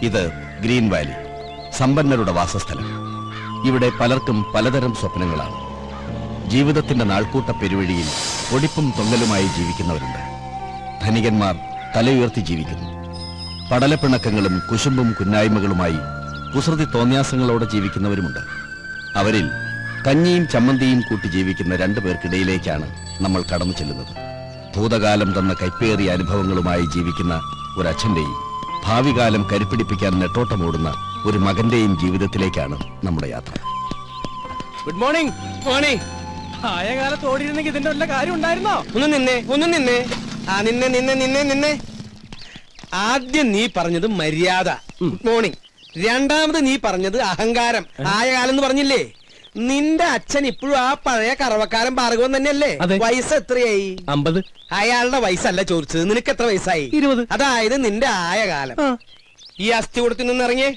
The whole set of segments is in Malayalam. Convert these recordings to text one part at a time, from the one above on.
ഇത് ഗ്രീൻ വാലി, സമ്പന്നരുടെ വാസസ്ഥലം. ഇവിടെ പലർക്കും പലതരം സ്വപ്നങ്ങളാണ്. ജീവിതത്തിന്റെ നാൾക്കൂട്ട പെരുവഴിയിൽ ഒടിപ്പും തൊങ്ങലുമായി ജീവിക്കുന്നവരുണ്ട്. ധനികന്മാർ തലയുയർത്തി ജീവിക്കുന്നു. പടലപ്പിണക്കങ്ങളും കുശുമ്പും കുന്നായ്മകളുമായി കുസൃതി തോന്യാസങ്ങളോടെ ജീവിക്കുന്നവരുമുണ്ട്. അവരിൽ കഞ്ഞിയും ചമ്മന്തിയും കൂട്ടി ജീവിക്കുന്ന രണ്ടു പേർക്കിടയിലേക്കാണ് നമ്മൾ കടന്നു ചെല്ലുന്നത്. ഭൂതകാലം തന്ന കൈപ്പേറിയ അനുഭവങ്ങളുമായി ജീവിക്കുന്ന ഒരച്ഛന്റെയും ഭാവികാലം കരുപ്പിടിപ്പിക്കാൻ നെട്ടോട്ടമോടുന്ന ഒരു മകന്റെയും ജീവിതത്തിലേക്കാണ് നമ്മുടെ യാത്ര. Good morning. മോർണിംഗ്. ആയ കാലത്ത് ഓടിയിരുന്നെങ്കിൽ ഇതിന്റെ വല്ല കാര്യം ഉണ്ടായിരുന്നോ? നിന്നെ ആദ്യം നീ പറഞ്ഞത് മര്യാദ, ഗുഡ് മോർണിംഗ്. രണ്ടാമത് നീ പറഞ്ഞത് അഹങ്കാരം, ആയ കാലം എന്ന് പറഞ്ഞില്ലേ? നിന്റെ അച്ഛൻ ഇപ്പോഴും ആ പഴയ കറവക്കാരൻ ഭാർഗവൻ തന്നെയല്ലേ? വയസ്സ് എത്രയായി? 50. അയാളുടെ വയസ്സല്ല ചോദിച്ചത്, നിനക്ക് എത്ര വയസ്സായി? 20. അതായത് നിന്റെ ആയ കാലം. ഈ അസ്ഥി കൊടുത്തു നിന്ന് ഇറങ്ങിയേ,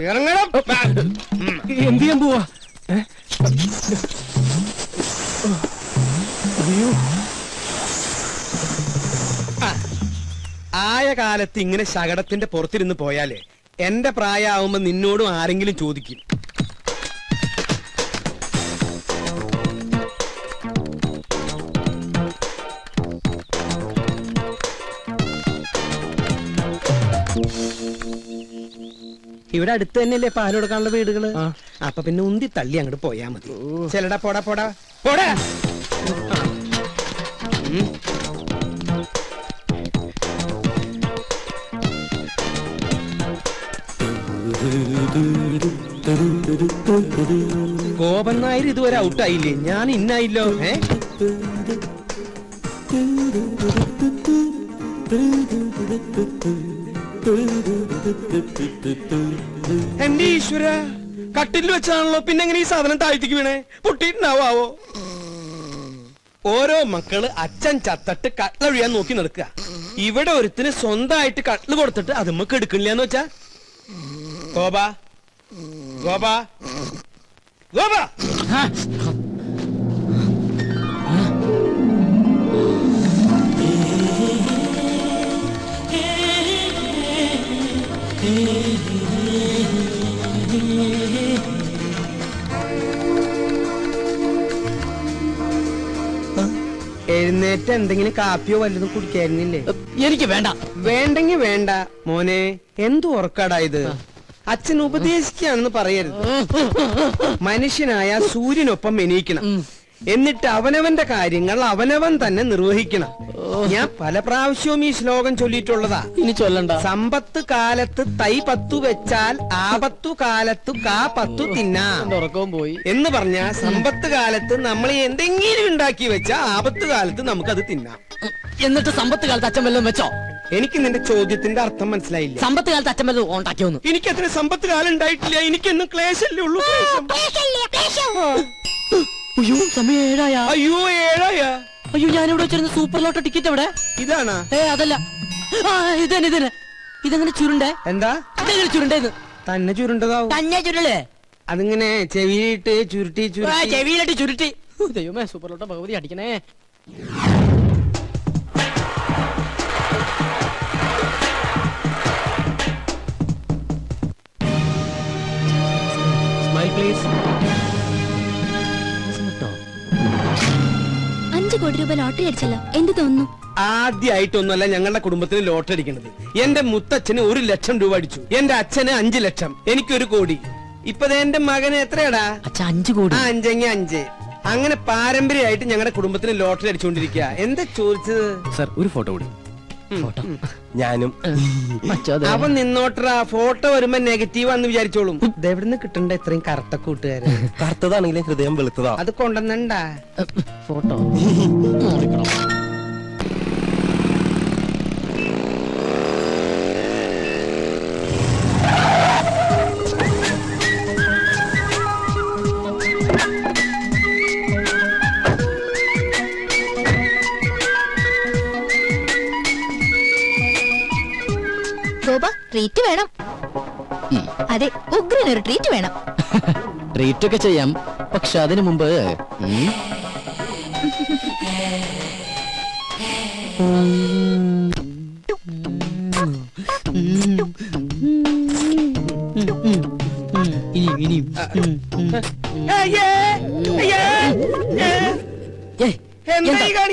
ഇറങ്ങണം. എന്ത് ചെയ്യാൻ പോവാ? ആയ കാലത്ത് ഇങ്ങനെ ശകടത്തിന്റെ പുറത്തിരുന്ന് പോയാലേ എന്റെ പ്രായമാവുമ്പോ നിന്നോടും ആരെങ്കിലും ചോദിക്കും. ഇവിടെ അടുത്ത് തന്നെയല്ലേ പാല് കൊടുക്കാനുള്ള വീടുകള്? അപ്പൊ പിന്നെ ഉന്തി തള്ളി അങ്ങോട്ട് പോയാ മതി. ചെലടാ, പോടാ പോടാ പോടാ. കോപൻ നായർ ഇതുവരെ ഔട്ടായില്ലേ? ഞാൻ ഇന്നായില്ലോ. എന്റെ ഈശ്വര, കട്ടിൽ വെച്ചാണല്ലോ. പിന്നെ എങ്ങനെ ഈ സാധനം താഴ്ത്തിക്ക് വീണേ? പൊട്ടിയിട്ടുണ്ടാവോ? ഓരോ മക്കള് അച്ഛൻ ചത്തട്ട് കട്ടിലൊഴിയാൻ നോക്കി നടക്കുക. ഇവിടെ ഒരുത്തിന് സ്വന്തമായിട്ട് കട്ടില് കൊടുത്തിട്ട് അത് നമുക്ക് എടുക്കണില്ലാന്ന് വെച്ചാ. ഗോപാ, ഗോപാ, ഗോപാ. എഴുന്നേറ്റ് എന്തെങ്കിലും കാപ്പിയോ വല്ലതും കുടിക്കായിരുന്നില്ലേ? എനിക്ക് വേണ്ട. വേണ്ടെങ്കി വേണ്ട മോനെ. എന്തു ഉറക്കാടാ ഇത്? അച്ഛൻ ഉപദേശിക്കുകയാണെന്ന് പറയരുത്. മനുഷ്യനായ സൂര്യനൊപ്പം എണീക്കണം. എന്നിട്ട് അവനവന്റെ കാര്യങ്ങൾ അവനവൻ തന്നെ നിർവഹിക്കണം. ഞാൻ പല പ്രാവശ്യവും ഈ ശ്ലോകം ചൊല്ലിയിട്ടുള്ളതാ. ഇനി ചൊല്ലണ്ട. സമ്പത്ത് കാലത്ത് തൈ 10 വെച്ചാൽ ആപത്തു കാലത്തു കാ 10 തിന്നാം ഉറക്കവും പോയി എന്ന് പറഞ്ഞ സമ്പത്ത് കാലത്ത് നമ്മൾ എന്തെങ്കിലും ഉണ്ടാക്കി വെച്ചാ ആപത്ത് കാലത്ത് നമുക്കത് തിന്നാം. എന്നിട്ട് സമ്പത്ത് കാലത്ത് അച്ഛൻ വല്ലതും വെച്ചോ? എനിക്ക് നിന്റെ ചോദ്യത്തിന്റെ അർത്ഥം മനസ്സിലായില്ല. സമ്പത്ത് കാലത്ത് അച്ഛൻ വല്ലതും ഉണ്ടാക്കിയോന്ന്. എനിക്ക് അത്ര സമ്പത്ത് കാലം ഉണ്ടായിട്ടില്ല. എനിക്കെന്നും ക്ലേശല്ലേ ഉള്ളൂ. അയ്യോ സമയം 7 അയ്യോ 7 അയ്യോ ഞാനിവിടെ വെച്ചിരുന്ന സൂപ്പർ ലോട്ടോ ടിക്കറ്റ് എവിടെ? ഇതാണാ? അതല്ല, ഇതന്നെ ഇതെങ്ങനെ ചുരുണ്ടേ? എന്താ ഇതെങ്ങനെ ചുരുണ്ടേന്ന്? തന്നെ ചുരുണ്ടതാവും. തന്നെ ചുരുളേ? അതിങ്ങനെ ചെവിയിട്ട് ചുരുട്ടി ചെവിയിലിട്ട് ചുരുട്ടി. ദൈവമേ, സൂപ്പർ ലോട്ടോ ഭഗവതി അടിക്കണേ. Smile please. 5 കോടി രൂപ ലോട്ടറി അടിച്ചല്ലോ, എന്ത് തോന്നുന്നു? ആദ്യമായിട്ടൊന്നുമല്ല ഞങ്ങളുടെ കുടുംബത്തിന് ലോട്ടറി അടിക്കുന്നത്. എന്റെ മുത്തച്ഛന് 1 ലക്ഷം രൂപ അടിച്ചു. എന്റെ അച്ഛന് 5 ലക്ഷം, എനിക്ക് 1 കോടി. ഇപ്പൊ എന്റെ മകന് എത്രയാടാ? 5 കോടി. 5 അങ്ങനെ പാരമ്പര്യമായിട്ട് ഞങ്ങളുടെ കുടുംബത്തിന് ലോട്ടറി അടിച്ചുകൊണ്ടിരിക്കുക. എന്താ ചോദിച്ചത്? സർ, ഒരു ഫോട്ടോ കൂടി. ഫോട്ടോ ഞാനും. അവൻ നിന്നോട്ടറാ, ഫോട്ടോ വരുമ്പോ നെഗറ്റീവ് ആണെന്ന് വിചാരിച്ചോളും. ഇതെവിടുന്ന് കിട്ടണ്ട ഇത്രയും കറുത്ത കൂട്ടുകാര്? കറുത്തതാണെങ്കിലും ഹൃദയം വെളുത്തതാ. അത് കൊണ്ടുവന്നണ്ടാ ഫോട്ടോ. ഗോപ, ട്രീറ്റ് വേണം. അതെ, ഉഗ്രനൊരു ട്രീറ്റ് വേണം. ട്രീറ്റ് ഒക്കെ ചെയ്യാം, പക്ഷെ അതിനു മുമ്പ്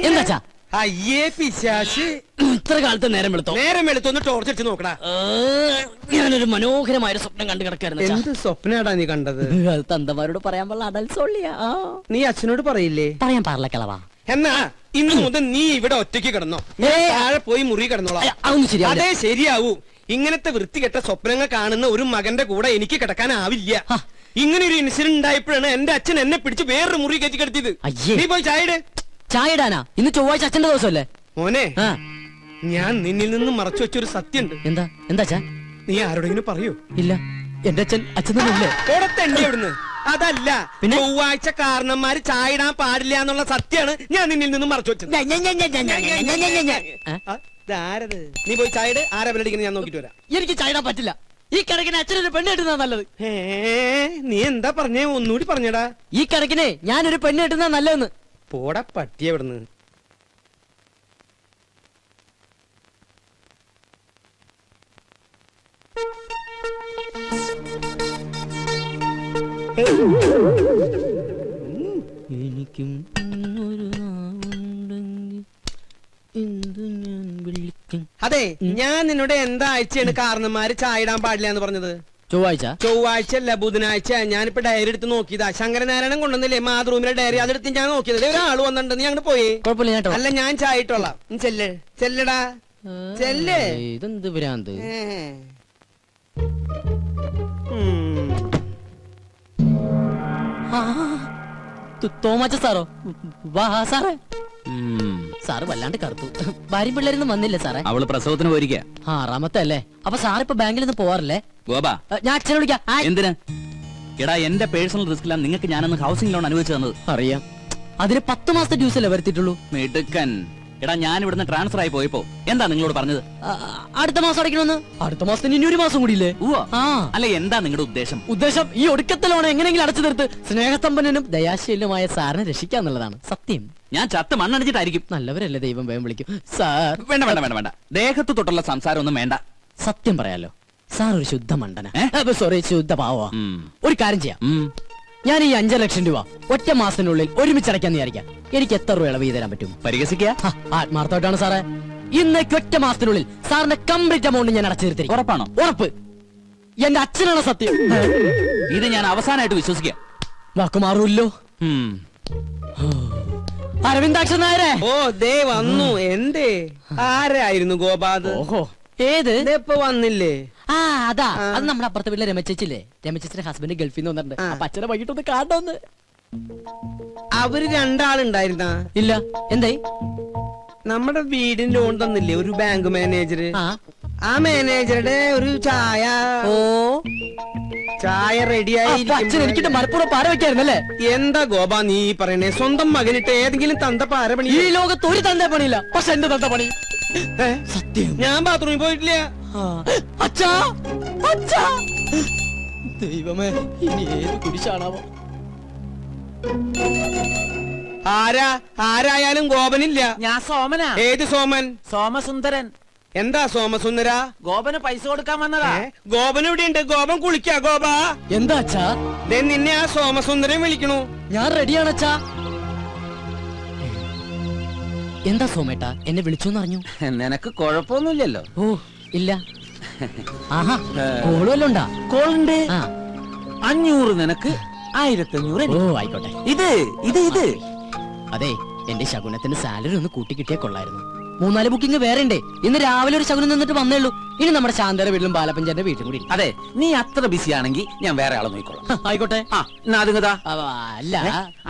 എന്താ? അയ്യേ പിശാശ്, ഇത്ര കാലത്ത് നേരം വെളുത്തോ? നേരം വെളുത്തൊന്ന് ടോർച്ചടിച്ച് നോക്കടാ. ഞാനൊരു മനോഹരമായ സ്വപ്നം കണ്ടു കിടക്കായിരുന്നു. എന്ത് സ്വപ്നാടാ നീ കണ്ടത്? അത് തന്തമാരോട് പറയാൻ പാടില്ല, അടൽസോളിയാ. നീ അച്ഛനോട് പറയില്ലേ? പറയാൻ പാടില്ല കിളവാ. എന്നാ ഇന്ന് മുതൽ നീ ഇവിടെ ഒറ്റയ്ക്ക് കിടന്നോ, താഴെ പോയി മുറി കിടന്നോളാം. അതൊന്നും ശരിയാ. അതേ ശരിയാവൂ. ഇങ്ങനത്തെ വൃത്തികെട്ട സ്വപ്നങ്ങൾ കാണുന്ന ഒരു മകന്റെ കൂടെ എനിക്ക് കിടക്കാനാവില്ല. ഇങ്ങനെ ഒരു ഇൻസിഡന്റ് ഉണ്ടായപ്പോഴാണ് എന്റെ അച്ഛൻ എന്നെ പിടിച്ച് വേറൊരു മുറി കയറ്റി കിടത്തിയത്. നീ പോയി ചായയുടെ. ചായ ഇടാനാ? ഇന്ന് ചൊവ്വാഴ്ച അച്ഛന്റെ ദിവസമല്ലേ? മോനെ, ഞാൻ നിന്നിൽ നിന്നും മറച്ചു വെച്ചൊരു സത്യമുണ്ട്. എന്താ? എന്താ? നീ ആരോടെങ്കിലും പറയൂ? ഇല്ല, എന്റെ അച്ഛൻ അച്ഛനല്ലേ? ഓടത്തണ്ടി അവിടുന്ന്. അതല്ല, പിന്നെ ചൊവ്വാഴ്ച കാരണന്മാര് ചായ ഇടാൻ പാടില്ല എന്നുള്ള സത്യമാണ് ഞാൻ നിന്നിൽ നിന്നും മറച്ചു വെച്ചത്. നീ പോയി ചായ ഇട്. ആരാ ബലടിക്കുന്നത് ഞാൻ നോക്കിട്ട് വരാം. എനിക്ക് ചായ ഇടാൻ പറ്റില്ല. ഈ കണക്കിന് അച്ഛനൊരു പെണ്ണ് കിട്ടുന്നതാ നല്ലത്. നീ എന്താ പറഞ്ഞേ? ഒന്നുകൂടി പറഞ്ഞടാ. ഈ കണക്കിന് ഞാനൊരു പെണ്ണ് കിട്ടുന്നതാ നല്ലതെന്ന്. പോടാ പട്ടിയ ഇവിടുന്ന്. എനിക്കും ഒരു അതെ, ഞാൻ നിന്നോട് എന്താ ആഴ്ചയാണ് കാരണന്മാര് ചായ ഇടാൻ പാടില്ല എന്ന് പറഞ്ഞത്? ചൊവ്വാഴ്ച അല്ല, ബുധനാഴ്ച. ഞാനിപ്പോ ഡയറി എടുത്ത് നോക്കിയതാ. ശങ്കരനാരായണൻ കൊണ്ടുവന്നില്ലേ മാതൃഭൂമിയിലെ ഡയറി, അതെടുത്ത് ഞാൻ നോക്കിയത്. ഒരാള് വന്നിട്ടുണ്ട്, നീ അങ്ങോട്ട് പോയി. അല്ല, ഞാൻ ചായ ഇട്ടോളാം. ചെല്ലടാ, ചെല്ല്. ഇതെന്ത് ഭ്രാന്ത്? തോമാച്ച സാറോ? വാ സാറേ. സാറ് വല്ലാണ്ട് കറുത്തു. ഭാര്യ പിള്ളേരൊന്നും വന്നില്ല സാറേ. അവള് പ്രസവത്തിന് പോയിരിക്ക. 6ാമത്തെ അല്ലേ? അപ്പൊ സാർ ഇപ്പൊ ബാങ്കിൽ നിന്ന് പോവാറില്ലേ? ഗോപാ, ഞാൻ അച്ഛനെ വിളിക്കാം. എന്തിനാ? എടാ, എന്റെ പേഴ്സണൽ റിസ്കിലാണ് നിങ്ങൾക്ക് ഞാനന്ന് ഹൗസിംഗ് ലോൺ അനുവദിച്ചു തന്നത്. അറിയാം. അതിന് 10 മാസത്തെ ഡ്യൂസ് അല്ലേ വരുത്തിയിട്ടുള്ളൂ? മിടുക്കൻ. എടാ, ഞാൻ ഇവിടുന്ന് ട്രാൻസ്ഫർ ആയി പോയപ്പോ എന്താ നിങ്ങളോട് പറഞ്ഞത്? അടുത്ത മാസം അടയ്ക്കണമെന്ന്. അടുത്ത മാസത്തിന് ഇനി 1 മാസം കൂടിയില്ലേ? അല്ല, എന്താ നിങ്ങളുടെ ഉദ്ദേശം? ഉദ്ദേശം ഈ ഒടുക്കത്തെ ലോൺ എങ്ങനെയെങ്കിലും അടച്ചു തീർത്ത് സ്നേഹസമ്പന്നനും ദയാശീലനുമായ സാറിനെ രക്ഷിക്കാന്നുള്ളതാണ്. സത്യം. ഞാൻ ചത്ത് മണ്ണടിച്ചിട്ടായിരിക്കും. നല്ലവരല്ലേ, ദൈവം വേഗം വിളിക്കും. സാർ വേണ്ട വേണ്ട വേണ്ട വേണ്ട, ദേഹത്ത് തൊട്ടുള്ള സംസാരം ഒന്നും വേണ്ട. സത്യം പറയാലോ, സാർ ഒരു ശുദ്ധ മണ്ടന. സോറി, ശുദ്ധ പാവ. ഒരു കാര്യം ചെയ്യാം. ഞാൻ ഈ 5 ലക്ഷം രൂപ ഒറ്റ മാസത്തിനുള്ളിൽ ഒരുമിച്ചടയ്ക്കാന്ന് വിചാരിക്കാം. എനിക്ക് എത്ര രൂപ ഇളവ് തരാൻ പറ്റും? പരിഹസിക്കുക? ആത്മാർത്ഥമായിട്ടാണ് സാറേ. ഇന്നേക്ക് ഒറ്റ മാസത്തിനുള്ളിൽ സാറിന്റെ കംപ്ലീറ്റ് എമൗണ്ട് ഞാൻ അടച്ചു തീർത്തിരിക്കും. ഉറപ്പാണോ? ഉറപ്പ്. എന്റെ അച്ഛനാണ് സത്യം. ഇത് ഞാൻ അവസാനമായിട്ട് വിശ്വസിക്കാം. വാക്ക് മാറൂല്ലോ. അരവിന്ദാക്ഷൻ നായരെ. ഓ, ദേ വന്നു. എന്തേ? ആരായിരുന്നു ഗോപാദ്? ഓഹോ, ഏത്? ഇപ്പൊ വന്നില്ലേ? അതാ, അത് നമ്മുടെ അപ്പുറത്തെ വീട്ടിലെ രമചേച്ചില്ലേ? രമചേച്ചിന്റെ ഹസ്ബൻഡ് ഗൾഫിൽ നിന്ന് വന്നിട്ടുണ്ട്. അപ്പൊ അച്ഛനെ വൈകിട്ടൊന്ന് കാണണമെന്ന്. അവര് 2 ആളുണ്ടായിരുന്ന? ഇല്ല. എന്തായി? നമ്മുടെ വീടിന്റെ ലോൺ തന്നില്ലേ ഒരു ബാങ്ക് മാനേജർ? ആ ആ മാനേജറുടെ ഒരു ചായ ഓ റെഡിയായി. അച്ഛൻ എനിക്കിട്ട് മലപ്പുറം പാര വെക്കായിരുന്നല്ലേ? എന്താ ഗോപ നീ പറയണേ? സ്വന്തം മകനിട്ട് ഏതെങ്കിലും തന്ത പാര പണി? ഈ ലോകത്ത് ഒരു തന്ത പണിയില്ല, പക്ഷെ എന്റെ തന്ത പണി സത്യം. ഞാൻ ബാത്റൂമിൽ പോയിട്ടില്ല. അച്ഛാ അച്ഛാ, ദൈവമേ ഇനി ഏത് കുരിശാണാവോ? ആരായാലും ഗോപനില്ല. ഞാൻ സോമനാ. ഏത് സോമൻ? സോമസുന്ദരൻ. എന്താ സോമസുന്ദര? ഗോപന് പൈസ കൊടുക്കാൻ വന്നതാ. ഗോപൻ ഇവിടെ ഉണ്ട്. ഗോപൻ കുളിക്കാ. ഗോപ എന്താ അച്ഛാ? നിന്നെ ആ സോമസുന്ദരൻ വിളിക്കണു. ഞാൻ റെഡിയാണ് അച്ഛാ. എന്താ സോമേട്ടാ, എന്നെ വിളിച്ചു അറിഞ്ഞു? നിനക്ക് കുഴപ്പമൊന്നുമില്ലല്ലോ? ഓ ഇല്ല. ആഹാ, കോളുവല്ലോ ഉണ്ടാ? കോളുണ്ട്. ആ 500 നിനക്ക്, 1500 ഓ എനിക്ക്. ആയിക്കോട്ടെ. ഇത് അതെ, എന്റെ ശകുനത്തിന് സാലറി ഒന്ന് കൂട്ടി കിട്ടിയാ കൊള്ളായിരുന്നു. 3-4 ബുക്കിംഗ് വേറെ ഉണ്ട്. ഇന്ന് രാവിലെ ഒരു ശകുനം നിന്നിട്ട് വന്നേ ഉള്ളൂ. ഇനി നമ്മുടെ ശാന്തയുടെ വീട്ടിലും ബാലപ്പഞ്ചാന്റെ വീട്ടിലും കൂടി. അതെ, നീ അത്ര ബിസി ആണെങ്കിൽ ഞാൻ വേറെ ആളെ നോക്കിക്കോളാം. ആയിക്കോട്ടെ. ആ എന്നാ അതുങ്ങതാ. അല്ല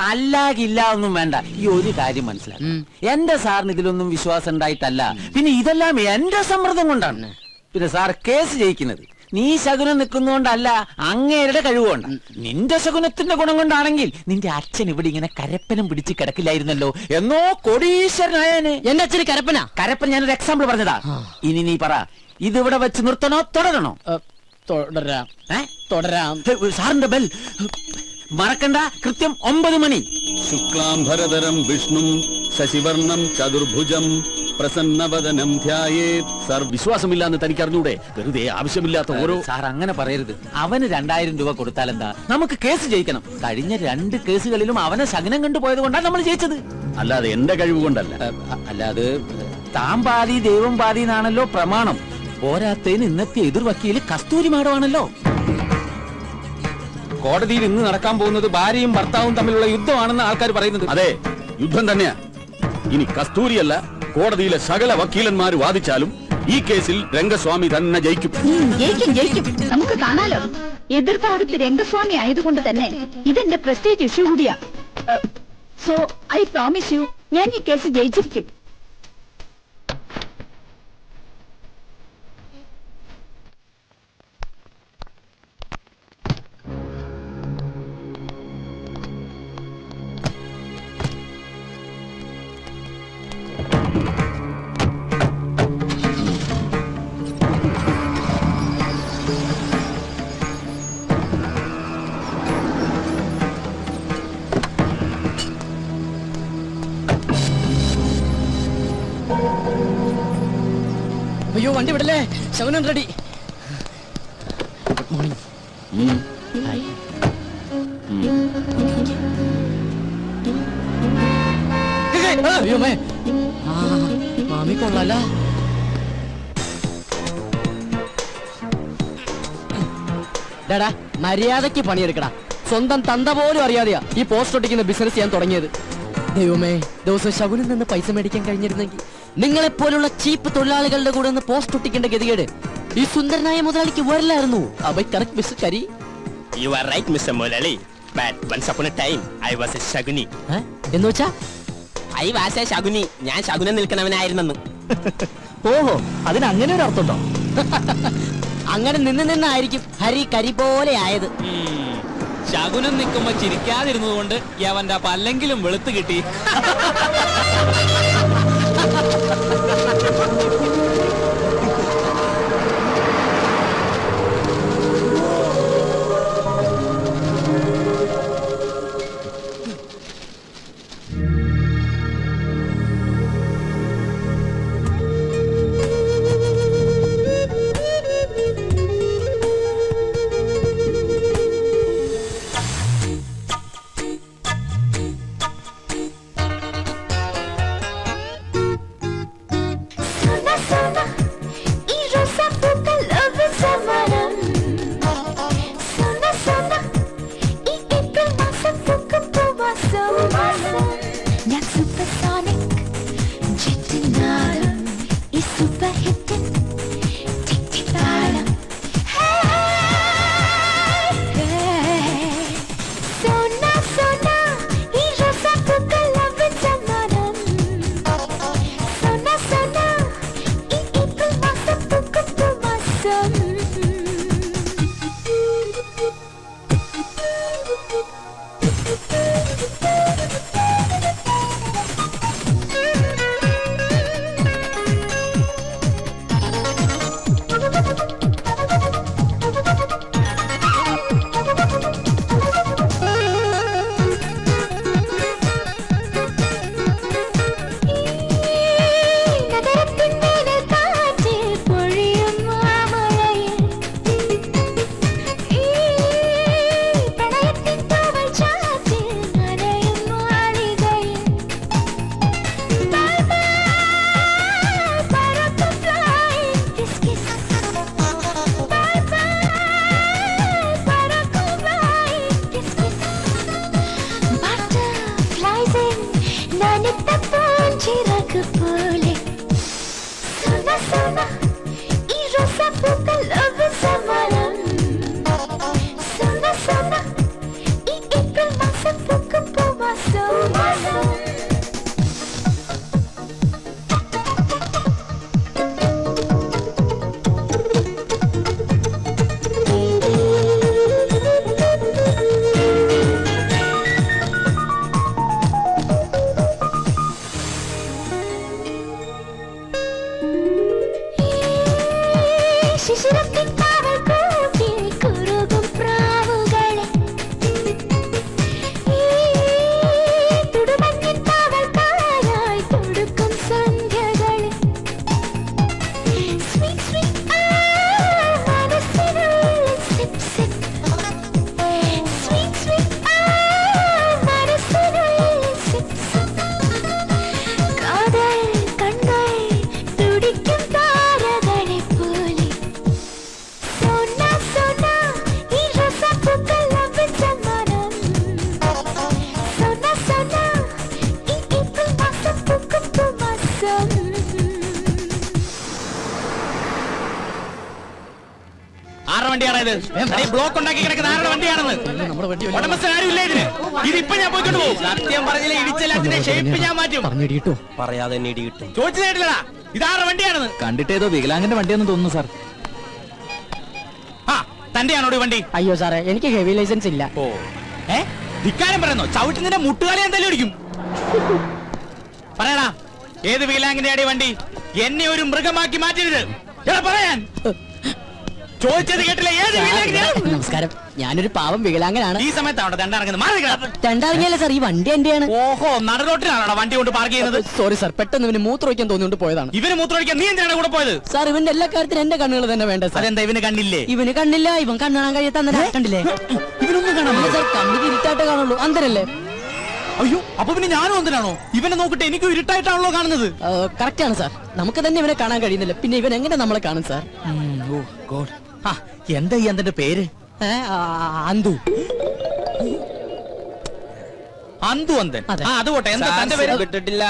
അല്ലാകില്ല ഒന്നും വേണ്ട. ഈ ഒരു കാര്യം മനസ്സിലാക്കും, എന്റെ സാറിന് ഇതിലൊന്നും വിശ്വാസം ഉണ്ടായിട്ടല്ല, പിന്നെ ഇതെല്ലാം എന്റെ സമ്മർദ്ദം കൊണ്ടാണ്. പിന്നെ സാർ കേസ് ജയിക്കുന്നത് നീ ശകുനം നിൽക്കുന്നോണ്ടല്ല, അങ്ങേരുടെ കഴിവുകൊണ്ട്. നിന്റെ ശകുനത്തിന്റെ ഗുണം കൊണ്ടാണെങ്കിൽ നിന്റെ അച്ഛൻ ഇവിടെ ഇങ്ങനെ കരപ്പനം പിടിച്ച് കിടക്കില്ലായിരുന്നല്ലോ, എന്നോ കോടീശ്വരനായനെ. എന്റെ അച്ഛന് കരപ്പനാ? കരപ്പൻ ഞാനൊരു എക്സാമ്പിൾ പറഞ്ഞതാ. ഇനി നീ പറ, ഇതിവിടെ വെച്ച് നിർത്തണോ തുടരണോ? തുടരാം. തുടരാം. സാറിന്റെ ബെൽ മറക്കണ്ട, കൃത്യം 9 മണി. ശുക്ലാംബരധരം വിഷ്ണു ശശിവർണം ചതുർഭുജം പ്രസന്നവദനം ധ്യായേത്. സാർ വിശ്വാസമില്ലാന്ന് തനിക്ക് അറിഞ്ഞൂടെ? വെറുതെ ആവശ്യമില്ലാത്ത ഓരോ. സാർ അങ്ങനെ പറയരുത്. അവന് 2000 രൂപ കൊടുത്താൽ എന്താ? നമുക്ക് കേസ് ജയിക്കണം. കഴിഞ്ഞ 2 കേസുകളിലും അവനെ ശകനം കണ്ടുപോയത് കൊണ്ടാണ് നമ്മൾ ജയിച്ചത്, അല്ലാതെ എന്റെ കഴിവ് കൊണ്ടല്ല. അല്ലാതെ താൻ പാതി ദൈവം പാതി എന്നാണല്ലോ പ്രമാണം. പോരാത്തതിന് ഇന്നത്തെ എതിർ വക്കീല് കസ്തൂരി മാഡമാണല്ലോ. കോടതിയിൽ ഇന്ന് നടക്കാൻ പോകുന്നത് ഭാര്യയും ഭർത്താവും തമ്മിലുള്ള യുദ്ധമാണെന്ന് ആൾക്കാർ പറയുന്നത്. അതെ, യുദ്ധം തന്നെയാ. ഇനി കസ്തൂരിയല്ല, കോടതിയിലെ സകല വക്കീലന്മാർ വാദിച്ചാലും ഈ കേസിൽ രംഗസ്വാമി തന്നെ ജയിക്കും. ജയിക്കും. നമുക്ക് കാണാലോ. എതിർഭാഗത്ത് രംഗസ്വാമി ആയതുകൊണ്ട് തന്നെ ഇതെന്റെ പ്രസ്റ്റേജ് ഇഷ്യൂ കൂടിയാ. സോ ഐ പ്രോമിസ് യു, ഞാൻ ഈ കേസ് ജയിച്ചിരിക്കും. അയ്യോ, വണ്ടി വിടല്ലേ? ശകുനം റെഡി. Good morning. ഹായ്. അയ്യോ മേ, മാമി കൊള്ളാല. ഡാടാ, മര്യാദക്ക് പണിയെടുക്കടാ. സ്വന്തം തന്ത പോലും അറിയാതെയാ ഈ പോസ്റ്റ് ഒട്ടിക്കുന്ന ബിസിനസ് ചെയ്യാൻ തുടങ്ങിയത്. ദൈവമേ, ദിവസം ശകുനിൽ നിന്ന് പൈസ മേടിക്കാൻ കഴിഞ്ഞിരുന്നെങ്കിൽ നിങ്ങളെപ്പോലുള്ള ചീപ്പ് തൊഴിലാളികളുടെ കൂടെ നിന്ന് പോസ്റ്റ് ഒട്ടിക്കേണ്ട ഗതികേട് ഈ സുന്ദരനായ മുതലാളിക്ക് വരില്ലായിരുന്നു. കറക്റ്റ് മിസ്റ്റർ കരി. You are right, Mr. Molali. But once upon a time, I was a Shaguni. എന്ന് വെച്ചാ? I was a Shaguni. ഞാൻ ശകുനം നിൽക്കണവനായിരുന്നെന്ന്. ഓഹോ, അതിന് അങ്ങനെ ഒരു അർത്ഥമുണ്ടോ? അങ്ങനെ നിന്നായിരിക്കും ഹരി കരി പോലെ ആയത്. ശകുനം നിൽക്കുമ്പോ ചിരിക്കാതിരുന്നത് കൊണ്ട് അവന്റെ പല്ലെങ്കിലും വെളുത്ത് കിട്ടി. ശിശിരത്തിൻ കാവൽ കൂട്ടിൽ കുറുകും പ്രാവുകളെ ഈ തുടുമഞ്ഞിൻ കാവൽക്കാരായി തുടുക്കും സന്ധ്യകളെ സ്വീറ്റ് സ്വീറ്റ് മനസ്സിനുള്ളിൽ സിപ് സിപ് സ്വീറ്റ് സ്വീറ്റ് മനസ്സിനുള്ളിൽ സിപ് സിപ് കാതൽ കണ്ണൽ തുടിക്കും താരകളെ പോലെ സോന സോന ഈ റസപ്പൂക്കൾ ലഭിച്ച മനം സോന സോന ഈ ഏപ്രിൽ മാസം പൂക്കും പൂമാസം ആരുടെ വണ്ടിയാണ് ഇത്? ഈ ബ്ലോക്ക് ഉണ്ടാക്കി കിടക്കുന്ന ആരുടെ വണ്ടിയാണെന്ന് നമ്മുടെ വണ്ടി ഉടമസ്ഥൻ ആരും ഇല്ല ഇതിന്. ഇതിപ്പോ ഞാൻ പോയിക്കൊണ്ട് പോകും. സത്യം പറഞ്ഞില്ല, ഇടിച്ചെല്ലാത്തിന്റെ ഷേപ്പ് ഞാൻ മാറ്റും. പറഞ്ഞിട്ടോ പറയാതെ തന്നെ ഇടി കിട്ടും. ചോദിച്ചതായിട്ടില്ലടാ, ഇതാരുടെ വണ്ടിയാണെന്ന്. കണ്ടിട്ട് ഏതോ വികലാംഗന്റെ വണ്ടിയാണെന്ന് തോന്നുന്നു സാർ. ആ, തന്റെയാണോ ഈ വണ്ടി? അയ്യോ സാറേ എനിക്ക് ഹെവി ലൈസൻസ് ഇല്ല. ഓ, ധിക്കാരം പറയുന്നോ? ചവിട്ടി നിന്റെ മുട്ടുകാലി എന്തായാലും അടിക്കും. പറയടാ, ഏത് വികലാംഗന്റെ അടി വണ്ടി? എന്നെ ഒരു മൃഗമാക്കി മാറ്റരുത്. എടാ പറയാൻ ചോദിച്ചത് കേട്ടില്ല. ഏത് വികലാംഗനാ? നമസ്കാരം, ഞാനൊരു പാവം വികലാംഗനാണ്. ഈ സമയത്താണോ ദണ്ടാറങ്ങുന്നത്? മാറി നിൽക്കണം. രണ്ടാറിഞ്ഞല്ലേ സാർ, ഈ വണ്ടി എന്റെയാണ്. ഓഹോ, നടുറോട്ടിലാണോ വണ്ടി കൊണ്ട് പാർക്ക് ചെയ്യുന്നത്? സോറി സാർ, പെട്ടെന്ന് ഇവന് മൂത്രമൊഴിക്കാൻ തോന്നിയോണ്ട് പോയതാണ്. ഇവന് മൂത്രമൊഴിക്കാൻ നീ എന്തിനാണ് കൂടെ പോയത്? സാർ ഇവന്റെ എല്ലാ കാര്യത്തിലും എന്റെ കണ്ണുകൾ തന്നെ വേണ്ട സാർ. അതെന്താ ഇവന് കണ്ടില്ലേ? ഇവന് കണ്ണില്ല, ഇവൻ കണ്ണാൻ കഴിയാത്ത കണ്ടില്ലേ? ഇവനൊന്നും കാണാൻ സാർ കണ്ണിന് ഇരുട്ടായിട്ട് കാണുള്ളൂ, അന്തരല്ലേ? അയ്യോ, അപ്പൊ പിന്നെ ഞാനും എന്തിനാണോ? ഇവനെ നോക്കിട്ട് എനിക്കും ഇരുട്ടായിട്ടാണല്ലോ കാണുന്നത്. കറക്റ്റ് ആണ് സാർ, നമുക്ക് തന്നെ ഇവനെ കാണാൻ കഴിയുന്നില്ല, പിന്നെ ഇവൻ എങ്ങനെ നമ്മളെ കാണും സാർ? എന്താ ഈ അന്തന്റെ പേര്? അന്തു. അന്തു അന്തൻ. അതെ. അത് പോട്ടെ. എന്താ തന്റെ പേര്? കിട്ടിട്ടില്ല.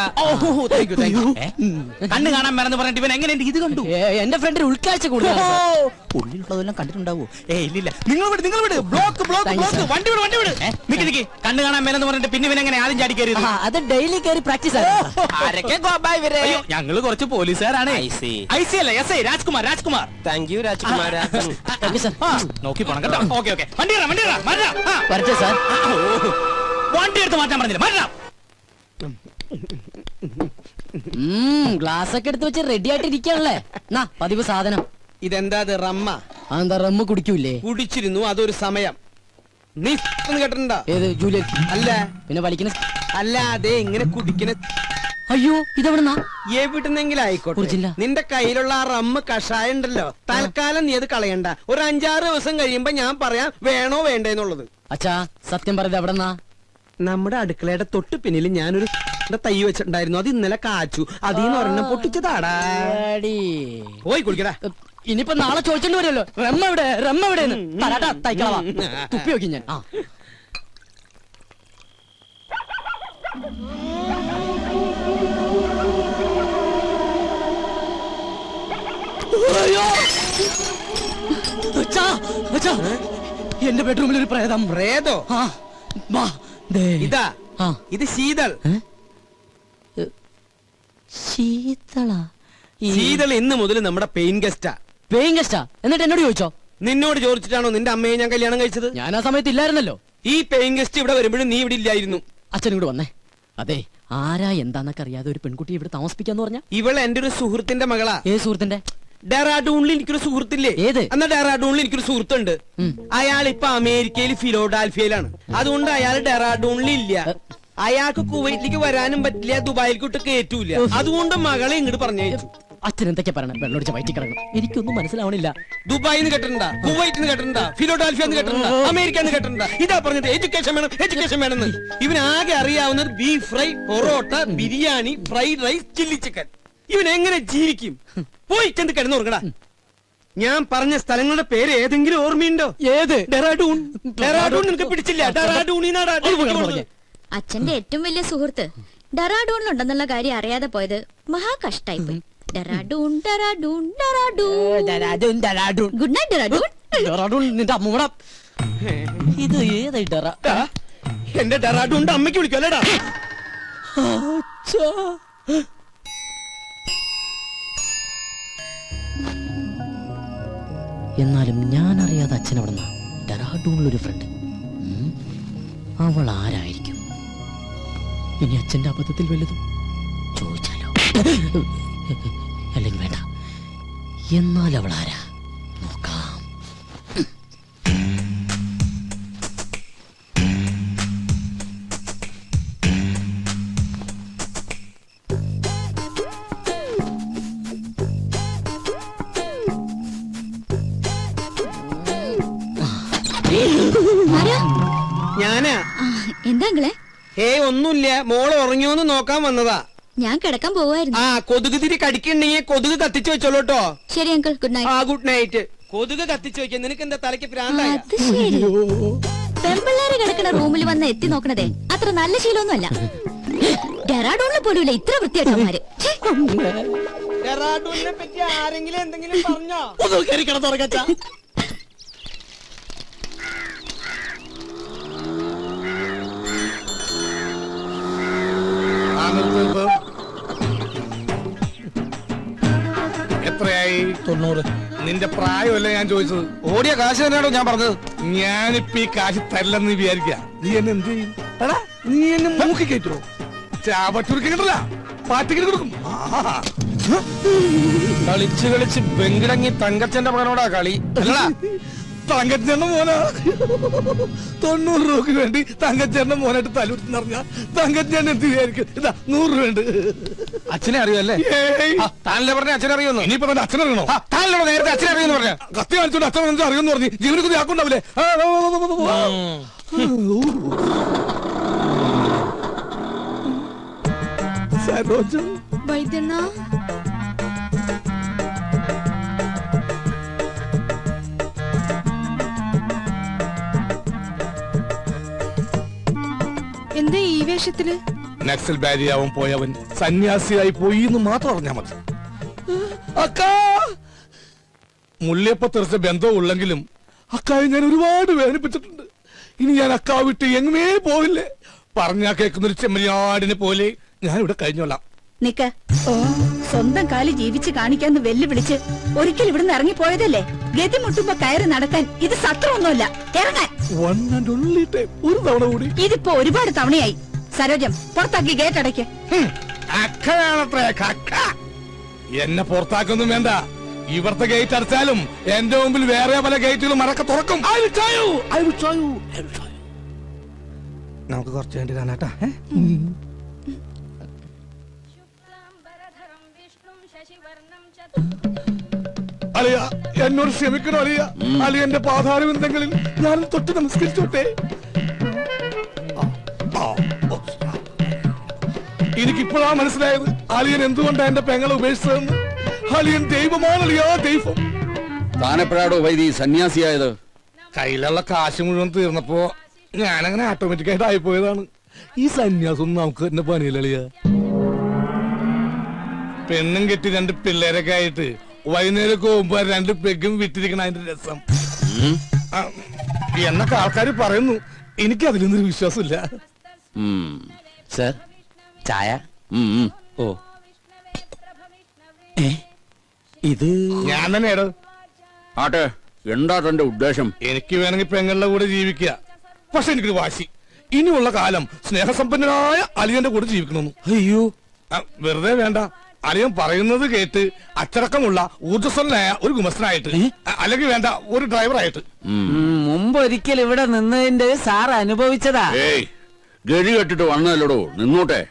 കണ്ണ് കാണാൻ മേലെന്ന് പറഞ്ഞിട്ട് ഇവൻ എങ്ങനെയുണ്ട് ഇത് കണ്ടു? എന്റെ ഫ്രണ്ടിന് ഉൾക്കാഴ്ച കൂടുതലാണ് സാർ. ഉള്ളിലുള്ളതെല്ലാം കണ്ടിട്ടുണ്ടാവോ? ഇല്ലില്ല. നിങ്ങൾ വിട്. Block Thank you, sir. വണ്ടി വിട്. നിക്ക്. കണ്ണ് കാണാൻ മേലെന്ന് പറഞ്ഞിട്ട് പിന്നെ ഇവൻ എങ്ങനെ ആദ്യം ചാടി കയറിയത്? അത് ഡെയിലി കയറി പ്രാക്ടീസ് ആണ്. ആരൊക്കെ അയ്യോ, ഞങ്ങള് കുറച്ച് പോലീസുകാരാണ്. I see. ഐസി അല്ല, S I Rajkumar. Thank you രാജ്കുമാര. Thank you, sir. നോക്കി പോണം കേട്ടോ. ഓക്കെ. വണ്ടി വരട്ടെ സാർ. വണ്ടി എടുത്ത് മാറ്റാൻ പറഞ്ഞില്ല. മാറ്റാം. ഗ്ലാസ് ഒക്കെ എടുത്ത് വെച്ച് റെഡി ആയിട്ട് ഇരിക്കാണല്ലേ? നാ പതിവ് സാധനം. ഇതെന്താ ഇത്? റമ്മ അതെന്താ റമ്മ് കുടിക്കൂലേ? കുടിച്ചിരുന്നു, അതൊരു സമയം. നീ കേട്ടിട്ടുണ്ടോ? ഏത് ജൂലിയൻ? അല്ല പിന്നെ വലിക്കുന്ന അല്ല, അതെ ഇങ്ങനെ കുടിക്കുന്ന. അയ്യോ ഇതെവിടുന്നാ? എവിടുന്നെങ്കിലും ആയിക്കോട്ടെ, കുടിച്ചില്ല. നിന്റെ കയ്യിലുള്ള ആ റമ്മ് കഷായം ഉണ്ടല്ലോ, തൽക്കാലം നീ അത് കളയണ്ട. ഒരു 5-6 ദിവസം കഴിയുമ്പോ ഞാൻ പറയാം വേണോ വേണ്ടേന്നുള്ളത്. അച്ഛാ സത്യം പറയുന്നത് എവിടെന്നാ? നമ്മുടെ അടുക്കളയുടെ തൊട്ട് പിന്നിൽ ഞാനൊരു തൈ വെച്ചിട്ടുണ്ടായിരുന്നു, അത് ഇന്നലെ കാച്ചു. അതീന്ന് ഒരെണ്ണം പൊട്ടിച്ചതാടാ. പോയി കുടിക്കടാ. ഇനിയിപ്പോ നാളെ ചോദിച്ചോണ്ട് വരുമല്ലോ, റമ്മ എവിടെ തരാട്ടാ തൈക്കളവാ. തുപ്പി നോക്കി ഞാൻ. എന്റെ ബെഡ്റൂമിൽ ഒരു പ്രേതം. പ്രേതോ? ഇതാ ഇത് ശീതൾ. ശീതൾ ഇന്ന് മുതൽ നമ്മുടെ പെയിൻ ഗസ്റ്റാ. പേയിങ് ഗസ്റ്റാ? എന്നിട്ട് എന്നോട് ചോദിച്ചോ? നിന്നോട് ചോദിച്ചിട്ടാണോ നിന്റെ അമ്മയെ ഞാൻ കല്യാണം കഴിച്ചത്? ഞാൻ ആ സമയത്ത് ഇല്ലായിരുന്നല്ലോ. ഈ പെയിൻ ഗസ്റ്റ് ഇവിടെ വരുമ്പോഴും നീ ഇവിടെ ഇല്ലായിരുന്നു. അച്ഛൻ ഇങ്ങോട്ട് വന്നേ. അതെ, ആരാ എന്താന്നൊക്കെ അറിയാതെ ഒരു പെൺകുട്ടി ഇവിടെ താമസിപ്പിക്കാന്ന് പറഞ്ഞ? ഇവൾ എന്റെ ഒരു സുഹൃത്തിന്റെ മകളാ. ഏത് സുഹൃത്തിന്റെ? ഡെറാഡൂണിൽ എനിക്കൊരു സുഹൃത്തില്ലേ? ഏത്? എന്നാ ഡെറാഡൂണിൽ എനിക്കൊരു സുഹൃത്തുണ്ട്. അയാൾ ഇപ്പൊ അമേരിക്കയിൽ ഫിലോഡാൽഫിയയിലാണ്. അതുകൊണ്ട് അയാൾ ഡെറാഡൂണിൽ ഇല്ല. അയാൾക്ക് കുവൈറ്റിലേക്ക് വരാനും പറ്റില്ല, ദുബായിലേക്ക് കയറ്റൂല. അതുകൊണ്ട് മകളെ ഇങ്ങോട്ട് പറഞ്ഞയച്ചു. അച്ഛൻ എന്തൊക്കെ പറയണം? വെള്ളമൊടിച്ച് വയറ്റി കിടക്കണം. എനിക്കൊന്നും മനസ്സിലാവണില്ല. ദുബായിന്ന് കേട്ടിട്ടുണ്ടാ, കുവൈറ്റിന്ന് കേട്ടിട്ടുണ്ടാ, ഫിലോഡാൽഫിയെന്ന് കേട്ടിട്ടുണ്ടാ, അമേരിക്കന്ന് കേട്ടിട്ടുണ്ടാ. ഇതാ പറഞ്ഞത് എഡ്യൂക്കേഷൻ വേണമെന്ന്. ഇവനാകെ അറിയാവുന്നത് beef fry, porotta, biryani, fried rice, chilli chicken. ഇവൻ എങ്ങനെ ജീവിക്കും? പോയി ചെന്ന് കിടന്നുറങ്ങടാ. ഞാൻ പറഞ്ഞ സ്ഥലങ്ങളുടെ പേര് ഏതെങ്കിലും ഓർമ്മയുണ്ടോ? ഏത്? ഡെറാഡൂൺ. ഡെറാഡൂൺ നിനക്ക് പിടിച്ചില്ല? ഡെറാഡൂണിനാടാ. അച്ഛന്റെ ഏറ്റവും വലിയ സുഹൃത്ത് ഡെറാഡൂണിലുണ്ടെന്നുള്ള കാര്യം അറിയാതെ പോയത് മഹാ കഷ്ടായി പോയി. ഡെറാഡൂൺ ഡെറാഡൂൺ ഡെറാഡൂൺ. Good night Dehradun. നിന്റെ അമ്മൂടെ ഇത് ഏതായി ഡെറാ? എന്റെ ഡെറാഡൂണിന്റെ അമ്മയ്ക്ക് വിളിക്കല്ലേടാ. എന്നാലും ഞാൻ അറിയാതെ അച്ഛൻ അവിടെ ഡെറാഡൂണിലൊരു ഫ്രണ്ട്. അവൾ ആരായിരിക്കും? ഇനി അച്ഛന്റെ അബദ്ധത്തിൽ വല്ലതും ചോദിച്ചാലോ? അല്ലെങ്കിൽ വേണ്ട. എന്നാൽ അവൾ ആരാ? ഞാനാ. എന്താ അങ്കിളെ? ഒന്നുമില്ല, മോള് ഉറങ്ങിയോന്ന് നോക്കാൻ വന്നതാ. ഞാൻ കിടക്കാൻ പോവായിരുന്നു. കൊതുക് തിരി കടിക്കണ്ടെങ്കിൽ കൊതുക് കത്തിച്ചു വെച്ചോളൂ കേട്ടോ. ശരി uncle, good night. Good night. കൊതുക് കത്തിച്ചു വെക്കാൻ നിനക്ക് എന്താ തലയ്ക്ക് പ്രാന്തായ? അത് ശരി. പെമ്പിള്ളേര് കിടക്കുന്ന റൂമിൽ വന്ന് എത്തി നോക്കണതേ അത്ര നല്ല ശീലമൊന്നുമല്ല. ഡെറാഡൂണിൽ പോലുമില്ല ഇത്ര വൃത്തിയായിട്ടവന്മാര്. ഡെറാഡൂണിനെ പറ്റി ആരെങ്കിലും എന്തെങ്കിലും പറഞ്ഞോ? എത്രയായി? 90. നിന്റെ പ്രായമല്ല ഞാൻ ചോദിച്ചത്. ഓടിയ കാശ് തന്നെയാണോ ഞാൻ പറഞ്ഞത്? ഞാനിപ്പ ഈ കാശ് തരില്ലെന്ന് വിചാരിക്ക. നീ എന്നെ എന്ത് ചെയ്യും? എടാ, നീ എന്നെ മൂക്കി കയറ്റുമോ? ചാപറ്റുരുക്കില്ല, പാറ്റിക്കിട്ട് കൊടുക്കും. കളിച്ച് കളിച്ച് വെങ്കിടങ്ങി തങ്കച്ചന്റെ മകനോടാ കളി. അല്ലടാ, തങ്കച്ചേട്ടന്റെ മോനാ. 90 രൂപക്ക് വേണ്ടി തങ്കച്ചേട്ടന്റെ മോനായിട്ട് തലൂർന്ന് പറഞ്ഞ തങ്കച്ചേട്ടൻ എന്ത് വിചാരിക്കും? ഇതാ 100 രൂപ ഉണ്ട്. അച്ഛനെ അറിയുമല്ലേ? താനല്ലേ പറഞ്ഞ അച്ഛനെ അറിയുന്നു? ഇനിയിപ്പോ തന്റെ അച്ഛനറിയണോ? താനല്ലോ നേരത്തെ അച്ഛനെ അറിയുന്നു പറഞ്ഞ. കത്തി കാണിച്ചോണ്ട് അച്ഛൻ അറിയുമെന്ന് പറഞ്ഞു. ജീവനക്ക് ആക്കുണ്ടാവില്ലേ? സരോജ വൈദ്യണ്ണ, എന്താ ഈ വേഷത്തില്? നക്സൽ ബാരിയാവൻ പോയവൻ സന്യാസിയായി പോയി എന്ന് മാത്രം അറിഞ്ഞാ മതി. അക്കാ, മുല്ലയപ്പ തെറിച്ച ബന്ധവും ഉള്ളെങ്കിലും അക്കായെ ഞാൻ ഒരുപാട് വേദനിപ്പിച്ചിട്ടുണ്ട്. ഇനി ഞാൻ അക്കാ വിട്ട് എങ്ങുമേ പോവില്ലേ. പറഞ്ഞാ കേൾക്കുന്നൊരു ചെമ്മരിയാടിനെ പോലെ ഞാൻ ഇവിടെ കഴിഞ്ഞോളാം. നിക്ക, സ്വന്തം കാലി ജീവിച്ച് കാണിക്കാന്ന് വെല്ലുവിളിച്ച് ഒരിക്കൽ ഇവിടുന്ന് ഇറങ്ങിപ്പോയതല്ലേ? ഗതി മുട്ടുമ്പോ കയറി നടക്കാൻ ഇത് സത്രമൊന്നുമല്ല. ഇറങ്ങാൻ ഒരു തവണ കൂടി. ഇതിപ്പോ ഒരുപാട് തവണയായി. സരോജം, പുറത്താക്കി ഗേറ്റ് അടയ്ക്ക്. അക്കയാണത്രേ കക്ക. എന്നെ പുറത്താക്കൊന്നും വേണ്ട. ഇവിടുത്തെ ഗേറ്റ് അടച്ചാലും എന്റെ മുമ്പിൽ വേറെ പല ഗേറ്റുകളും മറക്ക തുറക്കും. നമുക്ക് കുറച്ച് വേണ്ടി കാണാട്ടാ. അലിയ, എന്നോട് ക്ഷമിക്കണോ അലിയ? അലിയന്റെ പാതാരവിന്ദങ്ങളിൽ ഞാൻ തൊട്ട് നമസ്കരിച്ചോട്ടെ. എനിക്കിപ്പോഴാ മനസ്സിലായത് അലിയൻ എന്തുകൊണ്ടാ എന്റെ പെങ്ങളെ ഉപേക്ഷിച്ചതെന്ന്. അലിയൻ ദൈവമാണ് അലിയ, ദൈവം. താനെപ്പോഴാടോ വൈദി സന്യാസിയായത്? കയ്യിലുള്ള കാശ് മുഴുവൻ തീർന്നപ്പോ ഞാനങ്ങനെ ഓട്ടോമാറ്റിക്കായിട്ട് ആയിപ്പോയതാണ്. ഈ സന്യാസം നമുക്ക് തന്നെ പണിയില്ല. പെണ്ണും കെട്ടി 2 പിള്ളേരൊക്കെ ആയിട്ട് വൈകുന്നേരം പോകുമ്പോ 2 പെഗും വിട്ടിരിക്കണ അതിന്റെ രസം എന്നൊക്കെ ആൾക്കാർ പറയുന്നു. എനിക്ക് അതിലൊന്നും വിശ്വാസമില്ല. സർ, ചായ. ഓ, ഇത് ഞാൻ തന്നെയാണ്. ആട്ടെ, എന്താ തന്റെ ഉദ്ദേശം? എനിക്ക് വേണമെങ്കിൽ പെങ്ങളുടെ കൂടെ ജീവിക്കുക. പക്ഷെ എനിക്കൊരു വാശി, ഇനിയുള്ള കാലം സ്നേഹസമ്പന്നനായ അലിയന്റെ കൂടെ ജീവിക്കണമെന്ന്. അയ്യോ, വെറുതെ വേണ്ട. അലിയൻ പറയുന്നത് കേട്ട് അച്ചടക്കമുള്ള ഊർജ്ജസ്വലനായ ഒരു ഗുമസ്തനായിട്ട്, അല്ലെങ്കിൽ വേണ്ട ഒരു ഡ്രൈവറായിട്ട്. മുമ്പ് ഒരിക്കൽ ഇവിടെ നിന്നതിന്റെ സാർ അനുഭവിച്ചതാ. ഏയ്, ഗഴി കെട്ടിട്ട് വന്നതല്ലടോ, നിന്നോട്ടെ.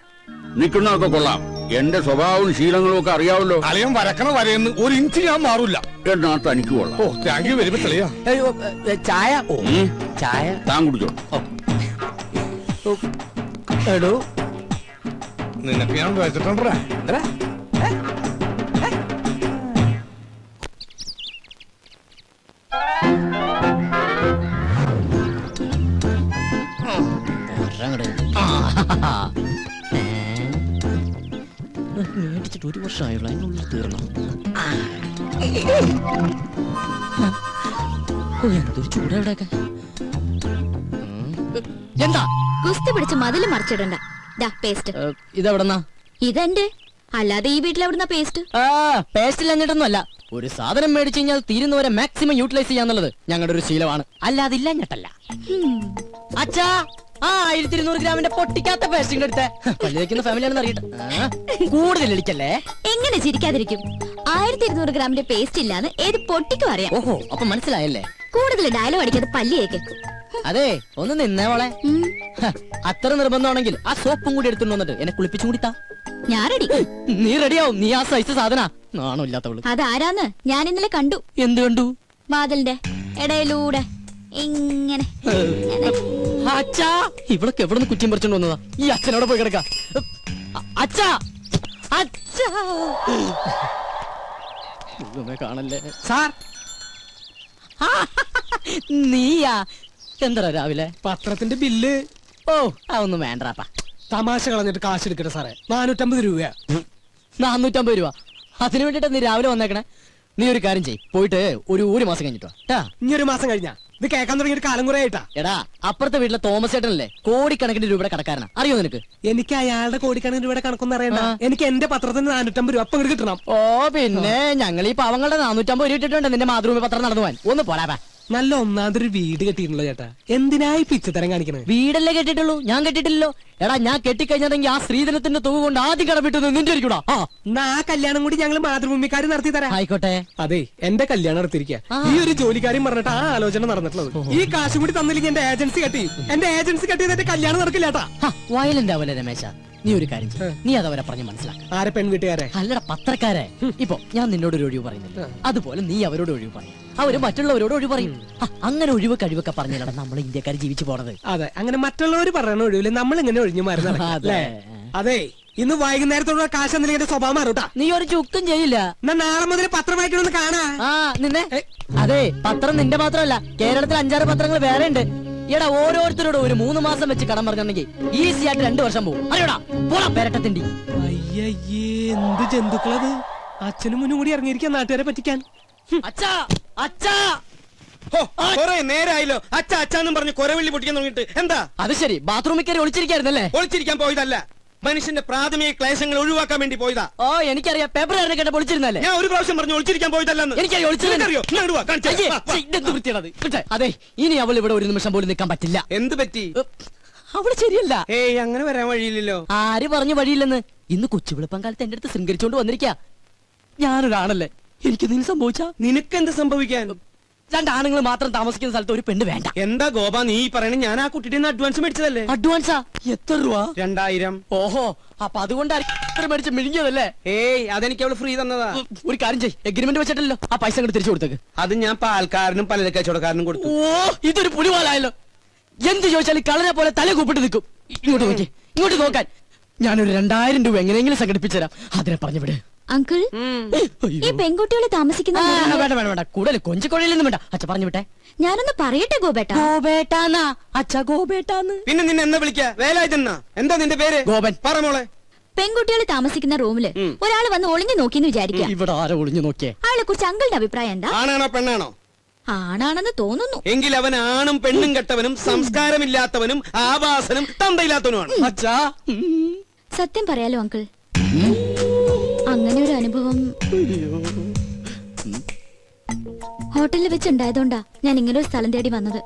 നിക്കുന്നതൊക്കെ കൊള്ളാം. എന്റെ സ്വഭാവവും ശീലങ്ങളും ഒക്കെ അറിയാവല്ലോ. അലിയൻ വരക്കണ വരയെന്ന് 1 ഇഞ്ച് ഞാൻ മാറൂല. എന്നാ തനിക്ക് കൊള്ളാം. ഓ, താങ്ക് യു വെരി മച്ച് അലിയ. ചായ. ചായ താൻ കുടിച്ചോ. എടോ, നിനക്ക് ഞാൻ വെച്ചിട്ടുണ്ടേ. മേടിച്ചിട്ട് 1 വർഷമായുള്ളൂ, അതിനുള്ളിൽ തീർന്നു. എന്തൊരു ചൂടാ ഇവിടെയൊക്കെ. എന്താ കുസ്തി പിടിച്ച് മതില് മറിച്ചിടണ്ട. പേസ്റ്റ് ഇതെവിടെന്നാ? ഇതെന്റെ, അല്ലാതെ ഈ വീട്ടിൽ എവിടുന്ന പേസ്റ്റ്? പേസ്റ്റിൽ എന്നിട്ടൊന്നും അല്ല. ഒരു സാധനം മേടിച്ചു കഴിഞ്ഞാൽ തീരുന്നവരെ മാക്സിമം യൂട്ടിലൈസ് ചെയ്യാന്നുള്ളത് ഞങ്ങളുടെ ഒരു ശീലമാണ്. അല്ലാതെ ഇല്ല ഞെട്ടല്ല. അച്ഛാ, 1200 ഗ്രാമിന്റെ പൊട്ടിക്കാത്ത പേസ്റ്റിംഗ് എടുത്തേ. പല്ല് വെക്കുന്ന ഫാമിലിയാണെന്ന് അറിയട്ടെ. കൂടുതൽ ഇടിക്കല്ലേ. എങ്ങനെ ചിരിക്കാതിരിക്കും? 1200 ഗ്രാമിന്റെ പേസ്റ്റ് ഇല്ലാന്ന് ഏത് പൊട്ടിക്കും അറിയാം. ഓഹോ, അപ്പൊ മനസ്സിലായല്ലേ. കൂടുതൽ ഡയലോഗ് അടിക്കാതെ പല്ലിയേക്ക്. അതെ, ഒന്ന് നിന്നേ മോളെ. അത്ര നിർബന്ധമാണെങ്കിൽ ആ സോപ്പും കൂടി എടുത്തുകൊണ്ട് വന്നിട്ട് എന്നെ കുളിപ്പിച്ചും കൂടിത്താ. ഞാൻ റെഡി. നീ റെഡിയാവും. നീ ആ സൈസ് സാധന. നാണോ ഇല്ലാത്തവള്. അതാരാന്ന് ഞാൻ ഇന്നലെ കണ്ടു. എന്ത് കണ്ടു? വാതിലിന്റെ ഇടയിലൂടെ ഇങ്ങനെ. അച്ഛാ ഇവളൊക്കെ എവിടെ നിന്ന് കുറ്റിയും പറിച്ചോണ്ട് വന്നതാ? ഈ അച്ഛനോട് പോയി കിടക്ക. അച്ഛാ അച്ഛാ കാണല്ലേ സാർ നീയാ? എന്താ രാവിലെ പത്രത്തിന്റെ ബില്ല്. ഓ അതൊന്നും വേണ്ടപ്പാ. തമാശ കളഞ്ഞിട്ട് കാശ് എടുക്കട്ടെ സാറേ. 450 രൂപയാ. 450 രൂപ അതിനു വേണ്ടിട്ട് നീ രാവിലെ വന്നേക്കണേ. നീ ഒരു കാര്യം ചെയ്യ്, പോയിട്ട് ഒരു മാസം കഴിഞ്ഞിട്ടോ. ഇനി ഒരു മാസം കഴിഞ്ഞാ ഇത് കേൾക്കാൻ തുടങ്ങിയിട്ട് കാലം കുറെ ആയിട്ടാ. എടാ അപ്പുറത്തെ വീട്ടിലെ തോമസ് ചേട്ടനല്ലേ കോടിക്കണക്കിന് രൂപയുടെ കടക്കാരനാ, അറിയോ നിനക്ക്? എനിക്ക് അയാളുടെ കോടിക്കണക്കിന് രൂപയുടെ കണക്കൊന്നും അറിയണ്ട. എനിക്ക് എന്റെ പത്രത്തിന് 450 രൂപ അപ്പം കിട്ടണം. ഓ പിന്നെ ഞങ്ങൾ ഈ പാവങ്ങളുടെ 450 രൂപ ഇട്ടിട്ടുണ്ട് നിന്റെ മാതൃഭൂമി പത്രം നടന്നു പോവാൻ. ഒന്ന് പോരാ. നല്ല ഒന്നാമതൊരു വീട് കെട്ടിയിട്ടുള്ള ചേട്ടാ. എന്തിനായി പിച്ചത്തരം കാണിക്കണേ? വീടല്ലേ കെട്ടിട്ടുള്ളൂ, ഞാൻ കെട്ടിട്ടില്ലല്ലോ. എടാ ഞാൻ കെട്ടിക്കഴിഞ്ഞതെങ്കിൽ ആ സ്ത്രീധനത്തിന്റെ തുക കൊണ്ട് ആദ്യം കടമിട്ടത് നിന്റെ ഇരിക്കൂടാ. ആ കല്യാണം കൂടി ഞങ്ങൾ മാതൃഭൂമിക്കാർ നടത്തി തരാം. ആയിക്കോട്ടെ. അതെ എന്റെ കല്യാണം നടത്തിയിരിക്കുക. ഈ ഒരു ജോലിക്കാരും പറഞ്ഞിട്ട് ആ ആലോചന നടന്നിട്ടുള്ളത്. ഈ കാശ് കൂടി തന്നില്ലെങ്കിൽ എന്റെ ഏജൻസി കെട്ടി. എന്റെ ഏജൻസി കെട്ടിയതിന്റെ കല്യാണം നടക്കില്ലേട്ടാ. വയലന്റ് ആവല്ലേ രമേശ? നീ ഒരു കാര്യം ചെയ്യ്, നീ അതവരെ പറഞ്ഞ് മനസ്സിലാക്കാം. ആരെ പെൺവീട്ടുകാരെ? അല്ലട പത്രക്കാരെ. ഇപ്പൊ ഞാൻ നിന്നോട് ഒരു ഒഴിവ് പറയുന്നില്ല, അതുപോലെ നീ അവരോട് ഒഴിവ് പറയും, അവര് മറ്റുള്ളവരോട് ഒഴിവ് പറയും. അങ്ങനെ ഒഴിവ് കഴിവൊക്കെ പറഞ്ഞാലാണ് നമ്മൾ ഇന്ത്യക്കാർ ജീവിച്ചു പോണത്. അതെ, അങ്ങനെ മറ്റുള്ളവർ പറയുന്ന ഒഴിവില് നമ്മൾ ഇങ്ങനെ ഒഴിഞ്ഞു മാറുന്നത്. അതെ, ഇന്ന് വൈകുന്നേരത്തോടെ കാശ് എന്തെങ്കിലും സ്വഭാവം മാറൂട്ടാ. നീ ഒരു ചുക്കും ചെയ്യില്ല. നാളെ മുതൽ പത്രം വായിക്കണമെന്ന് കാണാ. നിന്നെ അതെ, പത്രം നിന്റെ മാത്രമല്ല, കേരളത്തിൽ 5-6 പത്രങ്ങൾ വേറെ ഉണ്ട്. എടാ ഓരോരുത്തരോടും ഒരു 3 മാസം വെച്ച് കടം പറഞ്ഞിട്ടുണ്ടെങ്കിൽ ഈസി ആയിട്ട് 2 വർഷം പോകും. അറിയോടാ, പോടാ പെരട്ടത്തിണ്ടി. അയ്യയ്യേ, എന്ത് ജന്തുക്കളത്! അച്ഛനും മുന്നും കൂടി ഇറങ്ങിയിരിക്കാൻ നാട്ടുകാരെ പറ്റിക്കാൻ. അച്ഛാ അച്ഛാ നേരായല്ലോ അച്ഛ അച്ഛാന്നും പറഞ്ഞ് കൊരവള്ളി പൊട്ടിക്കാൻ തുടങ്ങിയിട്ട്. എന്താ അത് ശരി, ബാത്റൂമിൽ കയറി ഒളിച്ചിരിക്കായിരുന്നല്ലേ? ഒളിച്ചിരിക്കാൻ പോയതല്ല, മനുഷ്യന്റെ പ്രാഥമിക ക്ലേശങ്ങൾ ഒഴിവാക്കാൻ വേണ്ടി പോയതാ. ഓ എനിക്കറിയാം, പേപ്പർ കേട്ട പൊളിച്ചിരുന്നല്ലേ? ഞാൻ ഒരു പ്രാവശ്യം പറഞ്ഞു ഒളിച്ചിരിക്കാൻ പോയതല്ലെന്ന്. എനിക്കറിയോ? അതെ, ഇനി അവൾ ഇവിടെ ഒരു നിമിഷം പോലും നിൽക്കാൻ പറ്റില്ല. എന്ത് പറ്റി? അവള് ശരിയല്ല. ഏയ്, അങ്ങനെ വരാൻ വഴിയില്ലല്ലോ. ആര് പറഞ്ഞു വഴിയില്ലെന്ന്? ഇന്ന് കൊച്ചുവിളപ്പം കാലത്ത് എന്റെ അടുത്ത് ശൃംഗരിച്ചോണ്ട് വന്നിരിക്കാ. ഞാനൊരാണല്ലേ, എനിക്ക് നീ സംഭവിച്ചാ? നിനക്കെന്ത് സംഭവിക്കാൻ? 2 ആണുങ്ങൾ മാത്രം താമസിക്കുന്ന സ്ഥലത്ത് ഒരു പെണ്ണ് വേണ്ട. എന്താ ഗോപ നീ പറയണ? ഞാൻ ആ കുട്ടിയുടെ അഡ്വാൻസ് മേടിച്ചതല്ലേ. അഡ്വാൻസാ? എത്ര രൂപ? 2000. ഓഹോ, അപ്പൊ അതുകൊണ്ടാണ് മേടിച്ച് മിഴുങ്ങിയതല്ലേ? ഏയ്, അതെനിക്ക് അവള് ഫ്രീ തന്നതാ. ഒരു കാര്യം ചെയ്യ്, എഗ്രിമെന്റ് വെച്ചിട്ടല്ലോ ആ പൈസ അങ്ങോട്ട് തിരിച്ചു കൊടുത്തേക്ക്. അത് ഞാൻ പാൽക്കാരനും പലചരക്ക് കച്ചവടക്കാരനും കൊടുത്തു. ഓ, ഇതൊരു പുലിവാലായല്ലോ. എന്ത് ചോദിച്ചാലും കളനെ പോലെ തല കൂപ്പിട്ട് നിൽക്കും. ഇങ്ങോട്ട് നോക്കി, ഇങ്ങോട്ട് നോക്കാൻ. ഞാനൊരു 2000 രൂപ എങ്ങനെയെങ്കിലും സംഘടിപ്പിച്ചു തരാം. അതിനെ പറഞ്ഞു വിട്. അങ്കിൾ, ഈ പെൺകുട്ടികളെ താമസിക്കുന്ന വേണ്ട വേണ്ട വേണ്ട, കൂടുതൽ കൊഞ്ചിക്കൊഴയിലൊന്നും വേണ്ട. അച്ഛ പറഞ്ഞു വിട്ടെ. ഞാനൊന്ന് പറയട്ടെ ഗോപേട്ട. ഗോപേട്ടാന്നാ? അച്ഛ ഗോപേട്ടാന്ന്. പിന്നെ നിന്നെ എന്താ വിളിക്കാ? വേലായുധനാ? എന്താ നിന്റെ പേര്? ഗോപൻ. പറ മോളെ. പെൺകുട്ടികൾ താമസിക്കുന്ന റൂമില് ഒരാൾ വന്ന് ഒളിഞ്ഞു നോക്കിന്ന് വിചാരിക്കുക. ഇവിടെ ആരോ ഒളിഞ്ഞു നോക്കിയേ? അയാളെ കുറിച്ച് അങ്കിളുടെ അഭിപ്രായം എന്താ? ആണാണോ പെണ്ണാണോ? ആണാണെന്ന് തോന്നുന്നു. എങ്കിൽ അവൻ ആണും പെണ്ണും കെട്ടവനും സംസ്കാരമില്ലാത്തവനും ആവാസനും തന്തയില്ലാത്തവനുമാണ്. അച്ഛാ, സത്യം പറയാലോ അങ്കിൾ, അങ്ങനെ ഒരു അനുഭവം ഹോട്ടലിൽ വെച്ചുണ്ടായതുകൊണ്ടാ ഞാൻ ഇങ്ങനെ ഒരു സ്ഥലം തേടി വന്നത്.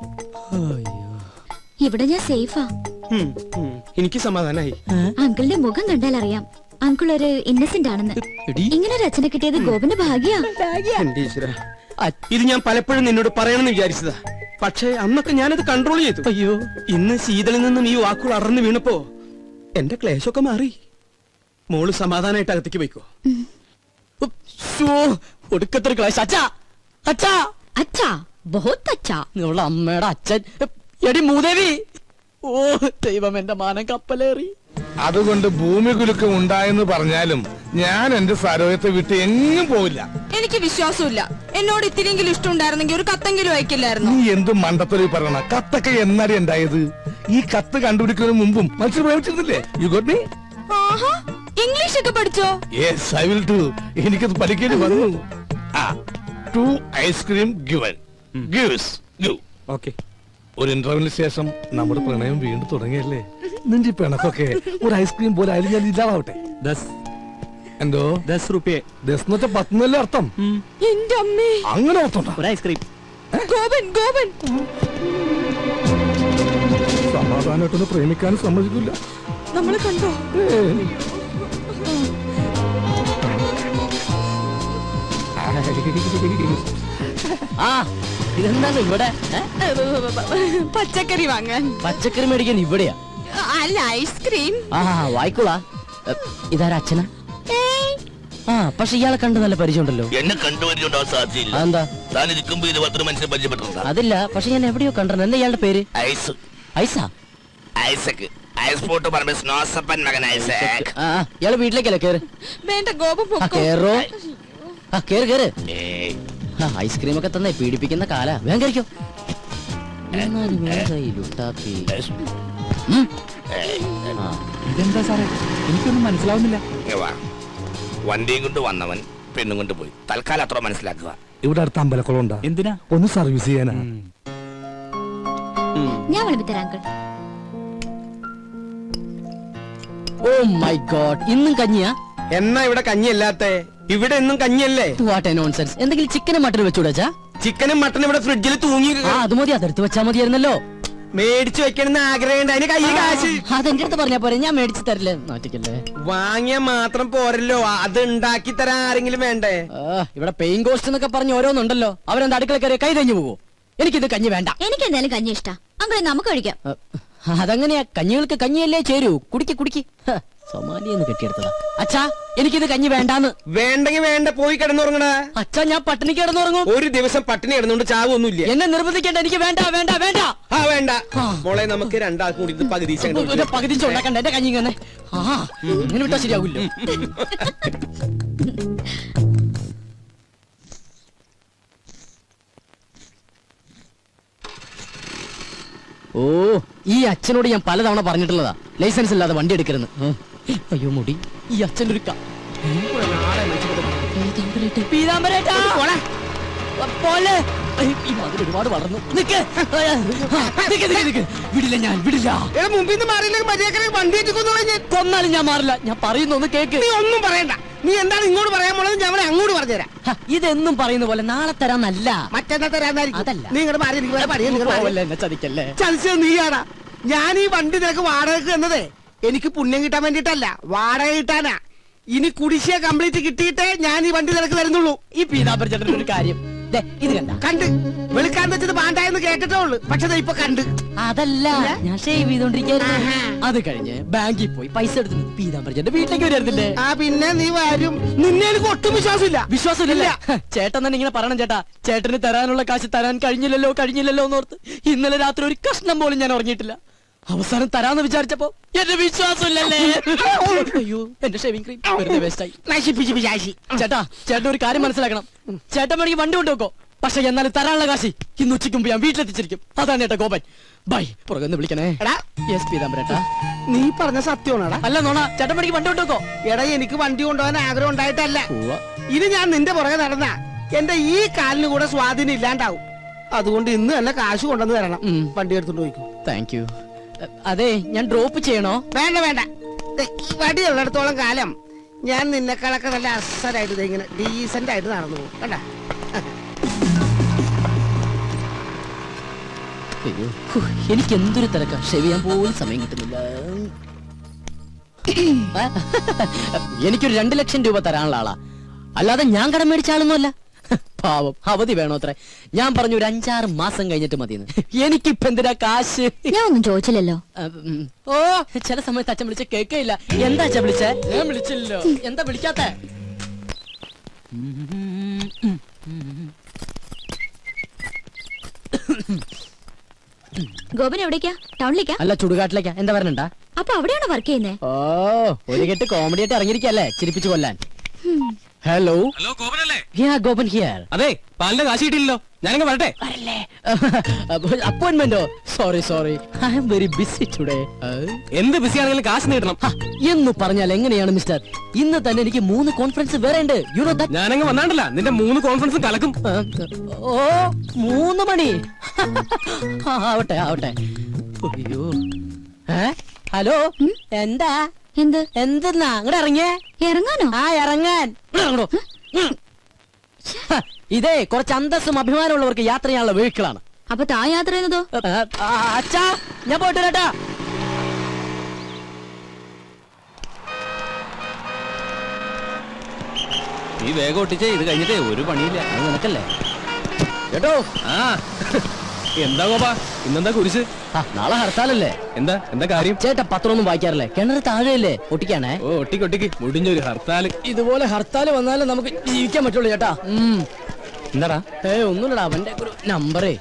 ഇവിടെ ഞാൻ സേഫാ. എനിക്ക് സമാധാനായി. അങ്കിളിന്റെ മുഖം കണ്ടാൽ അറിയാം അങ്കിൾ ഒരു ഇന്നസെന്റ് ആണെന്ന്. ഇങ്ങനെ ഒരു അച്ഛനെ കിട്ടിയത് ഗോപന്റെ ഭാഗ്യാ. ഇത് ഞാൻ പലപ്പോഴും നിന്നോട് പറയണമെന്ന് വിചാരിച്ചതാ, പക്ഷേ അന്നൊക്കെ ഞാനത് കൺട്രോൾ ചെയ്തു. അയ്യോ, ഇന്ന് ശീതളിൽ നിന്നും ഈ വാക്കുകൾ അടർന്നു വീണപ്പോ എന്റെ ക്ലേശമൊക്കെ മാറി. മോള് സമാധാനായിട്ട് അകത്തേക്ക് പോയിക്കോ. ഒടുക്കത്തൊരു ക്ലാസ്. അച്ഛാ അച്ഛാ അച്ഛാ, ബഹുത്ത് അച്ഛാ. നിങ്ങളുടെ അമ്മയുടെ അച്ഛൻ. എടി മൂദേവി. ഓ ദൈവം, എന്റെ മാനം കപ്പലേറി. അതുകൊണ്ട് ഭൂമി കുലുക്കം ഉണ്ടായെന്ന് പറഞ്ഞാലും ഞാൻ എന്റെ സരോയത്തെ വിട്ട് എങ്ങും പോവില്ല. എനിക്ക് വിശ്വാസമില്ല. എന്നോട് ഇത്തിരിയെങ്കിലും ഇഷ്ടം ഉണ്ടായിരുന്നെങ്കിൽ ഒരു കത്തെങ്കിലും അയക്കില്ലായിരുന്നു. നീ എന്ത് മണ്ടത്തൊരു പറയണ? കത്തൊക്കെ എന്നാടി ഉണ്ടായത്? ഈ കത്ത് കണ്ടുപിടിക്കുന്നതിന് മുമ്പും മനുഷ്യർ പ്രേമിച്ചിരുന്നില്ലേ? You got me? ഇംഗ്ലീഷ് ഒക്കെ പഠിച്ചോ? Yes, I will do. എനിക്കത് പഠിക്കേണ്ടി വന്നു. 2 ice cream given. Gives give. Okay. ഒരു ഇന്റർവ്യൂവിന് ശേഷം നമ്മുടെ പ്രണയം വീണ്ടും തുടങ്ങിയല്ലേ? നിന്റെ പിണക്കൊക്കെ ഒരു ഐസ്ക്രീം പോലെ ആയാലും ഞാൻ ഇല്ലാതാവട്ടെ. എന്തോ 10 രൂപയെ? 10 എന്ന് വെച്ചാൽ 10 അർത്ഥം. എന്റെ അമ്മേ, അങ്ങനെ അർത്ഥം. ഒരു ഐസ്ക്രീം. ഗോപൻ ഗോപൻ. സമാധാനമായിട്ടൊന്ന് പ്രേമിക്കാനും സമ്മതിക്കില്ല. നമ്മളെ കണ്ടോ? ആ ഇതെന്താണ് ഇവിടെ? പച്ചക്കറി വാങ്ങാൻ. പച്ചക്കറി മേടിക്കാൻ ഇവിടെയാ? അല്ല, ഐസ്ക്രീം. ആ വായിക്കോളാ. ഇതാരാ അച്ഛനാ? ആ, പക്ഷെ ഇയാളെ കണ്ട് നല്ല പരിചയമുണ്ടല്ലോ. എന്നെ കണ്ടുപരിചയമുണ്ടാവാൻ സാധ്യതയില്ല. എന്താ? താൻ ഇരിക്കുമ്പോ ഇത് 10 മനുഷ്യനെ പരിചയപ്പെട്ടിട്ടുണ്ടോ? അതില്ല, പക്ഷെ ഞാൻ എവിടെയോ കണ്ടിട്ടുണ്ട്. എന്താ ഇയാളുടെ പേര്? ഐസ്. ഐസാ ഐസക് ഐസ്പോർട്ട് പറമ്പ് സ്നോസപ്പൻ മകൻ ഐസക്. ആ ഇയാള് വീട്ടിലേക്കല്ലേ കേറ്. വേണ്ട ഗോപ കേറോ. ആ കേറ് കേറ്. ഏയ് ഐസ്ക്രീം ഒക്കെ തന്നെ പീഡിപ്പിക്കുന്ന കാല. വേഗം കഴിക്കോ. ഇതെന്താ സാറേ, എനിക്കൊന്നും മനസ്സിലാവുന്നില്ല. ഇങ്ങ് വാ. വണ്ടിയും കൊണ്ട് വന്നവൻ പെണ്ണും കൊണ്ട് പോയി. തൽക്കാലം അത്ര മനസ്സിലാക്കുക. ഇവിടെ അടുത്ത് അമ്പലക്കുളം ഉണ്ടാ, എന്തിനാ? ഒന്ന് സർവീസ് ചെയ്യാനാ. ഞാൻ വിളിപ്പിത്തരാം അങ്കിൾ. ഓ മൈ ഗോഡ്, ഇന്നും കഞ്ഞിയാ? എന്നാ ഇവിടെ കഞ്ഞിയല്ലാത്ത? ഇവിടെ എന്നും കഞ്ഞിയല്ലേ? What A nonsense. എന്തെങ്കിലും ചിക്കനും മട്ടനും വെച്ചുകൂടാ? ചിക്കനും മട്ടനും ഇവിടെ ഫ്രിഡ്ജിൽ തൂങ്ങി. ആ അത് മതി, അതെടുത്ത് വെച്ചാ മതിയായിരുന്നല്ലോ. മേടിച്ചു വെക്കണമെന്ന് ആഗ്രഹമുണ്ട്. അതിന് കയ്യിൽ കാശ്. അതെന്റെ അടുത്ത് പറഞ്ഞാ പോരെ, ഞാൻ മേടിച്ചു തരില്ലേ. നാട്ടിക്കല്ലേ. വാങ്ങിയ മാത്രം പോരല്ലോ, അത് ഉണ്ടാക്കി തരാൻ ആരെങ്കിലും വേണ്ടേ? ഇവിടെ പെയിൻ കോസ്റ്റ് എന്നൊക്കെ പറഞ്ഞ് ഓരോന്നുണ്ടല്ലോ. അവരെന്താ അടുക്കള കയറി കൈ തഞ്ഞു പോകുമോ? എനിക്കിത് കഞ്ഞി വേണ്ട. എനിക്ക് എന്തായാലും കഞ്ഞി ഇഷ്ടാ അങ്കിൾ, നമുക്ക് കഴിക്കാം. അതങ്ങനെയാ, കഞ്ഞികൾക്ക് കഞ്ഞിയല്ലേ ചേരൂ. കുടിക്ക് കുടിക്ക്. സൊമാലിയെന്ന് കെട്ടിയെടുത്തതാ. അച്ഛാ എനിക്കിത് കഞ്ഞി വേണ്ടാന്ന്. വേണ്ടെങ്കിൽ വേണ്ട, പോയി കിടന്നുറങ്ങണ. അച്ഛാ ഞാൻ പട്ടിണി കിടന്നുറങ്ങും. ഒരു ദിവസം പട്ടിണി കിടന്നുകൊണ്ട് ചാവൊന്നുമില്ല. എന്നെ നിർബന്ധിക്കേണ്ട, എനിക്ക് വേണ്ട വേണ്ട വേണ്ട. ആ വേണ്ട മോളെ, നമുക്ക് രണ്ടാൾക്കും കൂടി ഇത് പകുതി പകുതി ഉണ്ടാക്കണ്ട. എന്റെ കഞ്ഞി ഇങ്ങനെ ഇങ്ങനെ വിട്ടാ ശരിയാവില്ല. ഓ ഈ അച്ഛനോട് ഞാൻ പലതവണ പറഞ്ഞിട്ടുള്ളതാ ലൈസൻസ് ഇല്ലാതെ വണ്ടി എടുക്കരുന്ന്. അയ്യോ മുടി, ഈ അച്ഛൻ്റെ ഒരു ഒരുപാട് വളർന്നു. വിടില്ല, ഞാൻ വിടില്ല. മുമ്പിൽ നിന്ന് മാറിയില്ലെങ്കിൽ വണ്ടി കൊന്നാലും ഞാൻ മാറില്ല. ഞാൻ പറയുന്നൊന്ന് കേക്ക്. നീ ഒന്നും പറയണ്ട. നീ എന്താണ് ഇങ്ങോട്ട് പറയാൻ പോണത്? ഞാൻ അങ്ങോട്ട് പറഞ്ഞുതരാം. ഇതെന്നും പറയുന്ന പോലെ നാളെ തരാന്നല്ല, മറ്റന്നാ തരാന്നായിരിക്കും. അതല്ല. നീ ഇങ്ങോട്ട് മാറി. എന്നെ ചതിക്കല്ലേ. ചതിച്ചത് നീയാടാ. ഞാൻ ഈ വണ്ടി നിനക്ക് വാടകയ്ക്ക് തന്നതേ എനിക്ക് പുണ്യം കിട്ടാൻ വേണ്ടിട്ടല്ല, വാടക കിട്ടാനാ. ഇനി കുടിശ്ശിക കംപ്ലീറ്റ് കിട്ടിയിട്ടേ ഞാൻ ഈ വണ്ടി നിനക്ക് തരുന്നുള്ളൂ. ഈ പീതാംബര ചേട്ടൻ ഒരു കാര്യം ഇത് കണ്ട് വെളുക്കാൻ വെച്ചത് പാണ്ടായെന്ന് കേട്ടിട്ടേ ഉള്ളു. പക്ഷെ ഇപ്പൊ കണ്ട്. അതല്ല, ഞാൻ ഷേവ് ചെയ്തോണ്ടിരിക്കുന്നു. അത് കഴിഞ്ഞ് ബാങ്കിൽ പോയി പൈസ എടുത്തു പീതാംബര ചേട്ടന്റെ വീട്ടിലേക്ക് വരുന്നില്ലേ? ആ പിന്നെ നീ വരും. നിന്നെ എനിക്ക് ഒട്ടും വിശ്വാസമില്ല. വിശ്വാസമില്ല. ചേട്ടൻ തന്നെ ഇങ്ങനെ പറയണം ചേട്ടാ. ചേട്ടന് തരാനുള്ള കാശ് തരാൻ കഴിഞ്ഞില്ലല്ലോ എന്നോർത്ത് ഇന്നലെ രാത്രി ഒരു കഷ്ണം പോലും ഞാൻ ഉറങ്ങിയിട്ടില്ല. അവസാനം തരാന്ന് വിചാരിച്ചപ്പോ എന്റെ വിശ്വാസമില്ലല്ലേ. അയ്യോ, എന്റെ ഷേവിംഗ് ക്രീം വെറുതെ വേസ്റ്റായി. ചേട്ടാ, ചേട്ടൻ ഒരു കാര്യം മനസ്സിലാക്കണം. ചേട്ടൻ വേണമെങ്കിൽ വണ്ടി കൊണ്ടുവെക്കോ, പക്ഷെ എന്നാലും തരാനുള്ള കാശി ഇന്ന് ഉച്ചയ്ക്ക് മുമ്പ് ഞാൻ വീട്ടിലെത്തിച്ചിരിക്കും. അതാണ് ചേട്ടാ ഗോപൻ. ബൈ. പുറകെന്ന് വിളിക്കണേ. യെസ് പീതാംബരേട്ടാ. നീ പറഞ്ഞ സത്യമാണോടാ? അല്ല നോണ. ചേട്ടൻ വേണമെങ്കിൽ വണ്ടി കൊണ്ടുവെക്കോ. എടാ, എനിക്ക് വണ്ടി കൊണ്ടുപോകാൻ ആഗ്രഹം ഉണ്ടായിട്ടല്ല. ഇനി ഞാൻ നിന്റെ പുറകെ നടന്ന എന്റെ ഈ കാലിന് കൂടെ സ്വാധീനം ഇല്ലാണ്ടാവും. അതുകൊണ്ട് ഇന്ന് തന്നെ കാശ് കൊണ്ടുവന്ന് തരണം. വണ്ടി എടുത്തോണ്ട് പോയിക്കോ. Thank you. അതെ, ഞാൻ ഡ്രോപ്പ് ചെയ്യണോ? വേണ്ട വേണ്ട. ഈ വടി ഉള്ളിടത്തോളം കാലം ഞാൻ നിന്നെക്കാളൊക്കെ നല്ല അസലായിട്ട് ഇങ്ങനെ ഡീസന്റ് ആയിട്ട് നടന്നു പോകും. കണ്ട. അയ്യോ, എനിക്ക് എന്തൊരു തിരക്കാ. ഷേവ് ചെയ്യാൻ പോലും സമയം കിട്ടുന്നില്ല. എനിക്കൊരു 2 ലക്ഷം രൂപ തരാനുള്ള ആളാ, അല്ലാതെ ഞാൻ കടം മേടിച്ച ആളൊന്നുമല്ല. പാവം, അവധി വേണോ അത്രേ. ഞാൻ പറഞ്ഞു ഒരു 5-6 മാസം കഴിഞ്ഞിട്ട് മതിയെന്ന്. എനിക്കിപ്പ എന്തിനാ കാശ്? ഞാൻ ഒന്നും ചോദിച്ചില്ലല്ലോ. ഓ, ചില സമയത്ത് അച്ഛൻ വിളിച്ച കേൾക്കയില്ല. എന്താ അച്ഛൻ വിളിച്ചേ? ഞാൻ വിളിച്ചില്ലല്ലോ. എന്താ വിളിക്കാത്ത? ഗോപൻ എവിടേക്കാ? ടൗണിലേക്കാ? അല്ല, ചുടുകാട്ടിലേക്കാ. എന്താ പറഞ്ഞണ്ടാ? അപ്പൊ അവിടെയാണോ വർക്ക് ചെയ്യുന്നേ? ഓ, ഒരു കെട്ട് കോമഡി ആയിട്ട് ഇറങ്ങിയിരിക്കല്ലേ ചിരിപ്പിച്ചു കൊല്ലാൻ. ഹലോ ഗോപനല്ലേ? ഗോപൻ ഹിയർ. അതെ, പാലിന്റെ കാശ് കിട്ടിയില്ലല്ലോ. ഞാനങ്ങ് വരട്ടെ. അപ്പോയിന്റ്മെന്റോ? Sorry I am very busy today. എന്ത് ബിസി ആണെങ്കിലും കാശ് നേടണം എന്ന് പറഞ്ഞാൽ എങ്ങനെയാണ് മിസ്റ്റർ? ഇന്ന് തന്നെ എനിക്ക് 3 കോൺഫറൻസ് വേറെ ഉണ്ട്. You know that. ഞാനങ്ങ് വന്നാണ്ടല്ല, നിന്റെ 3 കോൺഫറൻസും കലക്കും. ഓ, 3 മണി. ആവട്ടെ. അയ്യോ, ഹലോ. എന്താ? എന്തെന്നാ അങ്ങോട്ട് ഇറങ്ങിയേ? ഇറങ്ങാനോ? ആ, ഇറങ്ങാൻ. ഇതേ കുറച്ച് അന്തസ്സും അഭിമാനമുള്ളവർക്ക് യാത്ര ചെയ്യാനുള്ള വെഹിക്കിളാണ്. അപ്പൊ താ യാത്ര ചെയ്യുന്നതോ? അച്ഛാ, ഞാൻ പോയിട്ട് വരാട്ടാ. നീ വേഗം ഒട്ടിച്ചേ, ഇത് കഴിഞ്ഞിട്ടേ ഒരു പണിയില്ല. അത് നിനക്കല്ലേ കേട്ടോ. ആ, എന്താ ഗോപാ, ഇന്നെന്താ കുരിശ്? നാളെ ഹർത്താലല്ലേ? എന്താ കാര്യം? ചേട്ടാ പത്രമൊന്നും വായിക്കാറില്ലേ? കിണറ് താഴെയല്ലേ? ഒട്ടിക്കാണേ. ഓ, ഒട്ടിക്ക് മുടിഞ്ഞൊരു ഹർത്താല്. ഇതുപോലെ ഹർത്താല് വന്നാലും നമുക്ക് ജീവിക്കാൻ പറ്റുള്ളൂ ചേട്ടാ. എന്താടാ? ഒന്നുമില്ലടാ, അവന്റെ ഒരു നമ്പറേ.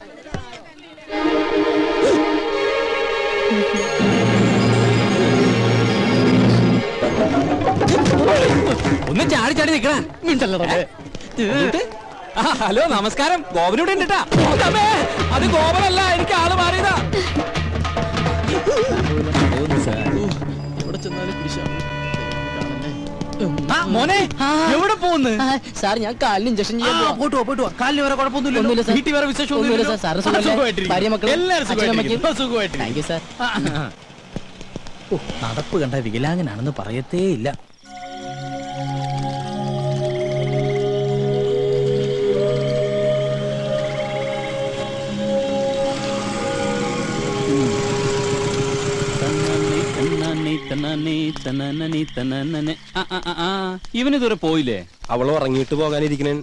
ഒന്ന് ചാടി ചാടി നിക്കണ. ഹലോ നമസ്കാരം, ഗോപനൂടെ ഉണ്ട്. അത് ഗോപനല്ല, എനിക്ക് ആള് മാറിയതാ. മോനെ എവിടെ പോകുന്നു? സാർ ഞാൻ കാലിന് ഇഞ്ചക്ഷൻ ചെയ്യാൻ പോവാ. പോട്ടോ കാലിന് വേറെ ഒന്നുമില്ല കുഴപ്പമൊന്നുമില്ല. സാർ. വീട്ടിൽ വേറെ വിശേഷം ഒന്നുമില്ല സാർ. സാറ് സുഖമല്ലേ? ഭാര്യ മക്കളും എല്ലാവരും അച്ഛനമ്മയ്ക്കും? സുഖമായിട്ട്. Thank you sir. നടപ്പ് കണ്ട വികലാംഗനാണെന്ന് പറയത്തേ ഇല്ല. ഇവനിതുവരെ പോയില്ലേ? അവൾ ഉറങ്ങിയിട്ട് പോകാനിരിക്കണേ.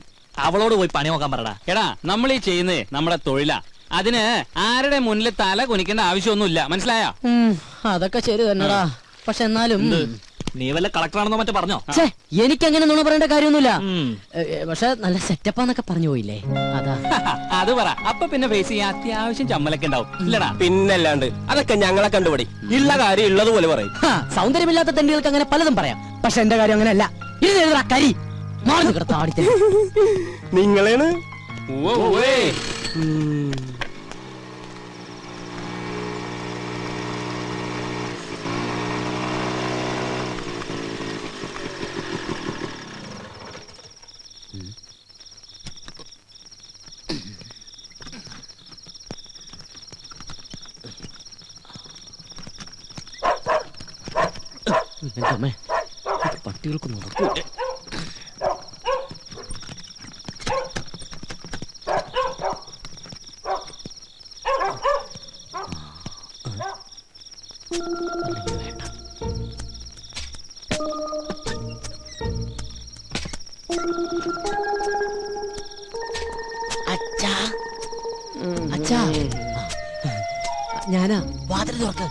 അവളോട് പോയി പണി നോക്കാൻ പറടാ. എടാ, നമ്മൾ ഈ ചെയ്യുന്നേ നമ്മുടെ തൊഴിലാ. അതിന് ആരുടെ മുന്നിൽ തല കുനിക്കേണ്ട ആവശ്യമൊന്നുമില്ല, മനസ്സിലായോ? അതൊക്കെ ശരി തന്നെടാ. പക്ഷെ എന്നാലും നീ വല്ല കളക്ടറാണെന്നോ മറ്റോ പറഞ്ഞോ? എനിക്കങ്ങനെ നുണ പറയേണ്ട കാര്യമൊന്നുമില്ല. പക്ഷെ നല്ല സെറ്റപ്പാന്നൊക്കെ പറഞ്ഞു പോയില്ലേ, അതാ. അത് പറ. അപ്പൊ പിന്നെ ഫേസ് ചെയ്യാൻ അത്യാവശ്യം ചമ്മലൊക്കെ ഉണ്ടാവും, ഇല്ലടാ? പിന്നല്ലാണ്ട് അതൊക്കെ ഞങ്ങളെ കണ്ടുപടി. ഉള്ള കാര്യം ഉള്ളതുപോലെ പറയും. സൗന്ദര്യമില്ലാത്ത തെണ്ടികൾക്ക് അങ്ങനെ പലതും പറയാം. പക്ഷെ എന്റെ കാര്യം അങ്ങനെയല്ല. ഇത് എഴുതാ കരി മാറി. നിങ്ങളേണ് പട്ടികൾക്ക് നടക്കൂ. അച്ഛാ, ഞാനാ. വാതിൽ തുറക്ക്.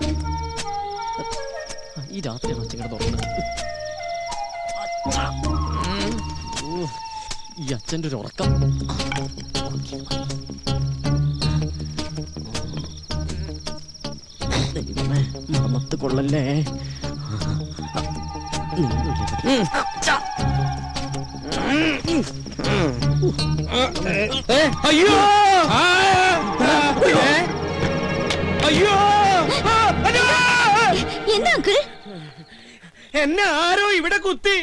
ഈ രാത്രിയാണ് അച്ഛൻ തുറക്കുന്നത്. ഈ അച്ഛൻ്റെ ഒരു ഉറക്കം. മണത്ത് കൊള്ളല്ലേ. അയ്യോ അയ്യോ, എന്താ അങ്കിൾ? എന്നെ ആരോ ഇവിടെ കുത്തി.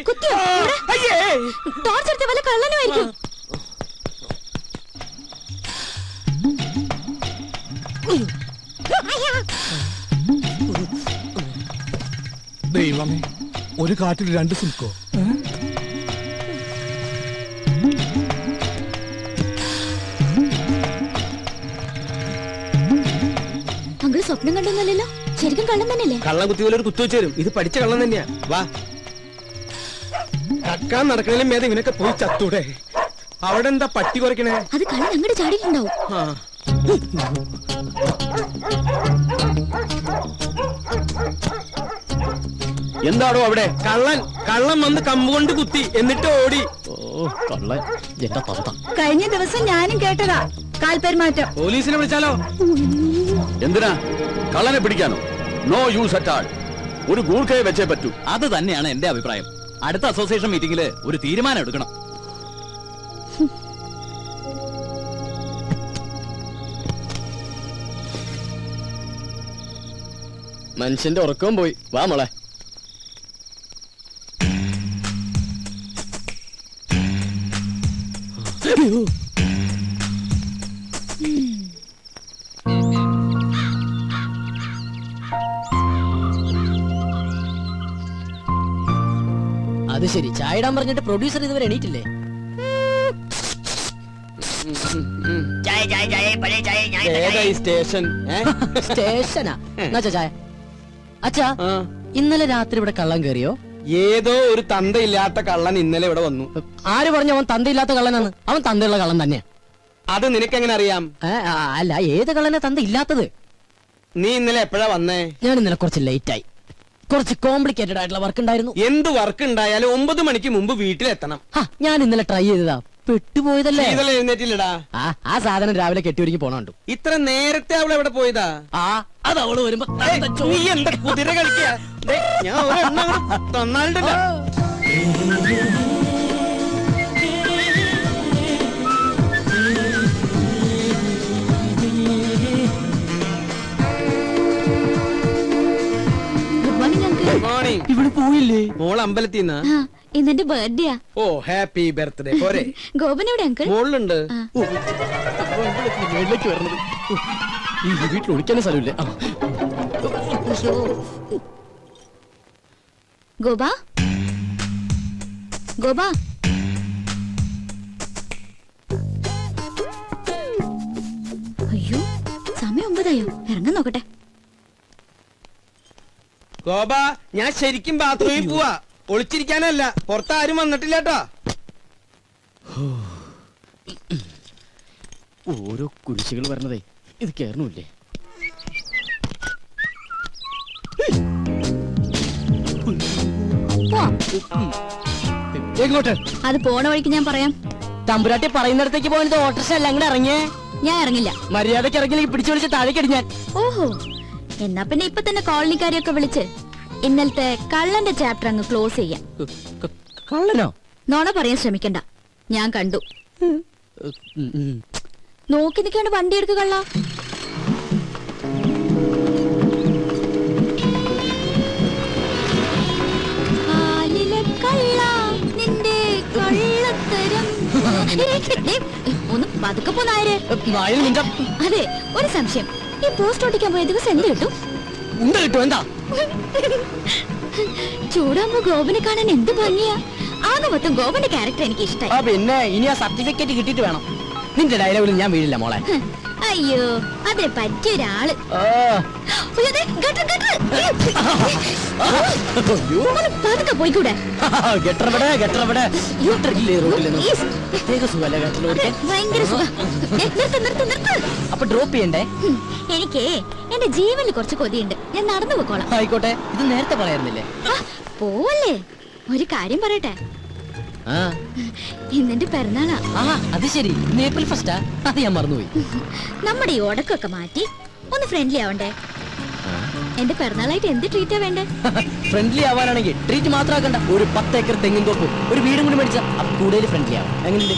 അയ്യേ, ടോർച്ചെടുത്ത വല്ല കള്ളനുമായിരിക്കും. ദൈവമേ, ഒരു കാട്ടിൽ രണ്ട് സിൽക്കോ? അങ്കിൾ സ്വപ്നം കണ്ടൊന്നല്ലോ, ശരിക്കും കള്ളം തന്നെയല്ലേ? കള്ളം കുത്തി പോലെ ഒരു കുത്തു വെച്ച് തരും. ഇത് പഠിച്ച കള്ളം തന്നെയാ. വാ, കക്കാൻ നടക്കണേലും മേധ ഇവനൊക്കെ പോയി ചത്തൂടെ. അവിടെ എന്താ പട്ടി കുറയ്ക്കണേ? അത് കള്ളൻ അങ്ങോട്ട് ചാടിയിട്ടുണ്ടാവും. എന്താണോ അവിടെ? കള്ളൻ വന്ന് കമ്പ് കൊണ്ട് കുത്തി, എന്നിട്ട് ഓടി. കള്ളൻ എന്റെ തന്ത. കഴിഞ്ഞ ദിവസം ഞാനും കേട്ടതാ കാൽപെരുമാറ്റം. പോലീസിനെ വിളിച്ചാലോ? എന്തിനാ? കള്ളനെ പിടിക്കാനോ? No use at all. ഒരു ഗൂർഖയെ വെച്ചേ പറ്റൂ. അത് തന്നെയാണ് എന്റെ അഭിപ്രായം. അടുത്ത അസോസിയേഷൻ മീറ്റിംഗില് ഒരു തീരുമാനം എടുക്കണം. മനുഷ്യന്റെ ഉറക്കവും പോയി. വാ മോളെ. അത് ശരി, ചായ ഇടാൻ പറഞ്ഞിട്ട് പ്രൊഡ്യൂസർ ഇതുവരെ എണീറ്റില്ലേ? സ്റ്റേഷനാ? എന്നാ ചായ. അച്ഛാ, ഇന്നലെ രാത്രി ഇവിടെ കള്ളൻ കയറിയോ? ഏതോ ഒരു തന്തയില്ലാത്ത കള്ളൻ ഇന്നലെ ഇവിടെ വന്നു. ആര് പറഞ്ഞു അവൻ തന്തയില്ലാത്ത കള്ളനാണ്? അവൻ തന്തയുള്ള കള്ളൻ തന്നെയാ. അത് നിനക്കെങ്ങനെ അറിയാം? അല്ല, ഏത് കള്ളനെ തന്ത ഇല്ലാത്തത്? നീ ഇന്നലെ എപ്പോഴാ വന്നേ? ഞാൻ ഇന്നലെ കുറച്ച് ലേറ്റ് ആയി. കുറച്ച് കോംപ്ലിക്കേറ്റഡ് ആയിട്ടുള്ള വർക്ക് ഉണ്ടായിരുന്നു. എന്ത് വർക്ക് ഉണ്ടായാലും 9 മണിക്ക് മുമ്പ് വീട്ടിലെത്തണം. ഞാൻ ഇന്നലെ ട്രൈ ചെയ്തതാ, പെട്ടുപോയതല്ലേ. എഴുന്നേറ്റില്ലടാ. ആ സാധനം രാവിലെ കെട്ടിയൊരുക്കി പോണുണ്ടു. ഇത്ര നേരത്തെ അവൾ എവിടെ പോയതാ? അത് അവള് വരുമ്പോ നീ എന്താ കുതിര കളിക്കുക? ഞാൻ ഒരെണ്ണം തന്നാലുണ്ടല്ലോ. Good morning uncle. മോർണിംഗ്. ഇവിടെ പോയില്ലേ? മോൾ അമ്പലത്തിൽ നിന്നാ? ഇന്നെന്റെ ബർത്ത്ഡേയാ. ഓ ഹാപ്പി ബർത്ത്ഡേ. പോരെ ഗോപൻ എവിടെ അങ്കിൾ? മോളിലുണ്ട്. മേളിലേക്ക് വരണത്. ഈ വീട്ടിൽ ഒളിക്കാനും സ്ഥലമില്ലേ? ഗോപാ, ഗോപാ. അയ്യോ, സമയം 9 ഇറങ്ങാൻ നോക്കട്ടെ. ഗോപ, ഞാൻ ശരിക്കും ബാത്റൂമിൽ പോവാ. ഒളിച്ചിരിക്കാനല്ല. പുറത്താരും വന്നിട്ടില്ല കേട്ടോ. ഓരോ കുരിശുകൾ വരണതേ ഇത് കേറണില്ലേ? എങ്ങോട്ട്? അത് പോണ വഴിക്ക് ഞാൻ പറയാം. തമ്പുരാട്ടി പറയുന്നിടത്തേക്ക് പോയത് ഓട്ടർഷ അല്ല, അങ്ങോട്ട് ഇറങ്ങിയേ. ഞാൻ ഇറങ്ങില്ല. മര്യാദക്ക് ഇറങ്ങില്ലെങ്കിൽ പിടിച്ചു വിളിച്ച് താഴേക്കടി ഞാൻ. ഓഹോ, എന്നാ പിന്നെ ഇപ്പൊ തന്നെ കോളനിക്കാരെയൊക്കെ വിളിച്ച് ഇന്നലത്തെ കള്ളന്റെ ചാപ്റ്റർ അങ്ങ് ക്ലോസ് ചെയ്യാം. കള്ളനോ? നോണ പറയാൻ ശ്രമിക്കണ്ട, ഞാൻ കണ്ടു. നോക്കി നിൽക്കാണ്ട് വണ്ടി എടുക്കുക കള്ള. ഒന്ന് പതുക്കെ പോന്നായര്. അതെ, ഒരു സംശയം. ഈ പോസ്റ്റ് ഒട്ടിക്കാൻ പോയ ദിവസം എന്ത് കിട്ടും? എന്താ ചൂടാകുമ്പോ ഗോപനെ കാണാൻ എന്ത് ഭംഗിയാ. ആകെ മൊത്തം ഗോപന്റെ ക്യാരക്ടർ എനിക്ക് ഇഷ്ടമായി. പിന്നെ ഇനി ആ സർട്ടിഫിക്കറ്റ് കിട്ടിയിട്ട് വേണം. നിന്റെ ഡയലോഗിൽ ഞാൻ വീഴില്ല മോളെ. അയ്യോ, അതിന് പറ്റിയൊരാള്. പതുക്കെ പോയിക്കൂടെ? ഭയങ്കര സുഖം. അപ്പൊ ഡ്രോപ്പ് ചെയ്യണ്ടേ? എനിക്ക് എന്റെ ജീവനിൽ കുറച്ച് കൊതിയുണ്ട്. ഞാൻ നടന്നു പോയിക്കോളാം. ആയിക്കോട്ടെ, ഇത് നേരത്തെ പറയാറുന്നില്ലേ? പോവല്ലേ, ഒരു കാര്യം പറയട്ടെ. ഇന്നെന്റെ പിറന്നാളാ. അത് ശരി, ഏപ്രിൽ ഫസ്റ്റാ? അത് ഞാൻ മറന്നുപോയി. നമ്മുടെ ഈ ഉടക്കൊക്കെ മാറ്റി ഒന്ന് ഫ്രണ്ട്ലി ആവണ്ടേ? എന്റെ പിറന്നാളായിട്ട് എന്ത് ട്രീറ്റാ വേണ്ടേ? ഫ്രണ്ട്ലി ആവാനാണെങ്കിൽ ട്രീറ്റ് മാത്രമാക്കണ്ട, ഒരു 10 ഏക്കർ തെങ്ങിൻ തോപ്പ്, ഒരു വീടും കൂടി മേടിച്ച കൂടുതൽ ഫ്രണ്ട്ലി ആവും. എങ്ങനെയുണ്ട്?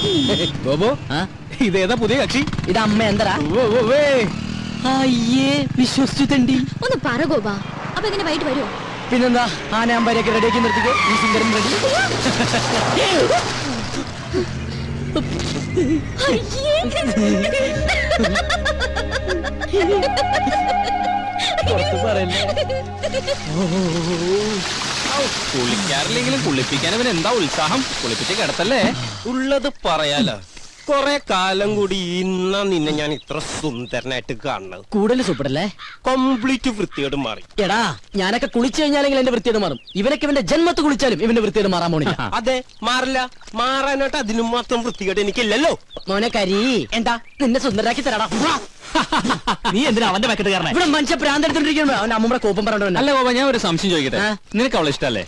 ഇതേതാ പുതിയ കക്ഷി? ഇത് അമ്മ എന്തരാ? അയ്യേ, വിശ്വസിച്ചു തണ്ടി. ഒന്ന് പറ ഗോപാ, അപ്പൊ എങ്ങനെ വൈകിട്ട് വരുമോ? പിന്നെന്താ, ആനയാമ്പാരിയൊക്കെ റെഡിയാക്കി നിർത്തിക്കോ. ഈ സുന്ദരൻ റെഡി. കുളിക്കാറില്ലെങ്കിലും കുളിപ്പിക്കാൻ അവൻ എന്താ ഉത്സാഹം. കുളിപ്പിച്ച് കിടത്തല്ലേ? ഉള്ളത് പറയാലോ. കൊറേ കാലം കൂടി ഇന്നാ നിന്നെ ഞാൻ ഇത്ര സുന്ദരനായിട്ട് കാണുന്നത്. കൂടുതൽ സൂപ്പറല്ലേ? കംപ്ലീറ്റ് വൃത്തിയോട് മാറി. എടാ, ഞാനൊക്കെ കുളിച്ചു കഴിഞ്ഞാലെങ്കിൽ എന്റെ വൃത്തിയോട് മാറും. ഇവനൊക്കെ ഇവന്റെ ജന്മത്ത് കുളിച്ചാലും ഇവന്റെ വൃത്തിയോട് മാറാൻ പോണില്ല. അതെ, മാറില്ല. മാറാനായിട്ട് അതിനും മാത്രം വൃത്തികേട് എനിക്കില്ലല്ലോ. മോനെ കരി, എന്താ നിന്നെ സുന്ദരാക്കി തരാടാ. നീ എന്തിനാ അവന്റെ പാക്കറ്റ് കാരണം? ഇവിടെ മനുഷ്യ പ്രാന്തെടുത്തോണ്ടിരിക്കുന്നു. അവൻ അമ്മൂടെ കോപ്പം പറഞ്ഞോ. അല്ല ഗോപ, ഞാൻ ഒരു സംശയം ചോദിക്കട്ടെ. നിനക്ക് അവളെ ഇഷ്ടല്ലേ?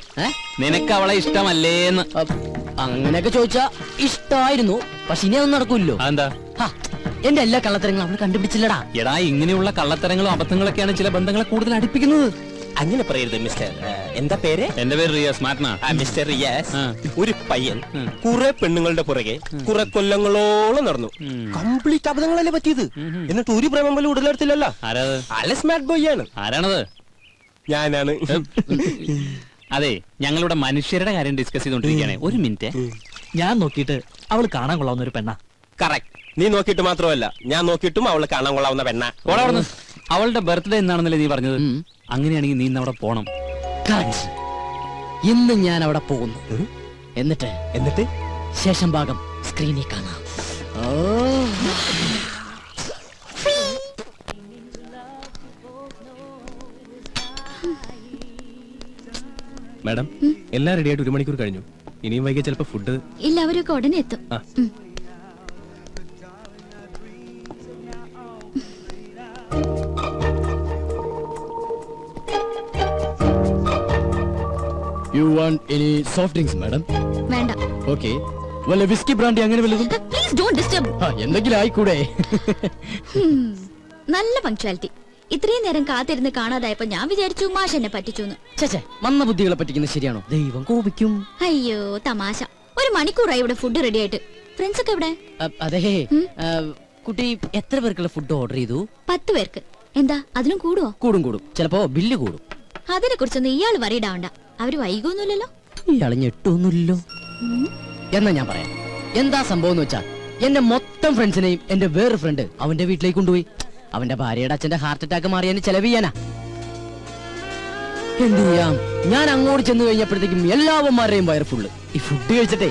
നിനക്ക് അവളെ ഇഷ്ടമല്ലേന്ന്? അങ്ങനെയൊക്കെ ചോദിച്ചാ ഇഷ്ടമായിരുന്നു, പക്ഷെ ഇനി അതൊന്നും നടക്കൂല്ലോ. എന്താ? എന്റെ എല്ലാ കള്ളത്തരങ്ങളും അവള് കണ്ടുപിടിച്ചില്ലടാ. എടാ, ഇങ്ങനെയുള്ള കള്ളത്തരങ്ങളും അബദ്ധങ്ങളൊക്കെയാണ് ചില ബന്ധങ്ങളെ കൂടുതൽ അടുപ്പിക്കുന്നത്. അങ്ങനെ പറയരുത് മിസ്റ്റർ. എന്താ പേര്? എന്റെ പേര് റിയാസ്. മാറ്റനാ മിസ്റ്റർ റിയാസ്. ഒരു പയ്യൻ കുറെ പെണ്ണുങ്ങളുടെ പുറകെ കുറെ കൊല്ലങ്ങളോളം നടന്നു. കംപ്ലീറ്റ് അബദ്ധങ്ങളല്ലേ പറ്റിയത്. എന്നിട്ട് ഒരു പ്രേമം പോലും ഉടലെടുത്തില്ലല്ലോ. ആരാത്? സ്മാർട്ട് ബോയ് ആണ്. ആരാണത്? ഞാനാണ്. അതെ, ഞങ്ങളുടെ മനുഷ്യരുടെ കാര്യം ഡിസ്കസ് ചെയ്തോണ്ടിരിക്കുകയാണ്. ഒരു മിനിറ്റ്. ഞാൻ നോക്കിയിട്ട് അവള് കാണാൻ കൊള്ളാവുന്ന ഒരു പെണ്ണ. കറക്റ്റ്. നീ നോക്കിയിട്ട് മാത്രമല്ല, ഞാൻ നോക്കിയിട്ടും അവള് കാണാൻ കൊള്ളാവുന്ന പെണ്ണ. അവളുടെ ബർത്ത്ഡേ എന്നാണെന്നല്ലേ നീ പറഞ്ഞത്? അങ്ങനെയാണെങ്കിൽ നീ ഇന്ന് അവിടെ പോണം. ഇന്ന് ഞാൻ അവിടെ പോകുന്നു. എന്നിട്ട് ശേഷം ഭാഗം സ്ക്രീനിൽ കാണാം. മാഡം, എല്ലാം റെഡിയായിട്ട് 1 മണിക്കൂർ കഴിഞ്ഞു. ഇനിയും വൈകി ചിലപ്പോ ഫുഡ് ഇല്ല, അവരൊക്കെ ഉടനെ എത്തും. You want any soft drinks, madam? വേണ്ട. Okay. വല്ല വിസ്കി ബ്രാൻഡി അങ്ങനെ വല്ലതും? Please don't disturb. എന്തെങ്കിലും ആയിക്കൂടെ? നല്ല പങ്ക്ച്വാലിറ്റി. ഇത്രയും നേരം കാത്തിരുന്ന് കാണാതായപ്പോ ഞാൻ വിചാരിച്ചു മാഷ് എന്നെ പറ്റിച്ചു. ചേച്ചേ മന്ന ബുദ്ധികളെ പറ്റിക്കുന്നത് ശരിയാണോ? ദൈവം കോപിക്കും. അയ്യോ തമാശ. ഒരു മണിക്കൂറായി ഇവിടെ ഫുഡ് റെഡി ആയിട്ട്. ഫ്രണ്ട്സ് ഒക്കെ എവിടെ? അതെ കുട്ടി എത്ര പേർക്കുള്ള ഫുഡ് ഓർഡർ ചെയ്തു? 10 പേർക്ക്. എന്താ അതിനും കൂടുവോ? കൂടും ചിലപ്പോ ബില്ല് കൂടും. അതിനെ കുറിച്ചൊന്നും ഇയാള് വറിയിടാവണ്ട. അവര് വൈകൊന്നുമില്ലല്ലോ. ഇയാള് ഞെട്ടൊന്നുമില്ലല്ലോ. എന്നാ ഞാൻ പറയാം എന്താ സംഭവം എന്ന് വെച്ചാ, എന്റെ മൊത്തം ഫ്രണ്ട്സിനെയും എന്റെ വേറെ ഫ്രണ്ട് അവന്റെ വീട്ടിലേക്ക് കൊണ്ടുപോയി. അവന്റെ ഭാര്യയുടെ അച്ഛന്റെ ഹാർട്ട് അറ്റാക്ക് മാറിയതിന് ചെലവ് ചെയ്യാനാ. എന്ത് ചെയ്യാം, ഞാൻ അങ്ങോട്ട് ചെന്ന് കഴിഞ്ഞപ്പോഴത്തേക്കും എല്ലാവന്മാരുടെയും വയർ ഫുള്ള് ഈ ഫുഡ് കഴിച്ചിട്ടേ.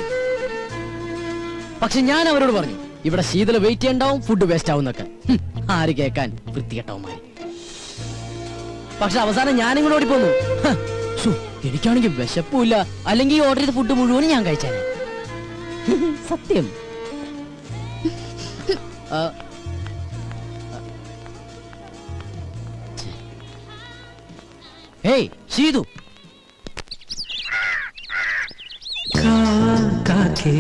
പക്ഷെ ഞാൻ അവരോട് പറഞ്ഞു ഇവിടെ ശീതള വെയിറ്റ് ചെയ്യണ്ടാവും, ഫുഡ് വേസ്റ്റ് ആവുന്നൊക്കെ. ആര് കേക്കാൻ, വൃത്തികെട്ടവന്മാര്. പക്ഷെ അവസാനം ഞാനിങ്ങോട്ട് ഓടിപ്പോന്നു. എനിക്കാണെങ്കിൽ വിശപ്പില്ല, അല്ലെങ്കിൽ ഓർഡർ ചെയ്ത ഫുഡ് മുഴുവനും ഞാൻ കഴിച്ചാനെ. സത്യം. ഏയ് ശീതു, കാക്കേ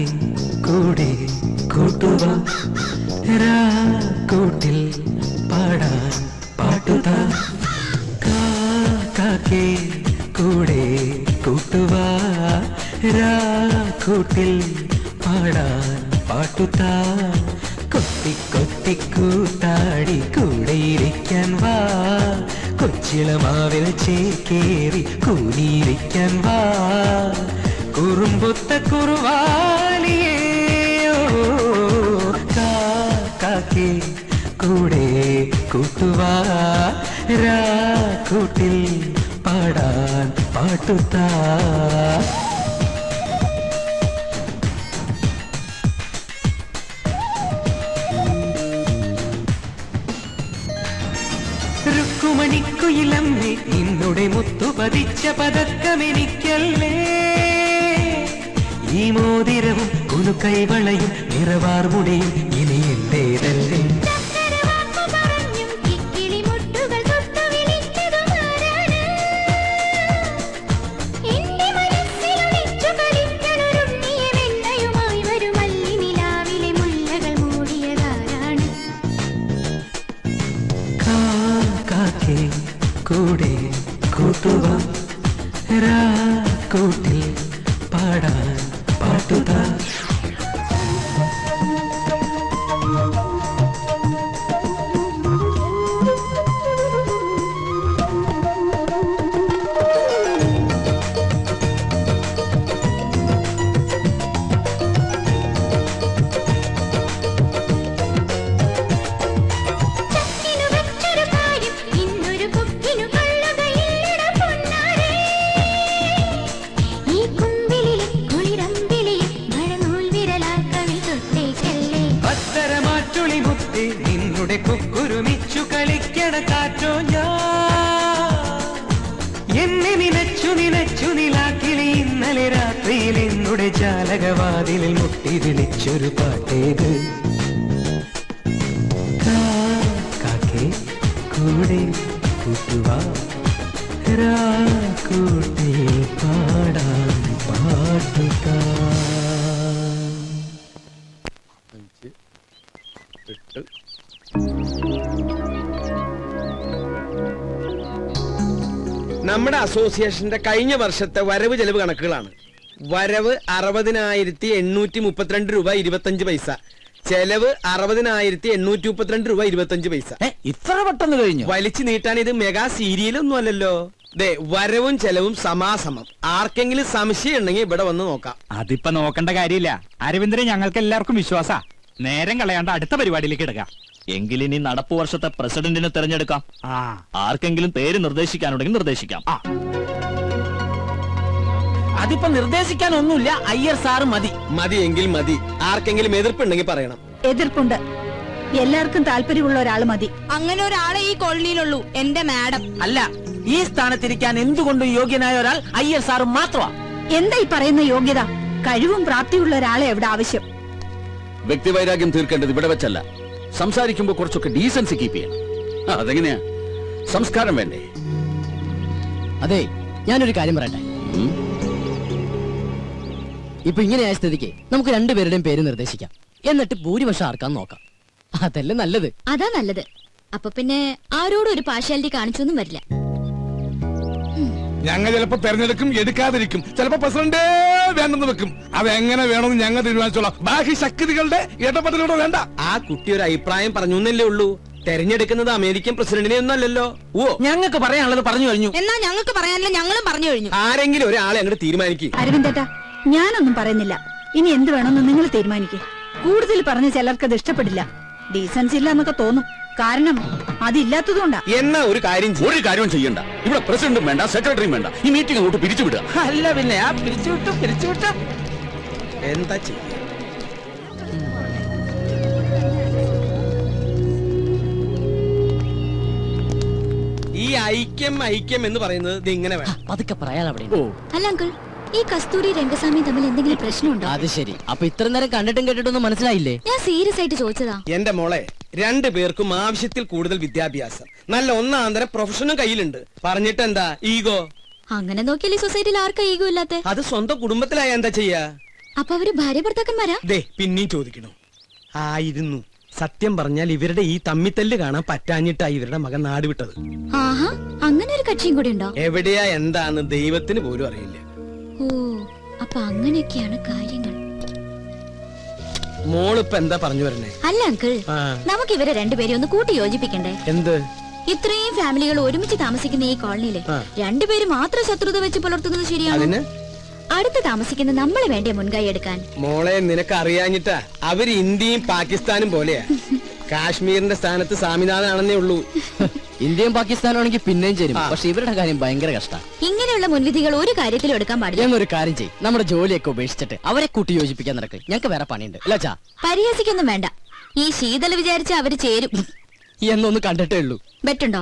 കൂടെ കൂട്ടുക കൂട്ടിൽ പാടാൻ പാട്ടുക. കാക്കേ കൂടെ കൂട്ടുക കൂട്ടിൽ പാടാൻ പാട്ടുക. കൊത്തി കൊത്തി കൂട്ടാടി കൂടെയിരിക്കാൻ വാ, കൊച്ചിളമാവിൽ ചേക്കേറി കൂടിയിരിക്കാൻ വാ. കുറുമ്പൊത്ത കുറുവാലിയോ കാക്കേ കൂടെ കൂട്ടുവാ കൂട്ടിൽ പാടാൻ പാട്ടുത്താ. രുക്കുമണിക്കുയിലമ്മേ നിന്നുടെ മുത്തു പതിച്ച പതക്കമെനിക്കല്ലേ. ഈ മോതിരവും കുലുക്കൈവളയും നിറവാർമുടിയും ഇനി എന്റേതല്ലേ. കാക്കേ കൂടെ കൂട്ടുക കൂട്ടിൽ പാടാൻ പാട്ടുക. നിന്നുടെ കുക്കുരുമിച്ചു കളിക്കണ കാറ്റോ ഞാൻ. എന്നെ നിനച്ചു നിനച്ചു നിലാക്കിളി ഇന്നലെ രാത്രിയിൽ എന്നുടെ ജാലകവാതിലിൽ മുട്ടി വിളിച്ചൊരു പാട്ടേത്. കാക്കേ കൂടെ കൂട്ടുവാ കൂട്ടിൽ പാടാൻ പാട്ടുക. നമ്മുടെ അസോസിയേഷന്റെ കഴിഞ്ഞ വർഷത്തെ വരവ് ചെലവ് കണക്കുകളാണ്. വരവ് 60,832 രൂപ 25 പൈസ, ചെലവ് 60,832 രൂപ 25 പൈസ. ഇത്ര പെട്ടെന്ന് കഴിഞ്ഞു? വലിച്ചു നീട്ടാൻ ഇത് മെഗാ സീരിയലൊന്നും അല്ലല്ലോ. ദേ വരവും ചെലവും സമാസമം. ആർക്കെങ്കിലും സംശയം ഉണ്ടെങ്കിൽ ഇവിടെ വന്ന് നോക്കാം. അതിപ്പോ നോക്കേണ്ട കാര്യമില്ല. അരവിന്ദനെ ഞങ്ങൾക്ക് എല്ലാവർക്കും വിശ്വാസാ. നേരം കളയാണ്ട് അടുത്ത പരിപാടിയിലേക്ക് എടുക്കാം. എങ്കിലിനി നടപ്പു വർഷത്തെ പ്രസിഡന്റിനെ തെരഞ്ഞെടുക്കാം. ആർക്കെങ്കിലും പേര് നിർദ്ദേശിക്കാനുണ്ടെങ്കിൽ നിർദ്ദേശിക്കാം. അതിപ്പോ നിർദ്ദേശിക്കാൻ ഒന്നുമില്ല, അയ്യർ സാറ് മതി. മതിയെങ്കിൽ മതി. ആർക്കെങ്കിലും എതിർപ്പുണ്ടെങ്കിൽ പറയണം. എതിർപ്പുണ്ട്. എല്ലാവർക്കും താല്പര്യമുള്ള ഒരാൾ മതി. അങ്ങനെ ഒരാളെ ഈ കോളനിയിലുള്ളൂ, എന്റെ മാഡം. അല്ല, ഈ സ്ഥാനത്തിരിക്കാൻ എന്തുകൊണ്ടും യോഗ്യനായ ഒരാൾ അയ്യർ സാറ് മാത്രമാ. എന്താ ഈ പറയുന്ന യോഗ്യത? കഴിവും പ്രാപ്തിയുള്ള ഒരാളെ എവിടെ ആവശ്യം. വ്യക്തിവൈരാഗ്യം തീർക്കേണ്ടത് ഇവിടെ വെച്ചല്ല. സംസാരിക്കുമ്പോ കുറച്ചൊക്കെ ഡീസൻസി കീപ്പ് ചെയ്യണം. അതെങ്ങനെയാ? സംസ്കാരം വേണ്ടേ? അതെ, ഞാനൊരു കാര്യം പറയട്ടെ. ഇപ്പൊ ഇങ്ങനെയായ സ്ഥിതിക്ക് നമുക്ക് രണ്ടുപേരുടെയും പേര് നിർദ്ദേശിക്കാം. എന്നിട്ട് ഭൂരിപക്ഷം ആർക്കാന്ന് നോക്കാം. അതല്ലേ നല്ലത്? അതാ നല്ലത്. അപ്പൊ പിന്നെ ആരോടും ഒരു പാർഷ്യാലിറ്റി കാണിച്ചൊന്നും വരില്ല. ഞങ്ങൾ ചിലപ്പോ തെരഞ്ഞെടുക്കും, എടുക്കാതിരിക്കും, ചിലപ്പോ പ്രസിഡന്റേ വേണ്ടെന്ന് വെക്കും. അതെങ്ങനെ വേണമെന്ന് ഞങ്ങൾ തീരുമാനിച്ചോളാം. ബാക്കി ശക്തികളുടെ ഇടപെടലൂടെ വേണ്ട. ആ കുട്ടി ഒരു അഭിപ്രായം പറഞ്ഞു എന്നല്ലേ ഉള്ളൂ. തെരഞ്ഞെടുക്കുന്നത് അമേരിക്കൻ പ്രസിഡന്റിനെ ഒന്നും അല്ലല്ലോ. ഓ, ഞങ്ങൾക്ക് പറയാനുള്ളത് പറഞ്ഞു കഴിഞ്ഞു. എന്നാ ഞങ്ങൾക്ക് പറയാനില്ല, ഞങ്ങളും പറഞ്ഞു കഴിഞ്ഞു. ആരെങ്കിലും ഒരാളെ അങ്ങോട്ട് തീരുമാനിക്കും. അരവിന്ദേട്ടാ, ഞാനൊന്നും പറയുന്നില്ല. ഇനി എന്ത് വേണമെന്ന് നിങ്ങൾ തീരുമാനിക്കേ. കൂടുതൽ പറഞ്ഞ് ചിലർക്കത് ഇഷ്ടപ്പെടില്ല, ഡീസൻസ് ഇല്ല എന്നൊക്കെ തോന്നും. കാരണം അതില്ലാത്തതുകൊണ്ടാ. എന്നാ ഒരു കാര്യം ചെയ്യണ്ട. ഇവിടെ പ്രസിഡന്റും വേണ്ട, സെക്രട്ടറിയും വേണ്ട. ഈ മീറ്റിംഗ് അങ്ങോട്ട് പിരിച്ചുവിടുക. അല്ല പിന്നെ ആ പിരിച്ചുവിട്ടു. എന്താ ചെയ്യ? ഈ ഐക്യം എന്ന് പറയുന്നത് ഇത് ഇങ്ങനെ വേണം. പതുക്കെ പറയാൻ അവിടെ. അല്ല അങ്കിൾ, ഈ കസ്തൂരി രംഗസ്വാമി തമ്മിൽ എന്തെങ്കിലും പ്രശ്നമുണ്ടോ? അത് ശരി. അപ്പൊ ഇത്ര നേരം കണ്ടിട്ടും കേട്ടിട്ടൊന്നും മനസ്സിലായില്ലേ? ഞാൻ സീരിയസ് ആയിട്ട് ചോദിച്ചതാ. എന്റെ മോളെ, രണ്ടുപേർക്കും ആവശ്യത്തിൽ കൂടുതൽ വിദ്യാഭ്യാസം, നല്ല ഒന്നാന്തരം പ്രൊഫഷനും കയ്യിലുണ്ട്. പറഞ്ഞിട്ട് എന്താ ഈഗോ? അങ്ങനെ നോക്കിയാൽ ഈ സൊസൈറ്റിയിൽ ആർക്കാ ഈഗോ ഇല്ലാത്ത? അത് സ്വന്തം കുടുംബത്തിലായ എന്താ ചെയ്യാ? അപ്പൊ അവര് ഭാര്യ ഭർത്താക്കന്മാരാ? ദേ പിന്നെയും ചോദിക്കണോ? ആയിരുന്നു. സത്യം പറഞ്ഞാൽ ഇവരുടെ ഈ തമ്മിത്തല്ല് കാണാൻ പറ്റാഞ്ഞിട്ടാ ഇവരുടെ മകൻ നാട് വിട്ടത്. ആഹാ, അങ്ങനെ ഒരു കക്ഷിയും കൂടി ഉണ്ടോ? എവിടെയാ എന്താന്ന് ദൈവത്തിന് പോലും അറിയില്ല. ഓ, അപ്പൊ അങ്ങനെയൊക്കെയാണ് കാര്യങ്ങൾ. മോളിപ്പ എന്താ പറഞ്ഞു വരണേ? അല്ല അങ്കിൾ, നമുക്ക് ഇവരെ രണ്ടുപേരെ ഒന്ന് കൂട്ടി യോജിപ്പിക്കണ്ടേ? എന്ത്? ഇത്രയും ഫാമിലികൾ ഒരുമിച്ച് താമസിക്കുന്ന ഈ കോളനിയില് രണ്ടുപേര് മാത്രം ശത്രുത വെച്ച് പുലർത്തുന്നത് ശരിയാണ്? അടുത്ത് താമസിക്കുന്ന നമ്മളെ വേണ്ടേ മുൻകൈ എടുക്കാൻ? മോളെ, നിനക്ക് അറിയാഞ്ഞിട്ടാ. അവര് ഇന്ത്യയും പാകിസ്ഥാനും പോലെയാ. കാശ്മീരിന്റെ സ്ഥാനത്ത് സ്വാമിനാഥനാണെന്നേ ഉള്ളൂ. ഇന്ത്യയും പാകിസ്ഥാനാണെങ്കിൽ പിന്നെയും ചേരും. പക്ഷെ ഇവരുടെ കാര്യം ഭയങ്കര കഷ്ടം. ഇങ്ങനെയുള്ള മുൻവിധികൾ ഒരു കാര്യത്തിലും എടുക്കാൻ പാടില്ല. ഞങ്ങൾ ഒരു കാര്യം ചെയ്യും, നമ്മുടെ ജോലിയൊക്കെ ഉപേക്ഷിച്ചിട്ട് അവരെ കൂട്ടി യോജിപ്പിക്കാൻ നടക്കും. ഞങ്ങൾക്ക് വേറെ പണിയുണ്ട്. അല്ലാച്ചാ പരിഹസിക്കൊന്നും വേണ്ട. ഈ ശീതൽ വിചാരിച്ച അവര് ചേരും എന്നൊന്ന് കണ്ടിട്ടേ ഉള്ളൂ. ബെറ്റുണ്ടോ?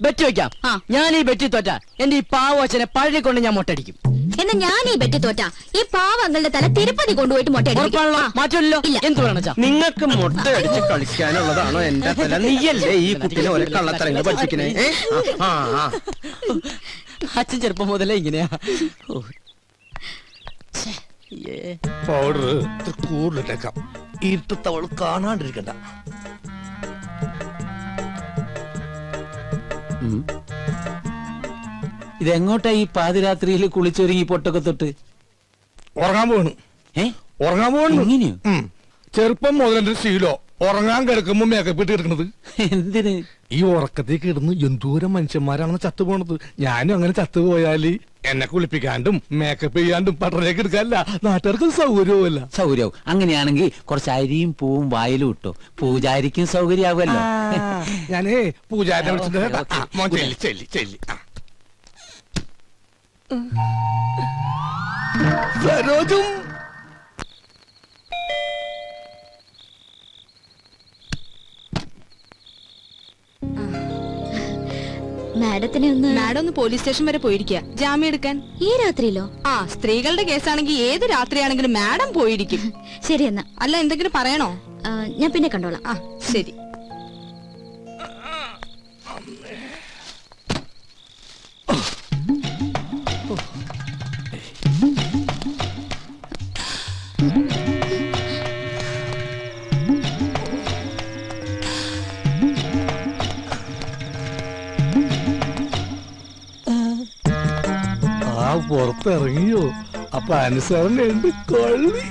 ബെറ്റ് വെക്കാം. ഞാൻ ഈ ബെറ്റി തോറ്റ എന്റെ ഈ പാവച്ചനെ പഴയ കൊണ്ട് ഞാൻ മൊട്ടടിക്കും. എന്നാ ഞാൻ ഈ ബെറ്റ് തോറ്റ ഈ പാവങ്ങളുടെ തല തിരുപ്പതി കൊണ്ടുപോയിട്ട് മൊട്ടയടിക്കും. മാറ്റമല്ലോ. എന്ത് വേണം? നിങ്ങൾക്ക് മൊട്ട അടിച്ച് കളിക്കാനുള്ളതാണോ എന്റെ തല? നീയല്ലേ ഈ കുട്ടിനെ ഓരോ കള്ളത്തരങ്ങൾ പഠിപ്പിക്കണേ? അച്ഛൻ ചെറുപ്പം മുതലേ ഇങ്ങനെയാ. പൗഡർ കൂടുതലിട്ടേക്കാം. ഇരുട്ടത്തവൾ കാണാണ്ടിരിക്കണ്ട. ഇതെങ്ങോട്ടാ ഈ പാതിരാത്രിയിൽ കുളിച്ചൊരുങ്ങി പൊട്ടൊക്കെ തൊട്ട് ഉറങ്ങാൻ പോകണം? ഉറങ്ങാൻ പോകണം. ചെറുപ്പം മുതലെന്റെ ശീലോ ഉറങ്ങാൻ കിടക്കുമ്പോ മേക്കപ്പ് ഇട്ട് കിടക്കുന്നത്. എന്തിന്? ഈ ഉറക്കത്തേക്ക് ഇടുന്നു എന്തോരം മനുഷ്യന്മാരാണെന്ന് ചത്തുപോണത്. ഞാനും അങ്ങനെ ചത്തുപോയാല് എന്നെ കുളിപ്പിക്കാണ്ടും മേക്കപ്പ് ചെയ്യാണ്ടും പട്ടണേക്ക് എടുക്കാനല്ല, നാട്ടുകാർക്ക് സൗകര്യവുമല്ല. സൗകര്യവും അങ്ങനെയാണെങ്കിൽ കുറച്ച് അരിയും പൂവും വായിലും ഇട്ടോ, പൂജാരിക്കും സൗകര്യമാവുമല്ലോ. ഞാനേ പൂജാരിനെ വിളിച്ചിട്ട് ചെല്ലി. സരോജും മാഡം ഒന്ന് പോലീസ് സ്റ്റേഷൻ വരെ പോയിരിക്കുക ജാമ്യം എടുക്കാൻ. ഈ രാത്രിയിലോ? ആ, സ്ത്രീകളുടെ കേസാണെങ്കിൽ ഏത് രാത്രിയാണെങ്കിലും മാഡം പോയിരിക്കും. ശരി എന്നാ. അല്ല, എന്തെങ്കിലും പറയണോ? ഞാൻ പിന്നെ കണ്ടോളാം. ആ, ശരി. പുറത്തിറങ്ങിയോ? അപ്പൊ അനുസരണയുണ്ട് കൊള്ളി.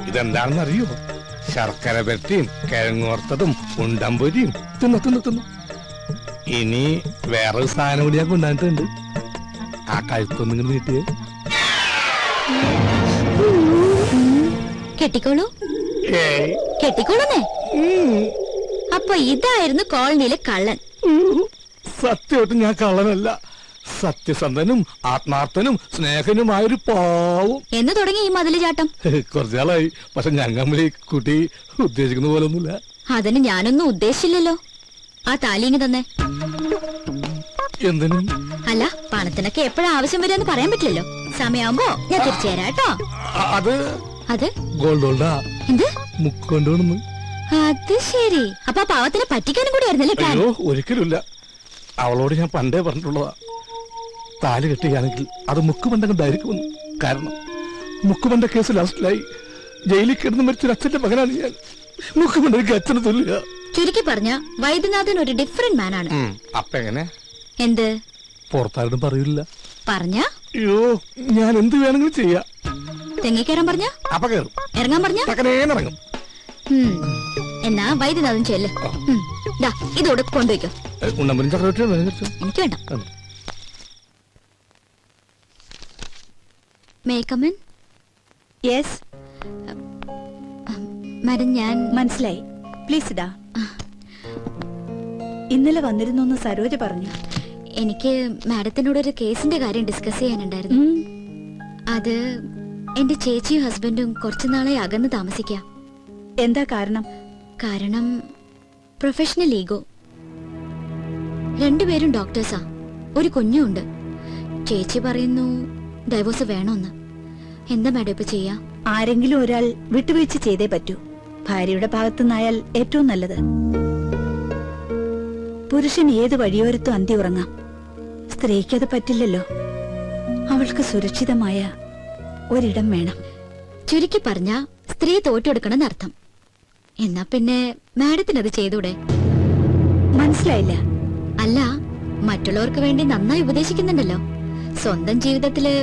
ഇതെന്താണെന്നറിയോ? ശർക്കര പെരട്ടിയും കിഴങ്ങോർത്തതും ഉണ്ടമ്പൊരിയും തിന്നു. ഇനി വേറൊരു സാധനം കൂടി ഞാൻ കൊണ്ടുവന്നിട്ടുണ്ട്. ആ കഴുത്തൊന്നും ഇങ്ങനെ നീട്ടിയേ. കെട്ടിക്കോളൂ. കെട്ടിക്കോളൂന്നേ. അപ്പൊ ഇതായിരുന്നു കോളനിയിലെ കള്ളൻ. സത്യമായിട്ട് ഞാൻ കള്ളനല്ല. സത്യസന്ധനും ആത്മാർത്ഥനും സ്നേഹനുമായൊരു പാവം. എന്ന് തുടങ്ങി ഈ മതില് ചാട്ടം? കുറച്ചാളായി. പക്ഷെ ഞങ്ങൾ കുട്ടി ഉദ്ദേശിക്കുന്ന പോലെ ഒന്നുമില്ല. അതിന് ഞാനൊന്നും ഉദ്ദേശിച്ചില്ലല്ലോ. ആ താലിങ്ങി തന്നെ. എന്തിനു? അല്ല, പണത്തിനൊക്കെ എപ്പോഴാ ആവശ്യം വരെയെന്ന് പറയാൻ പറ്റില്ലല്ലോ. സമയമാകുമ്പോ ഞാൻ തിരിച്ചു തരാം കേട്ടോ. അത് ഗോൾഡ് ഗോൾഡാ. എന്ത് മുക്കൊണ്ടുവന്നു? അത് ശരി. അപ്പൊ ആ പാവത്തിനെ പറ്റിക്കാനും കൂടി ആയിരുന്നല്ലേ പ്ലാൻ? അയ്യോ, ഒരിക്കലുമില്ല. അവളോട് ഞാൻ പണ്ടേ പറഞ്ഞിട്ടുള്ളതാ, താലി കെട്ടുകയാണെങ്കിൽ അത് മുക്കുബന്ധണ്ടായിരിക്കുമെന്ന്. കാരണം മുക്കുബന്ധ കേസ് ലാസ്റ്റിലായി ജയിലിൽ കിടന്ന് മരിച്ചൊരു അച്ഛന്റെ മകനാണ് ഞാൻ. മുക്കുബന്ധയ്ക്ക് അച്ഛന് തുല്യ. ചുരുക്കി പറഞ്ഞ വൈദ്യനാഥൻ ഒരു ഡിഫറെന്റ് മാൻ ആണ്. അപ്പൊ എങ്ങനെ എന്ത് പുറത്താരും പറയില്ല പറഞ്ഞ? അയ്യോ ഞാൻ എന്ത് വേണമെങ്കിലും ചെയ്യാം. തെങ്ങിക്കയറാൻ പറഞ്ഞ? അപ്പൊ കേറും. ഇറങ്ങാൻ പറഞ്ഞ? ഇറങ്ങും. എന്നാ വൈദ്യനാഥൻ ചെല്ല്. ഇതോടെ കൊണ്ടുവയ്ക്കോ. എനിക്ക് വേണ്ട. മേക്കമൻ? യെസ് മാഡം, ഞാൻ മനസ്സിലായി. പ്ലീസ് ഇടാ. ഇന്നലെ വന്നിരുന്നു സരോജ പറഞ്ഞു. എനിക്ക് മാഡത്തിനോട് ഒരു കേസിന്റെ കാര്യം ഡിസ്കസ് ചെയ്യാനുണ്ടായിരുന്നു. അത് എന്റെ ചേച്ചിയും ഹസ്ബൻഡും കുറച്ചുനാളെ അകന്ന് താമസിക്കാം. എന്താ കാരണം? കാരണം പ്രൊഫഷണൽ ഈഗോ. രണ്ടുപേരും ഡോക്ടേഴ്സാ, ഒരു കുഞ്ഞുണ്ട്. ചേച്ചി പറയുന്നു ഡൈവോഴ്സ് വേണമെന്ന്. എന്താ മാഡം ഇപ്പൊ ചെയ്യാ? ആരെങ്കിലും ഒരാൾ വിട്ടുവീഴ്ച ചെയ്തേ പറ്റൂ. ഭാര്യയുടെ ഭാഗത്തുനിന്നായാൽ ഏറ്റവും നല്ലത്. പുരുഷൻ ഏത് വഴിയോരത്തും അന്തി ഉറങ്ങാം. സ്ത്രീക്കത് പറ്റില്ലല്ലോ. അവൾക്ക് സുരക്ഷിതമായ ഒരിടം വേണം. ചുരുക്കി പറഞ്ഞ സ്ത്രീ തോറ്റെടുക്കണമെന്ന് അർത്ഥം. എന്നാ പിന്നെ മാഡത്തിനത് ചെയ്തൂടെ? മനസ്സിലായില്ല. അല്ല, മറ്റുള്ളവർക്ക് വേണ്ടി നന്നായി ഉപദേശിക്കുന്നുണ്ടല്ലോ. സ്വന്തം ജീവിതത്തില്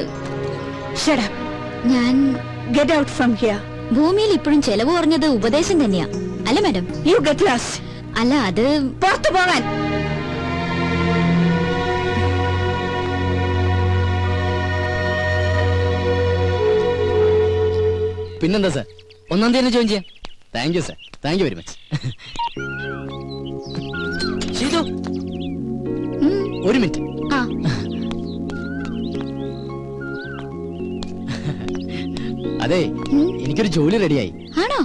ഞാൻ ഗെറ്റ് ഔട്ട് ഫ്രം ഹിയർ. ഭൂമിയിൽ ഇപ്പോഴും ചെലവ് കുറഞ്ഞത് ഉപദേശം തന്നെയാ, അല്ല മാഡം? You get lost. അല്ല, അത് പുറത്തു പോകാൻ. പിന്നെന്താ സാർ, 1-ാം തീയതി ജോയിൻ ചെയ്യാം. Thank you sir, thank you very much. Sheethu, ഒരു മിനിറ്റ്. അതെ, എനിക്കൊരു ജോലി റെഡിയായി. ആണോ?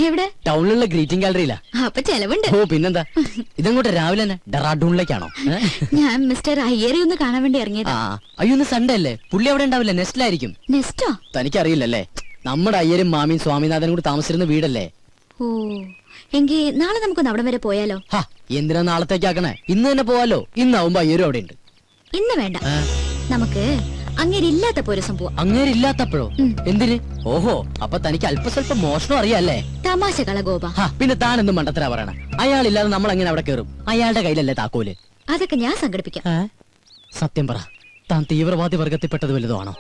എവിടെ? ടൗണിലുള്ള ഗ്രീറ്റിംഗ് ഗാലറിയിലാ. അപ്പൊ ചെലവുണ്ട്. ഓ പിന്നെന്താ. ഇതങ്ങോട്ട് രാവിലെ തന്നെ ഡെറാഡൂണിലേക്കാണോ? ഞാൻ മിസ്റ്റർ അയ്യരെ ഒന്ന് കാണാൻ വേണ്ടി ഇറങ്ങിയതാ. അയ്യോ, ഇന്ന് സൺഡേ അല്ലേ? പുള്ളി അവിടെ ഉണ്ടാവില്ല, നെസ്റ്റിലായിരിക്കും. നെസ്റ്റോ? തനിക്കറിയില്ലല്ലേ, നമ്മുടെ അയ്യരും മാമിയും സ്വാമിനാഥനും കൂടി താമസിച്ചിരുന്ന വീടല്ലേ. ഓ, എങ്കിൽ നാളെ നമുക്കൊന്ന് അവിടം വരെ പോയാലോ? എന്തിനാ നാളത്തേക്കാക്കണേ? ഇന്ന് തന്നെ പോവാലോ. ഇന്നാവുമ്പോ അയ്യരും അവിടെ ഉണ്ട്. ഇന്ന് വേണ്ട, നമുക്ക് അങ്ങേരില്ലാത്തപ്പോ ഒരു സംഭവം. അങ്ങേരില്ലാത്തപ്പോഴോ? എന്തിന്? ഓഹോ, അപ്പൊ തനിക്ക് അല്പസ്വല്പം മോഷണം അറിയാല്ലേ? തമാശ കളഗോപ. പിന്നെ താൻ എന്തും മണ്ടത്തരാ പറയണ? അയാളില്ലാതെ നമ്മൾ എങ്ങനെ അവിടെ കയറും? അയാളുടെ കയ്യിലല്ലേ താക്കോല്? അതൊക്കെ ഞാൻ സംഘടിപ്പിക്കാം. സത്യം പറ, താൻ തീവ്രവാദി വർഗത്തിൽപ്പെട്ടത് വലുതോ ആണോ?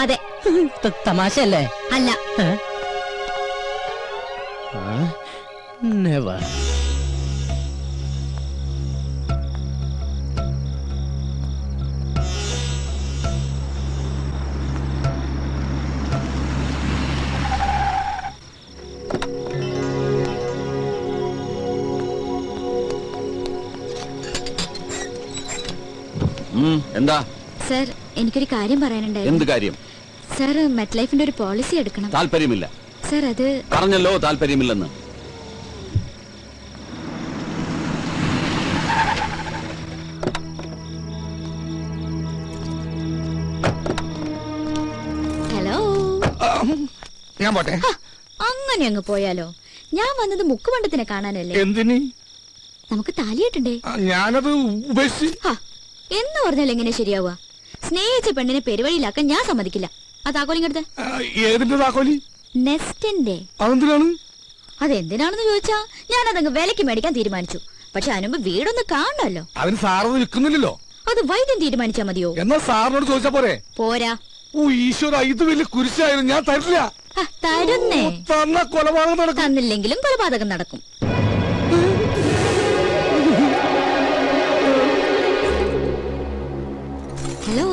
അതെ. തമാശയല്ലേ? അല്ല. നെവർ. എന്താ സർ, എനിക്കൊരു കാര്യം പറയാനുണ്ടായിരുന്നു. എന്ത് കാര്യം? സർ, മെറ്റ് ലൈഫിന്റെ ഒരു പോളിസി എടുക്കണം. താല്പര്യമില്ല. സർ, അത് പറഞ്ഞല്ലോ താല്പര്യമില്ലെന്ന്. ഹലോ, ഞാൻ പോട്ടെ. അങ്ങനെ അങ്ങ് പോയാലോ? ഞാൻ വന്നത് മുക്കുമണ്ടത്തിനെ കാണാനല്ലേ. എന്തിന്? നമുക്ക് താലിയിട്ടണ്ടേ? ഞാനത് ഉപേക്ഷിച്ച്. എന്ന് പറഞ്ഞാൽ എങ്ങനെ ശരിയാവുക? സ്നേഹിച്ച പെണ്ണിനെ പെരുവഴിയിലാക്കാൻ ഞാൻ സമ്മതിക്കില്ല. ആ താക്കോലിങ്ങടുത്ത്. ഏതിന്റെ താക്കോലി? നെസ്റ്റിന്റെ. അതെന്തിനാണ്? അതെന്തിനാണെന്ന് ചോദിച്ചാ ഞാൻ അതങ്ങ് വിലക്ക് മേടിക്കാൻ തീരുമാനിച്ചു. പക്ഷെ അതിനുമ്പ് വീടൊന്ന് കാണണല്ലോ. അതിന് സാറ് വിൽക്കുന്നില്ലല്ലോ. അത് വൈദ്യം തീരുമാനിച്ചാ മതിയോ? എന്നാ സാറിനോട് ചോദിച്ചാ പോരെ? പോരാ. ഓ ഈശ്വര, ഇത് വലിയ കുരിശായിരുന്നു. ഞാൻ തരില്ല. തരുന്നേ. തന്ന കൊലപാതകം നടക്കും. തന്നില്ലെങ്കിലും കൊലപാതകം നടക്കും. ഹലോ,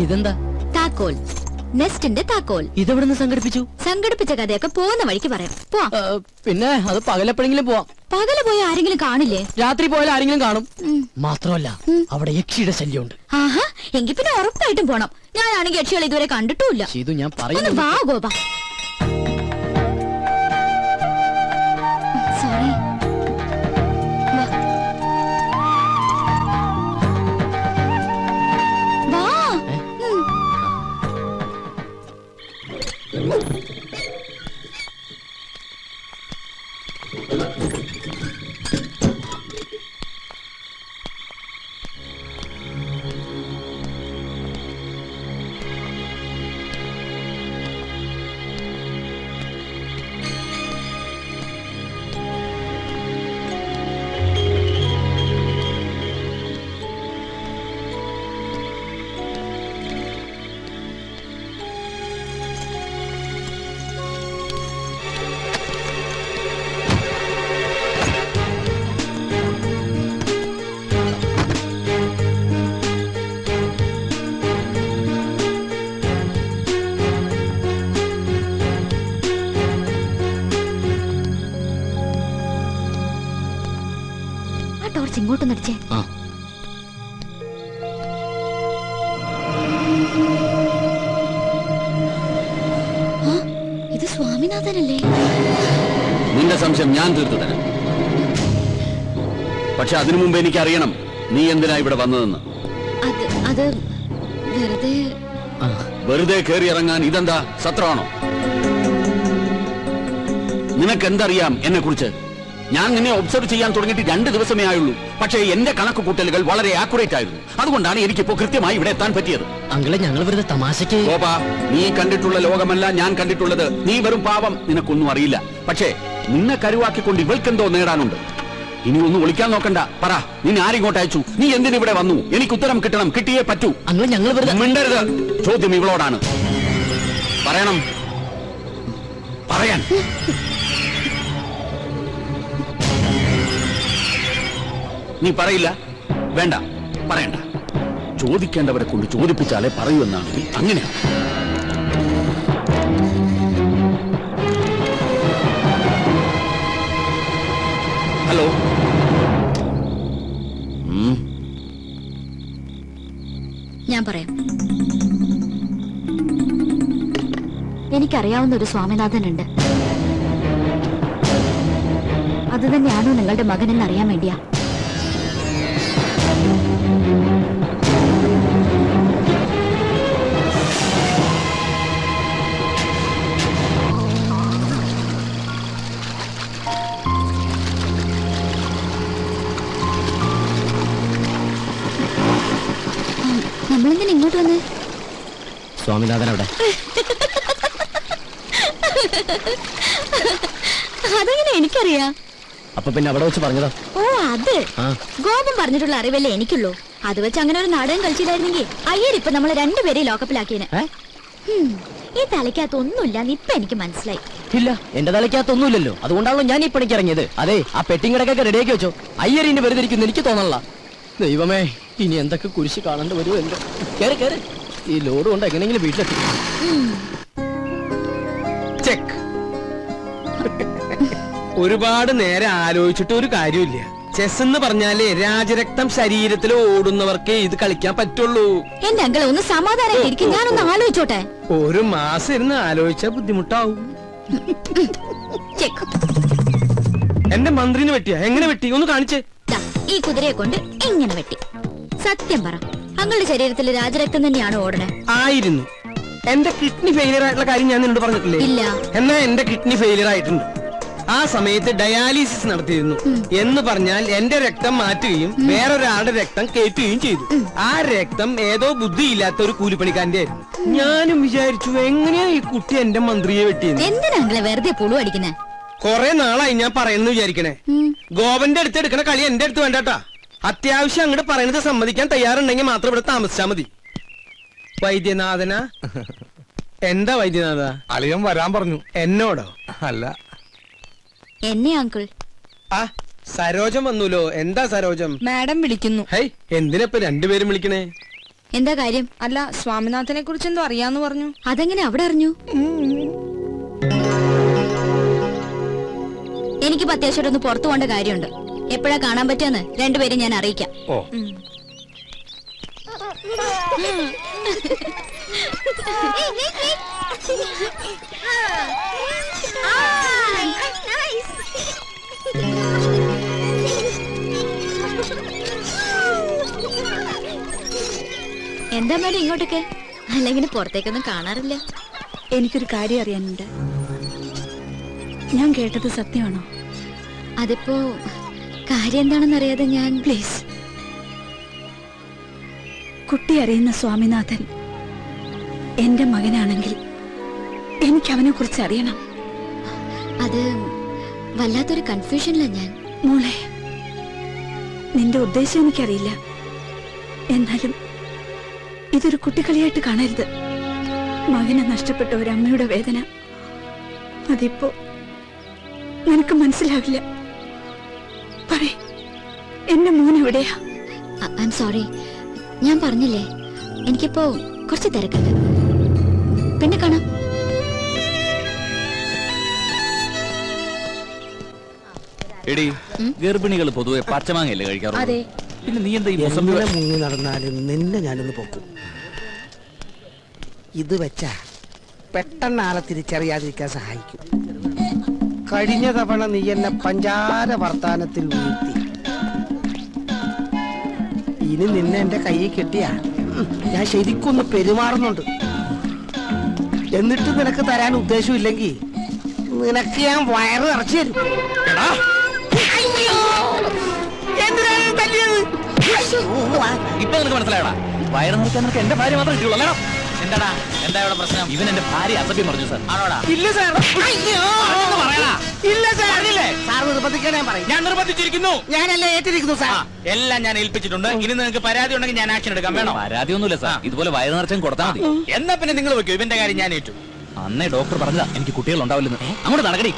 ഇതെന്താ? താക്കോൽ. നെസ്റ്റിന്റെ താക്കോൽ. ഇതെവിടുന്ന് സംഘടിപ്പിച്ചു? സംഘടിപ്പിച്ച കഥയൊക്കെ പോകുന്ന വഴിക്ക് പറയാം. പിന്നെ അത് പകലെപ്പോഴെങ്കിലും പോവാം. പകല് പോയ ആരെങ്കിലും കാണില്ലേ? രാത്രി പോയാൽ ആരെങ്കിലും കാണും. മാത്രമല്ല, അവിടെ യക്ഷിയുടെ ശല്യമുണ്ട്. ആഹാ, എങ്കിൽ പിന്നെ ഉറപ്പായിട്ടും പോണം. ഞാനാണെങ്കിൽ യക്ഷികളെ ഇതുവരെ കണ്ടിട്ടുമില്ല. ചെയ്തു, ഞാൻ പറയുന്നു. വാ ഗോപ. സോറി. ടോർച്ച് ഇങ്ങോട്ട് നടിച്ചേ. ഇത് സ്വാമിനാഥനല്ലേ? നിന്റെ സംശയം ഞാൻ തീർത്തു തരാം. പക്ഷെ അതിനു മുമ്പ് എനിക്ക് അറിയണം നീ എന്തിനാ ഇവിടെ വന്നതെന്ന്. അത് വെറുതെ വെറുതെ കയറി ഇറങ്ങാൻ ഇതെന്താ സത്രമാണോ? നിനക്ക് എന്തറിയാം എന്നെ കുറിച്ച്? ഞാൻ നിന്നെ ഒബ്സർവ് ചെയ്യാൻ തുടങ്ങിയിട്ട് 2 ദിവസമേ ആയുള്ളൂ. പക്ഷേ എന്റെ കണക്ക് കൂട്ടലുകൾ വളരെ ആക്യുറേറ്റ് ആയിരുന്നു. അതുകൊണ്ടാണ് എനിക്കിപ്പോ കൃത്യമായി ഇവിടെ എത്താൻ പറ്റിയത്. അങ്കിളെ ഞങ്ങൾ വെറുതെ തമാശക്ക്. ഗോപാ, നീ കണ്ടിട്ടുള്ള ലോകമല്ല ഞാൻ കണ്ടിട്ടുള്ളത്. നീ വെറും പാവം, നിനക്കൊന്നും അറിയില്ല. പക്ഷേ നിന്നെ കരുവാക്കിക്കൊണ്ട് ഇവൾക്കെന്തോ നേടാനുണ്ട്. ഇനി ഒന്നും ഒളിക്കാൻ നോക്കണ്ട. പറ, നിന്നെ ആരിങ്ങോട്ട് അയച്ചു? നീ എന്തിനിവിടെ വന്നു? എനിക്ക് ഉത്തരം കിട്ടണം, കിട്ടിയേ പറ്റൂ. അങ്കിളെ ഞങ്ങൾ വെറുതെ. മിണ്ടരുത്. ചോദ്യം ഇവളോടാണ്. പറയണം, പറയാൻ. നീ പറയില്ല? വേണ്ട, പറയണ്ട. ചോദിക്കേണ്ടവരെ കൊണ്ട് ചോദിപ്പിച്ചാലേ പറയൂ എന്നാണെങ്കിൽ അങ്ങനെയാണ്. ഹലോ. ഞാൻ പറയാം. എനിക്കറിയാവുന്ന ഒരു സ്വാമിനാഥനുണ്ട്. അത് തന്നെയാണോ നിങ്ങളുടെ മകനെന്ന് അറിയാൻ വേണ്ടിയാ. നമ്മളെന്തിനാ ഇങ്ങോട്ട് വന്ന്? സ്വാമിനാഥൻ അവിടെ. അതെങ്ങനെ എനിക്കറിയാം? അപ്പൊ പിന്നെ അവിടെ വെച്ച് പറഞ്ഞതോ? ഓ, അത് ഗോപം പറഞ്ഞിട്ടുള്ള അറിവല്ലേ എനിക്കുള്ളൂ. അത് വെച്ച് അങ്ങനെ ഒരു നാടകം കളിച്ചില്ലായിരുന്നെങ്കിൽ അയ്യരിപ്പൊ നമ്മളെ 2 പേരെ ലോക്കപ്പിലാക്കിയേനെ. ഈ തലയ്ക്കകത്തൊന്നുമില്ല ഇപ്പൊ എനിക്ക് മനസ്സിലായി. ഇല്ല, എന്റെ തലയ്ക്കകത്തൊന്നുമില്ലല്ലോ. അതുകൊണ്ടാണല്ലോ ഞാൻ ഈ പണിക്ക് ഇറങ്ങിയത്. അതെ, ആ പെട്ടിയും കിടക്കൊക്കെ റെഡിയാക്കി വെച്ചോ. അയ്യരിന്റെ വെറുതെ ഇരിക്കുന്നു എനിക്ക് തോന്നല്ല. ദൈവമേ, ഇനി എന്തൊക്കെ കുരിശ് കാണേണ്ടി വരുമോ എന്തോ. കേറി കേറി. ഈ ലോഡ് കൊണ്ട് എങ്ങനെയെങ്കിലും വീട്ടിലെത്തി. ചെക്ക്. ഒരുപാട് നേരം ആലോചിച്ചിട്ട് ഒരു കാര്യമില്ല. ചെസ് എന്ന് പറഞ്ഞാലേ രാജരക്തം ശരീരത്തിൽ ഓടുന്നവർക്കേ ഇത് കളിക്കാൻ പറ്റുള്ളൂ. എന്റെ അങ്കിളെ ഒന്ന് സമാധാനമായിരിക്കും. ഞാനൊന്ന് ആലോചിച്ചോട്ടെ. ഒരു മാസം ഇരുന്ന് ആലോചിച്ചാ ബുദ്ധിമുട്ടാവും. എന്റെ മന്ത്രിനെ വെട്ടിയാ? എങ്ങനെ വെട്ടി? ഒന്ന് കാണിച്ചേ. ഈ കുതിരയെ കൊണ്ട് എങ്ങനെ വെട്ടി? സത്യം പറ, അങ്ങളുടെ ശരീരത്തിൽ രാജരക്തം തന്നെയാണോ ഓടണേ? ആയിരുന്നു. എന്റെ കിഡ്നി ഫെയിലിയർ ആയിട്ടുള്ള കാര്യം ഞാൻ നിന്നോട് പറഞ്ഞിട്ടില്ലേ? ഇല്ല. എന്നാ എന്റെ കിഡ്നി ഫെയിലിയർ ആയിട്ടുണ്ട്. ആ സമയത്ത് ഡയാലിസിസ് നടത്തിയിരുന്നു. എന്ന് പറഞ്ഞാൽ എന്റെ രക്തം മാറ്റുകയും വേറൊരാളുടെ രക്തം കയറ്റുകയും ചെയ്തു. ആ രക്തം ഏതോ ബുദ്ധിയില്ലാത്ത ഒരു കൂലിപ്പണിക്കാരന്റെ ആയിരുന്നു. ഞാനും വിചാരിച്ചു എങ്ങനെയാ ഈ കുട്ടി എന്റെ മന്ത്രിയെ വെട്ടിയത്. എന്തിനാ അങ്കിളെ വെറുതെ പുളു അടിക്കുന്നേ? കൊറേ നാളായി ഞാൻ പറയുന്നു വിചാരിക്കണേ. ഗോവന്റെ അടുത്ത് എടുക്കണ കളി എന്റെ അടുത്ത് വേണ്ടാട്ടാ. അത്യാവശ്യം അങ്ങോട്ട് പറയുന്നത് സമ്മതിക്കാൻ തയ്യാറുണ്ടെങ്കിൽ മാത്രം ഇവിടെ താമസിച്ചാ മതി. വൈദ്യനാഥന. എന്താ വൈദ്യനാഥ? അളിയൻ വരാൻ പറഞ്ഞു. എന്നോടോ? അല്ല, എന്നെ അങ്കിൾ. ആ സരോജം വന്നൂലോ. എന്താ സരോജം? മാഡം വിളിക്കുന്നു. ഹൈ, എന്തിനപ്പൊ 2 പേരും വിളിക്കണേ? എന്താ കാര്യം? അല്ല, സ്വാമിനാഥനെ കുറിച്ച് എന്തോ അറിയാന്ന് പറഞ്ഞു. അതെങ്ങനെ അവിടെ അറിഞ്ഞു? എനിക്കിപ്പോ അത്യാവശ്യം ഒന്ന് പുറത്തു പോകേണ്ട കാര്യമുണ്ട്. എപ്പോഴാ കാണാൻ പറ്റുമെന്ന് 2 പേരും ഞാൻ അറിയിക്കാം. ഓ. എന്താ മേഡം ഇങ്ങോട്ടൊക്കെ? അല്ലെങ്കിൽ പുറത്തേക്കൊന്നും കാണാറില്ല. എനിക്കൊരു കാര്യം അറിയാനുണ്ട്. ഞാൻ കേട്ടത് സത്യമാണോ? അതിപ്പോ കാര്യം എന്താണെന്ന് അറിയാതെ ഞാൻ. പ്ലീസ്, കുട്ടി അറിയുന്ന സ്വാമിനാഥൻ എന്റെ മകനാണെങ്കിൽ എനിക്ക് അവനെ കുറിച്ച് അറിയണം. അത് വല്ലാത്തൊരു കൺഫ്യൂഷനില്ല ഞാൻ. മോളെ, നിന്റെ ഉദ്ദേശം എനിക്കറിയില്ല. എന്നാലും ഇതൊരു കുട്ടിക്കളിയായിട്ട് കാണരുത്. മകനെ നഷ്ടപ്പെട്ട ഒരു അമ്മയുടെ വേദന അതിപ്പോ നിനക്ക് മനസ്സിലാവില്ല. പറയ്, എന്റെ മോൻ എവിടെയാ? I am sorry. ഞാൻ പറഞ്ഞില്ലേ, എനിക്കിപ്പോ കുറച്ച് തിരക്കുണ്ട്. പിന്നെ കാണാം. എടി ഗർഭിണികൾ പൊതുവെ പച്ചമാങ്ങയല്ലേ കഴിക്കാറുള്ളൂ? അതെ. പിന്നെ നീ എന്താ ഈ മുസംബി എങ്ങനെ മുങ്ങി നടന്നാലും നിന്നെ ഞാനൊന്ന് പൊക്കും. ഇത് വെച്ചാ പെട്ടെന്ന് ആളെ തിരിച്ചറിയാതിരിക്കാൻ സഹായിക്കും. കഴിഞ്ഞ തവണ നീ എന്നെ പഞ്ചാര വർത്താനത്തിൽ വീഴ്ത്തി. ഇനി നിന്നെ എന്റെ കയ്യിൽ കെട്ടിയാ ഞാൻ ശരിക്കൊന്ന് പെരുമാറുന്നുണ്ട്. എന്നിട്ട് നിനക്ക് തരാൻ ഉദ്ദേശമില്ലെങ്കിൽ നിനക്ക് ഞാൻ വയറ് നിറച്ചു തരും. എന്തിനാണ് തല്ലിയത്? ഇപ്പൊ നിനക്ക് മനസ്സിലായടാ, വയറ് നിർത്താൻ നിനക്ക് എന്റെ ഭാര്യ മാത്രമേ കിട്ടുള്ളൂ. എന്താടാ, എന്താ ഇവിടെ പ്രശ്നം? ഇവൻ എന്റെ ഭാര്യ അസഭ്യം പറഞ്ഞു സാർ. ആണോടാ? ഇല്ല സാർ. ഇല്ല സാർ. സാർ നിർബന്ധിക്കാൻ ഞാൻ പറയും. ഞാൻ നിർബന്ധിച്ചിരിക്കുന്നു. ഞാനല്ലേ ഏറ്റിരിക്കുന്നു സാർ. എല്ലാം ഞാൻ ഏൽപ്പിച്ചിട്ടുണ്ട്. ഇനി നിങ്ങൾക്ക് പരാതി ഉണ്ടെങ്കിൽ ഞാൻ ആക്ഷൻ എടുക്കാം. വേണോ? പരാതിയൊന്നുമില്ല സാർ, ഇതുപോലെ വയറ് നിറച്ചും കൊടുത്താൽ മതി. എന്നാ പിന്നെ നിങ്ങൾ വെക്കൂ, ഇവന്റെ കാര്യം ഞാൻ ഏറ്റു. അന്നേ ഡോക്ടർ പറഞ്ഞതാ എനിക്ക് കുട്ടികൾ ഉണ്ടാവില്ലെന്ന്. അങ്ങോട്ട് നടക്കടി.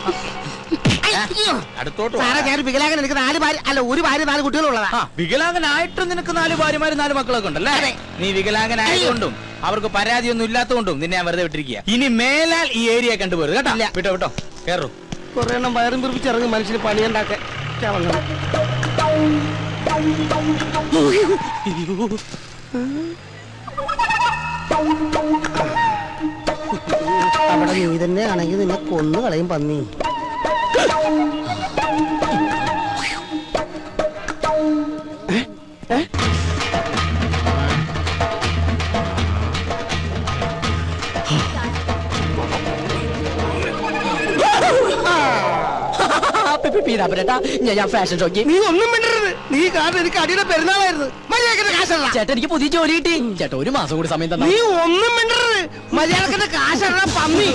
അടുത്തോട്ട് സാറേ, ഞാൻ വികലാംഗൻ. എനിക്ക് 4 ഭാര്യ, അല്ല 1 ഭാര്യ 4 കുട്ടികളുള്ളതാ. വികലാംഗനായിട്ട് നിനക്ക് 4 ഭാര്യമാര് 4 മക്കളൊക്കെ ഉണ്ടല്ലേ? നീ വികലാംഗനായതുകൊണ്ടും അവർക്ക് പരാതിയൊന്നും ഇല്ലാത്തതുകൊണ്ടും നിന്നെ ഞാൻ വെറുതെ വിട്ടിരിക്കുക. ഇനി മേലാൽ ഈ ഏരിയ കണ്ടുപോരുത് കേട്ടോ. വിട്ടോ വിട്ടോ, കേറൂ. കുറെ എണ്ണം വയറും പിറിപ്പിച്ചിറങ്ങും മനുഷ്യന് പണിയുണ്ടാക്കാൻ. അവിടെ നീ തന്നെ ആണെങ്കിൽ നിന്നെ കൊന്നു കളയും പന്നി. ഞാൻ ഫാഷൻ ഷോക്ക്. നീ ഒന്നും മിണ്ടരുത്. നീ കാരണം എനിക്ക് അടിയുടെ പെരുന്നാളായിരുന്നു. മര്യാദക്കിന്റെ കാശല്ല. ചേട്ടാ, എനിക്ക് പുതിയ ജോലി കിട്ടി. ചേട്ടാ, 1 മാസം കൂടി സമയം തന്നെ. നീ ഒന്നും മിണ്ടരുത്. മര്യാദക്കിന്റെ കാശല്ല പന്നി.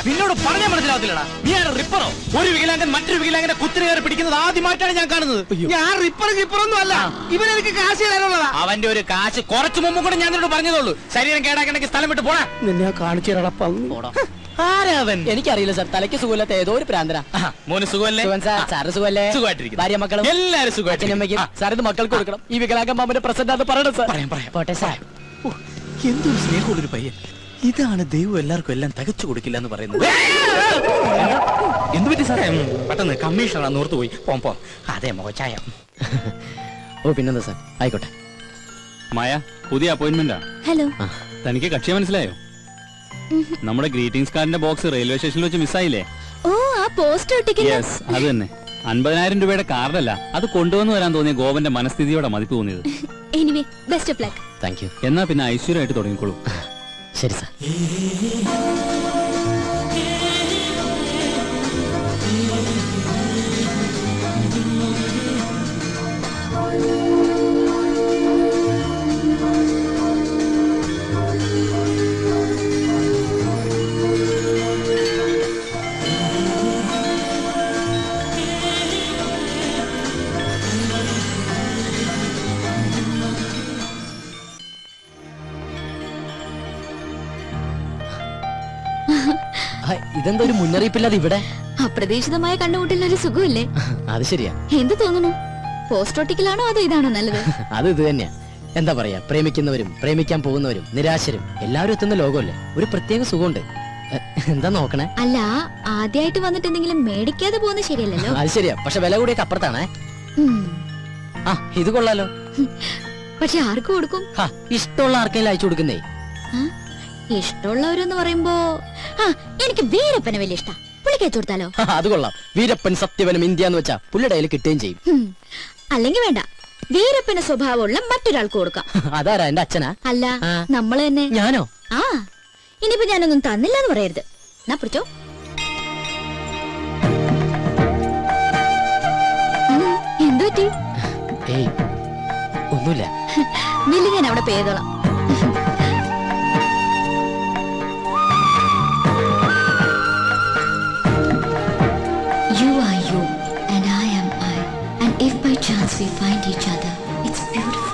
നിന്നോട് പറഞ്ഞാൽ മനസ്സിലാവത്തില്ലടാ. നീ ആണ് റിപ്പറോ? ഒരു വികലാംഗൻ മറ്റൊരു വികലാംഗന്റെ കുത്തിരി കയറി പിടിക്കുന്നത് ആദ്യമായിട്ടാണ് ഞാൻ കാണുന്നത്. ഞാൻ റിപ്പറൊന്നും അല്ല. ഇവനെനിക്ക് കാശ് തരാനുള്ളതാ. അവന്റെ ഒരു കാശ് കുറച്ചു മുമ്പ് കൂടെ ഞാൻ നിന്നോട് പറഞ്ഞതോളൂ. ശരീരം കേടാക്കണമെങ്കിൽ സ്ഥലം വിട്ട് പോടാ. നിന്നെ കാണിച്ചു തരാടാ പന്നി. ആരാവൻ? എനിക്കറിയില്ല സാർ, തലയ്ക്ക് സുഖമില്ലാത്ത ഏതോ ഒരു പ്രാന്തനാ. മോന് സുഖമല്ലേ? സാറ് സുഖമല്ലേ? സുഖമായിട്ടിരിക്കുന്നു. ഭാര്യ മക്കളും എല്ലാരും സുഖമായിട്ടിരിക്കുന്നു. സാർ ഇത് മക്കൾക്ക് കൊടുക്കണം. ഈ വികലാംഗം മാമന്റെ പ്രസന്റ് അത് പറയണം സാർ. പോട്ടെ സാർ. എന്തൊരു സ്നേഹമുള്ളൊരു പയ്യൻ. ഇതാണ് ദൈവം എല്ലാവർക്കും എല്ലാം തികച്ചു കൊടുക്കില്ല എന്ന് പറയുന്നത്. എന്ത് പറ്റി സാറേ? പെട്ടെന്ന് കമ്മീഷണറാണ് ഓർത്തു പോയി. പോം. അതെ മോച്ചായ. ഓ പിന്നെന്താ സാർ, ആയിക്കോട്ടെ. മായ, പുതിയ അപ്പോയിന്റ്മെന്റാ. ഹലോ. തനിക്ക് കക്ഷിയെ മനസ്സിലായോ? നമ്മുടെ ഗ്രീറ്റിംഗ്സ് കാർഡിന്റെ ബോക്സ് റെയിൽവേ സ്റ്റേഷനിൽ വെച്ച് മിസ്സായില്ലേ? ഓ, ആ പോസ്റ്റ് ഒട്ടിക്കുന്ന. യെസ്, അത് തന്നെ. 50,000 രൂപയുടെ കാർഡല്ല, അത് കൊണ്ടുവന്നു വരാൻ തോന്നിയ ഗോപന്റെ മനസ്ഥിതിയോടെ മതിപ്പ് തോന്നിയത്. Anyway, best of luck. Thank you. എന്നാ പിന്നെ ഐശ്വര്യമായിട്ട് തുടങ്ങിക്കോളൂ. ശരി സാർ. ഇതെന്താ ഒരു മുന്നറിയിപ്പില്ലാതെ ഇവിടെ? അപ്രതീക്ഷിതമായ കണ്ടുമുട്ടലിന് ഒരു സുഖമില്ലേ? അത് ശരിയാ. എന്ത് തോന്നുന്നു? പോസ്റ്റ് ഒട്ടിക്കലാണോ അതോ ഇതാണോ നല്ലത്? അത് ഇത് തന്നെയാ. എന്താ പറയാ, പ്രേമിക്കുന്നവരും പ്രേമിക്കാൻ പോകുന്നവരും നിരാശരും എല്ലാവരും എത്തുന്ന ലോകമല്ലേ. ഒരു പ്രത്യേക സുഖമുണ്ട്. എന്താ നോക്കണേ? അല്ല, ആദ്യമായിട്ട് വന്നിട്ട് എന്തെങ്കിലും മേടിക്കാതെ പോകുന്നത് ശരിയല്ലല്ലോ. അത് ശരിയാ, പക്ഷെ വില കൂടിയൊക്കെ അപ്പുറത്താണേ. ആ, ഇത് കൊള്ളാലോ. പക്ഷെ ആർക്ക് കൊടുക്കും? ഇഷ്ടമുള്ള ആർക്കെങ്കിലും അയച്ചു കൊടുക്കുന്നേ. ഇഷ്ടമുള്ളവരെന്ന് പറയുമ്പോ എനിക്ക് വീരപ്പനെ വലിയ ഇഷ്ടം. പുള്ളിക്ക് അയച്ചു കൊടുത്താലോ? അത് കൊള്ളാം. വീരപ്പൻ സത്യവനും ഇന്ത്യ എന്ന് വെച്ചാ പുള്ളിയുടെ കയ്യിൽ കിട്ടുകയും ചെയ്യും. അല്ലെങ്കിൽ വേണ്ട, വീരപ്പന് സ്വഭാവമുള്ള മറ്റൊരാൾക്ക് കൊടുക്കാം. അതാരാ? എന്റെ അച്ഛനാ? അല്ല, നമ്മള് തന്നെ. ഞാനോ? ആ, ഇനിയിപ്പോ ഞാനൊന്നും തന്നില്ല എന്ന് പറയരുത്. എന്നാ പിടിച്ചോ. എന്തു പറ്റി? ഏയ്, ഒന്നുമില്ല. ബില്ല് ഞാൻ അവിടെ പേ ചെയ്തോളാം. You are you and I am I, and if by chance we find each other, it's beautiful.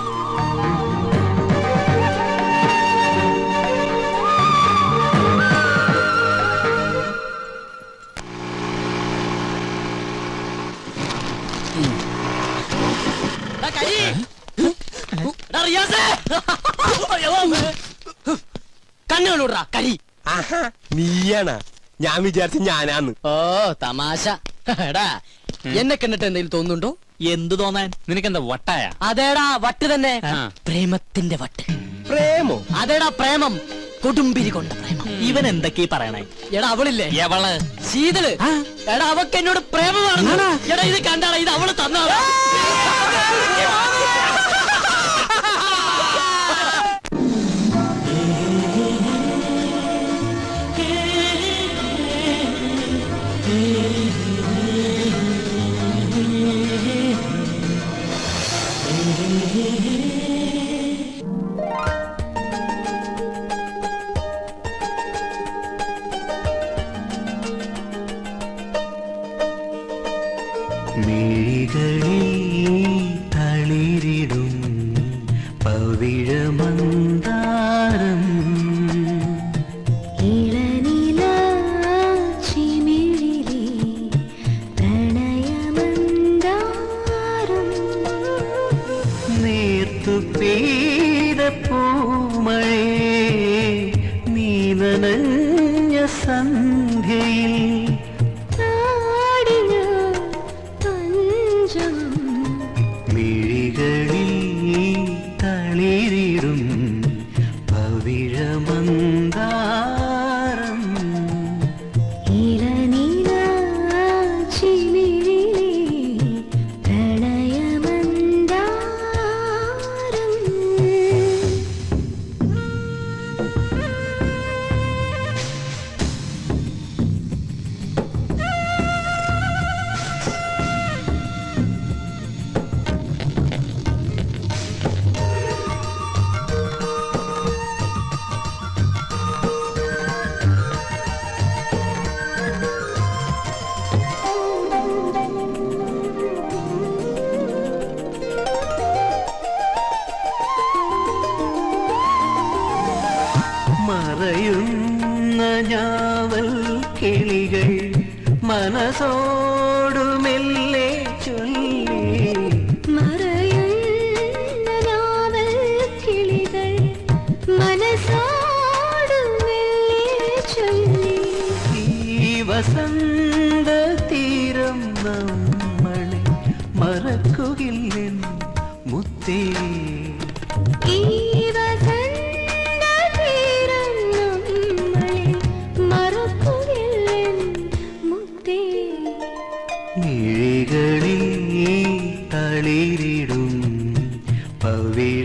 കണ്ണുകളൂടാ കരി. നീയാണ ഞാൻ വിചാരിച്ചു ഞാനാന്ന്. ഓ തമാശ. എടാ എന്നെ കണ്ടിട്ട് എന്തെങ്കിലും തോന്നുന്നുണ്ടോ? എന്ത് തോന്നാൻ? നിനക്കെന്താ വട്ടായ? അതേടാ വട്ട് തന്നെ. ആ. പ്രേമത്തിന്റെ വട്ട്. പ്രേമോ? അതേടാ പ്രേമം. കൊടുമ്പിരി കൊണ്ട പ്രേമം. ഇവൻ എന്തൊക്കെയാ പറയണേ? എടാ അവളില്ലേ എവള്? ശീതള്. എടാ അവക്ക് എന്നോട് പ്രേമമാണ്. എടാ ഇത് കണ്ടാടാ, ഇത് അവള് തന്നാടാ. മിഴികളിൽ തളിരിടും പവിഴമന്ദാരം നേർത്തു പെയ്ത പൂമഴേ നീ നനഞ്ഞ സന്ധ്യയിൽ മിഴികളിൽ തളിരിടും പവിഴമന്ദാരം മറയുന്ന ഞാവൽ കിളികൾ മനസ്സോടു മെല്ലെ ചൊല്ലി ഈ വസന്ത തീരം നമ്മളെ മറക്കുകില്ലെൻ മുത്തേ മിഴികളിൽ തളിരിടും പവിഴമന്ദാരം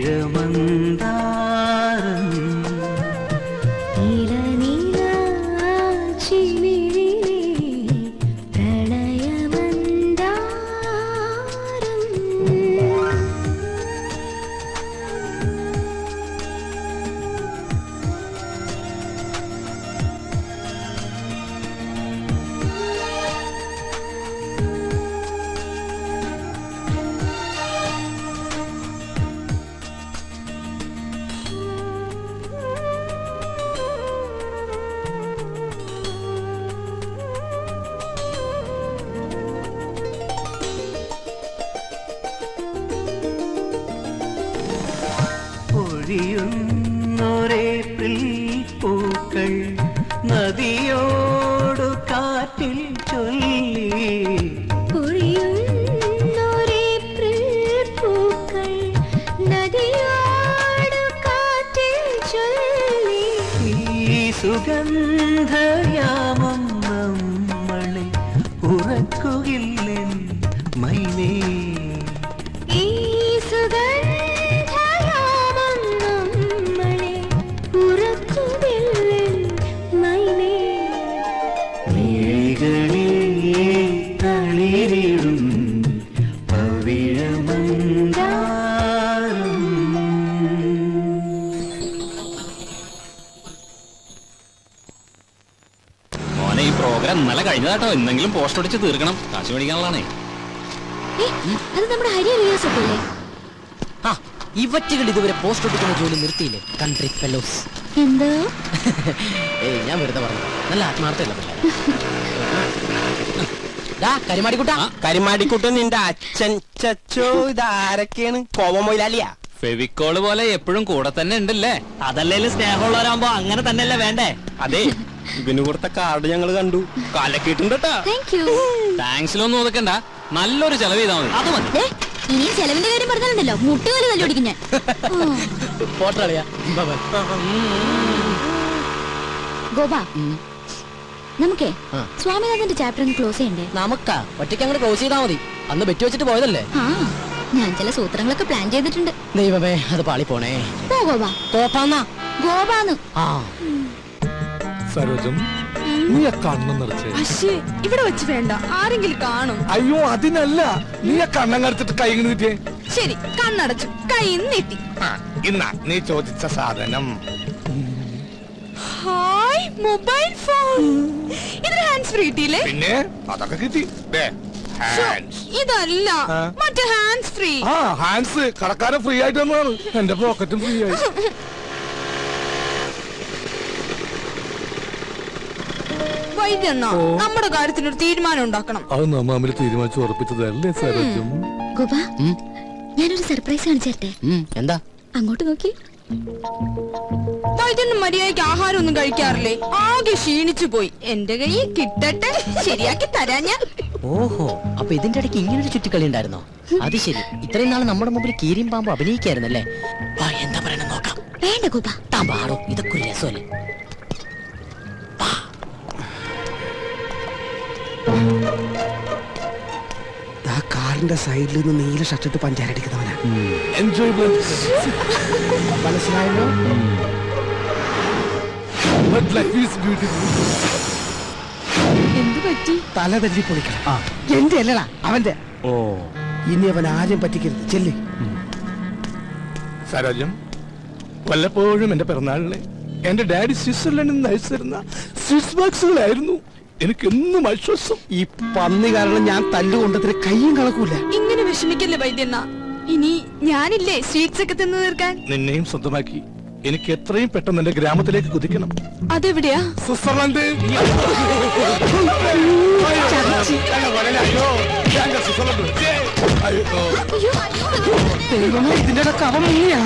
പൊഴിയുന്നൊരേപ്രിൽ പൂക്കൾ നദിയോടു കാറ്റിൽ ചൊല്ലി ഈ സുഗന്ധയാമം നമ്മളെ ഉറക്കുകില്ലെൻ മൈനേ തളിരിടും പവിഴമന്ദാരം മോനെ ഈ പ്രോഗ്രാം ഇന്നലെ കഴിഞ്ഞതാട്ടോ. എന്തെങ്കിലും പോസ്റ്റ് അടിച്ച് തീർക്കണം. കാശ് മേടിക്കാനുള്ളതാണേ. അത് നമ്മുടെ ഹരി റിയാസ് ഒക്കെ ആ ഇവറ്റുകൾ ഇതുവരെ പോസ്റ്റ് ഒട്ടിക്കുന്ന ജോലി നിർത്തിയില്ലേ? Country fellows. എന്തോ ഏയ് ഞാൻ വെറുതെ പറഞ്ഞു. നല്ല ആത്മാർത്ഥമല്ല പിള്ളേർ. കരിമാടിക്കുട്ട. കരിമാടിക്കുട്ടൻ നിന്റെ അച്ഛൻ ചച്ചോ. ഇതാരൊക്കെയാണ്? കോപമൊയിലാലിയാ? ഫെവിക്കോള് പോലെ എപ്പോഴും കൂടെ തന്നെ ഉണ്ടല്ലേ? അതല്ലേലും സ്നേഹമുള്ളവരാകുമ്പോ അങ്ങനെ തന്നെയല്ലേ വേണ്ടേ? അതെ, ഇവന് കൊടുത്ത കാർഡ് ഞങ്ങൾ കണ്ടു. കാലക്കിട്ടുണ്ട്. Thank you. താങ്ക്സിലൊന്നും ഒതുക്കണ്ട, നല്ലൊരു ചെലവ് ചെയ്താൽ മതി. അത് മതി. ഇനിയും ചെലവിന്റെ കാര്യം പറഞ്ഞാലുണ്ടല്ലോ മുട്ടുകാല് തല്ലോടിക്കും ഞാൻ. പോട്ടളിയാ ഗോപ, നമുക്കേ സ്വാമിനാഥന്റെ ചാപ്റ്റർ ക്ലോസ് ചെയ്യണ്ടേ? നമുക്കാ ഒറ്റയ്ക്ക് അങ്ങോട്ട് ക്ലോസ് ചെയ്താൽ മതി. അന്ന് ബെറ്റ് വെച്ചിട്ട് പോയതല്ലേ. ആ, ഞാൻ ചില സൂത്രങ്ങളൊക്കെ പ്ലാൻ ചെയ്തിട്ടുണ്ട്. ദൈവമേ, അത് പാളി പോണേ. പോ ഗോപ. കോപ്പാന്നാ ഗോപാന്ന്. ആ സരോജം, നീ ആ കണ്ണം നിറച്ചേ. അശ്ശേ, ഇവിടെ വെച്ച് വേണ്ട, ആരെങ്കിലും കാണും. അയ്യോ അതിനല്ല, നീ ആ കണ്ണം കടച്ചിട്ട് കൈ നീട്ടിയേ. ശരി, കണ്ണടച്ചു, കൈ നീട്ടി. ഇന്നാ നീ ചോദിച്ച സാധനം. Hi, mobile phone. ഇത് ഹാൻഡ്സ് ഫ്രീ കിട്ടിയില്ലേ? പിന്നെ അതൊക്കെ കിട്ടി. ഇതല്ല, മറ്റേ ഹാൻഡ്സ് ഫ്രീ. ആ ഹാൻഡ്സ് കടക്കാരൻ ഫ്രീ ആയിട്ട് തന്നതാണ്. എന്റെ പോക്കറ്റും ഫ്രീ ആയി. വൈദ്യണ്ണ, നമ്മുടെ കാര്യത്തിനൊരു തീരുമാനം ഉണ്ടാക്കണം. അത് നമ്മ തീരുമാനിച്ചു ഉറപ്പിച്ചതല്ലേ സരോജം? ഗോപ, ഞാനൊരു സർപ്രൈസ് കാണിച്ചേരട്ടെ. എന്താ? അങ്ങോട്ട് നോക്കി. വൈദ്യണ്ണ മര്യാദയ്ക്ക് ആഹാരം ഒന്നും കഴിക്കാറില്ലേ? ആകെ ക്ഷീണിച്ചു പോയി. എന്റെ കയ്യിൽ കിട്ടട്ടെ, ശരിയാക്കി തരാ ഞാൻ. ഓഹോ, അപ്പൊ ഇതിന്റെ ഇടയ്ക്ക് ഇങ്ങനൊരു ചുറ്റിക്കളി ഉണ്ടായിരുന്നോ? അത് ശരി. ഇത്രയും നാൾ നമ്മുടെ മുമ്പിൽ കീരിയും പാമ്പ് അഭിനയിക്കായിരുന്നല്ലേ? എന്താ പറയണ നോക്കാം. വേണ്ട ഗോപ, താൻ പാടോ, ഇതൊക്കെ ഒരു രസമല്ലേ. കാറിന്റെ സൈഡിൽ നിന്ന് നീല ഷർട്ടിട്ട് പഞ്ചാരടിക്കുന്നവനാ. മനസ്സിലായല്ലോ? എന്ത് പറ്റി? തല തല്ലി പൊളിക്കണം. എന്റെ അല്ലടാ, അവന്റെ. ഇനി അവൻ ആരും പറ്റിക്കരുത്. ചെല്ല്. സരോജം, വല്ലപ്പോഴും എന്റെ പിറന്നാളിന് എന്റെ ഡാഡി സ്വിറ്റ്സർലൻഡിൽ നിന്ന് അയച്ചിരുന്ന സ്വിസ് ബോക്സുകളായിരുന്നു എനിക്ക് എന്നും ആശ്വാസം. ഈ പന്നി കാരണം ഞാൻ തല്ലുകൊണ്ടതിന് കയ്യും കണക്കൂല. ഇങ്ങനെ വിഷമിക്കല്ലേ വൈദ്യണ്ണ. ഇനി ഞാനില്ലേ സ്വീറ്റ്സ് ഒക്കെ തിന്നു തീർക്കാൻ. നിന്നെയും സ്വന്തമാക്കി എനിക്ക് എത്രയും പെട്ടെന്ന് എന്റെ ഗ്രാമത്തിലേക്ക് കുതിക്കണം. അതെവിടെയാ? സ്വിറ്റ്സർലൻഡ്. ഇതിന്റെ ഇടക്ക് അവൻ മുങ്ങിയാ.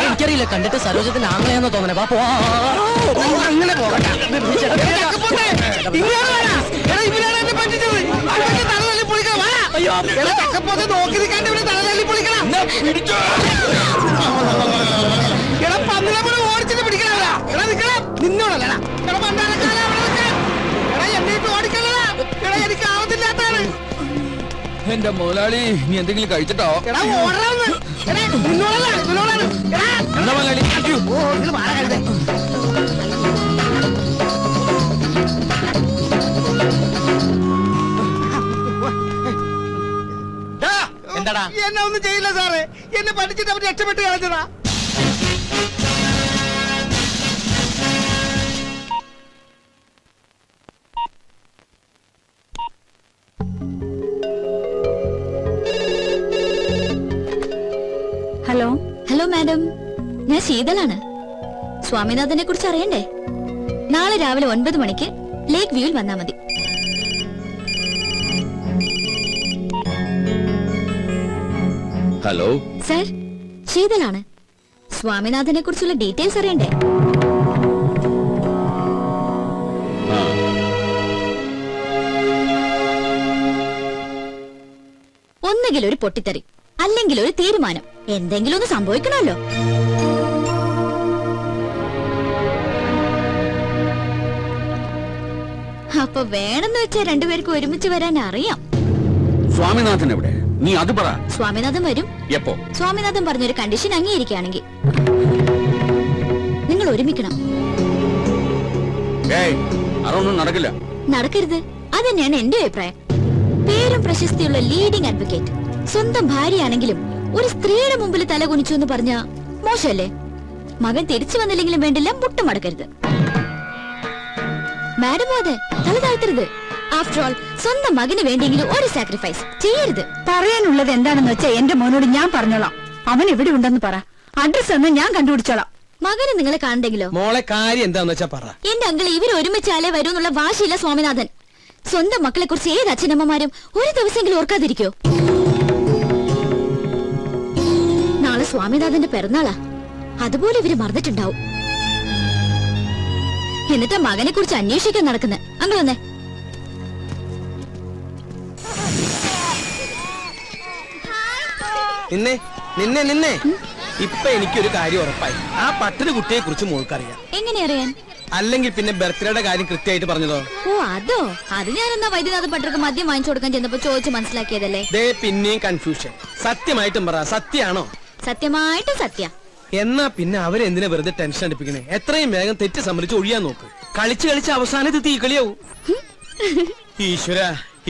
എനിക്കറിയില്ല, കണ്ടിട്ട് സരോജത്തിന് ആങ്ങളെയാന്ന് തോന്നണേ. അങ്ങനെ പോകട്ടെ. നോക്കി നിൽക്കാണ്ട് ഇവിടെ തല തല്ലി പൊളിക്കണം. ഓടിച്ചിട്ട് പിടിക്കണ നിന്നോടല്ലടാ. എന്നിട്ട് ഓടിക്കണടാ. എനിക്ക് ആവത്തില്ലാത്താണ്. എന്റെ മുതലാളി, നീ എന്തെങ്കിലും കഴിച്ചിട്ടോ? എന്താ മുതലാളി? എന്താടാ? എന്നെ ഒന്നും ചെയ്യില്ല സാറേ. എന്നെ പഠിച്ചിട്ട് അവർ രക്ഷപ്പെട്ട് കളഞ്ഞതാ. ഹലോ. ഹലോ മാഡം, ഞാൻ ശീതളാണ്. സ്വാമിനാഥനെ കുറിച്ച് അറിയണ്ടേ? നാളെ രാവിലെ 9 മണിക്ക് ലേക്ക് വ്യൂവിൽ വന്നാ മതി. Hello sir, ശീതളാണ്. സ്വാമിനാഥനെ കുറിച്ചുള്ള ഡീറ്റെയിൽസ് അറിയണ്ടേ? ഒന്നുകിൽ ഒരു പൊട്ടിത്തെറി, അല്ലെങ്കിൽ ഒരു തീരുമാനം. എന്തെങ്കിലും ഒന്ന് സംഭവിക്കണമല്ലോ. അപ്പൊ വേണമെന്ന് വെച്ചാൽ രണ്ടുപേർക്കും ഒരുമിച്ച് വരാൻ അറിയാം. സ്വാമിനാഥൻ എവിടെ? നീ അത് പറ. സ്വാമിനാഥൻ വരും. എപ്പോ? സ്വാമിനാഥൻ പറഞ്ഞൊരു കണ്ടീഷൻ അംഗീകരിക്കുകയാണെങ്കിൽ നിങ്ങൾ ഒരുമിക്കണം. അതൊന്നും നടക്കില്ല. നടക്കരുത്, അതന്നെയാണ് എന്റെ അഭിപ്രായം. പേരും പ്രശസ്തിയുള്ള ലീഡിംഗ് അഡ്വക്കേറ്റ്, സ്വന്തം ഭാര്യയാണെങ്കിലും ഒരു സ്ത്രീയുടെ മുമ്പിൽ തല കുനിച്ചു എന്ന് പറഞ്ഞ മോശമല്ലേ? മകൻ തിരിച്ചു വന്നില്ലെങ്കിലും വേണ്ടില്ല, മുട്ടുമടക്കരുത്. മാഡം അതെ, തല താഴ്ത്തരുത്. ആഫ്റ്റർ ഓൾ സ്വന്തം മകന് വേണ്ടിയെങ്കിലും ഒരു സാക്രിഫൈസ് ചെയ്യരുത്. പറയാനുള്ളത് എന്താണെന്ന് വെച്ചാൽ എന്റെ മോനോട് ഞാൻ പറഞ്ഞോളാം. അവൻ എവിടെ ഉണ്ടെന്ന് പറ. അഡ്രസ് എന്ന് ഞാൻ കണ്ടുപിടിച്ചോളാം. മകന് നിങ്ങളെ കാണണ്ടെങ്കിലോ? മോളെ കാര്യം എന്താന്ന് വെച്ചാ പറ. എന്റെ അങ്കിൾ ഇവർ ഒരുമിച്ചാലേ വരൂ എന്നുള്ള വാശിയില്ല സ്വാമിനാഥൻ. സ്വന്തം മക്കളെ കുറിച്ച് ഏത് അച്ഛനമ്മമാരും ഒരു ദിവസമെങ്കിലും ഓർക്കാതിരിക്കോ? നാളെ സ്വാമിനാഥന്റെ പിറന്നാളാ, അതുപോലെ ഇവര് മറന്നിട്ടുണ്ടാവും. എന്നിട്ട് മകനെ കുറിച്ച് അന്വേഷിക്കാൻ നടക്കുന്നത്. അങ്ങ് വന്നേ. നിന്നെ നിന്നെ നിന്നെ ഇപ്പൊ എനിക്കൊരു കാര്യം ഉറപ്പായി. ആ പട്ടണ കുട്ടിയെ കുറിച്ച് മോൾക്കറിയാം. എങ്ങനെ അറിയാൻ? അല്ലെങ്കിൽ പിന്നെ ബർത്ത്ഡേയുടെ കാര്യം കൃത്യമായിട്ട് പറഞ്ഞതോ? ഓ അതോ, അത് ഞാൻ എന്നാ വൈദ്യനാഥ പട്ടർക്ക് മദ്യം വാങ്ങിച്ചു കൊടുക്കാൻ ചെന്നപ്പോ ചോദിച്ചു മനസ്സിലാക്കിയതല്ലേ. ദേ പിന്നെയും കൺഫ്യൂഷൻ. സത്യമായിട്ടും പറ, സത്യാണോ? സത്യമായിട്ട് സത്യ. എന്നാ പിന്നെ അവരെന്തിനാ വെറുതെ ടെൻഷൻ അടിപ്പിക്കണേ? എത്രയും വേഗം തെറ്റ് സമ്മതിച്ച് ഒഴിയാൻ നോക്ക്. കളിച്ച് കളിച്ച് അവസാനത്ത് തീക്കളിയാവും. ഈശ്വര,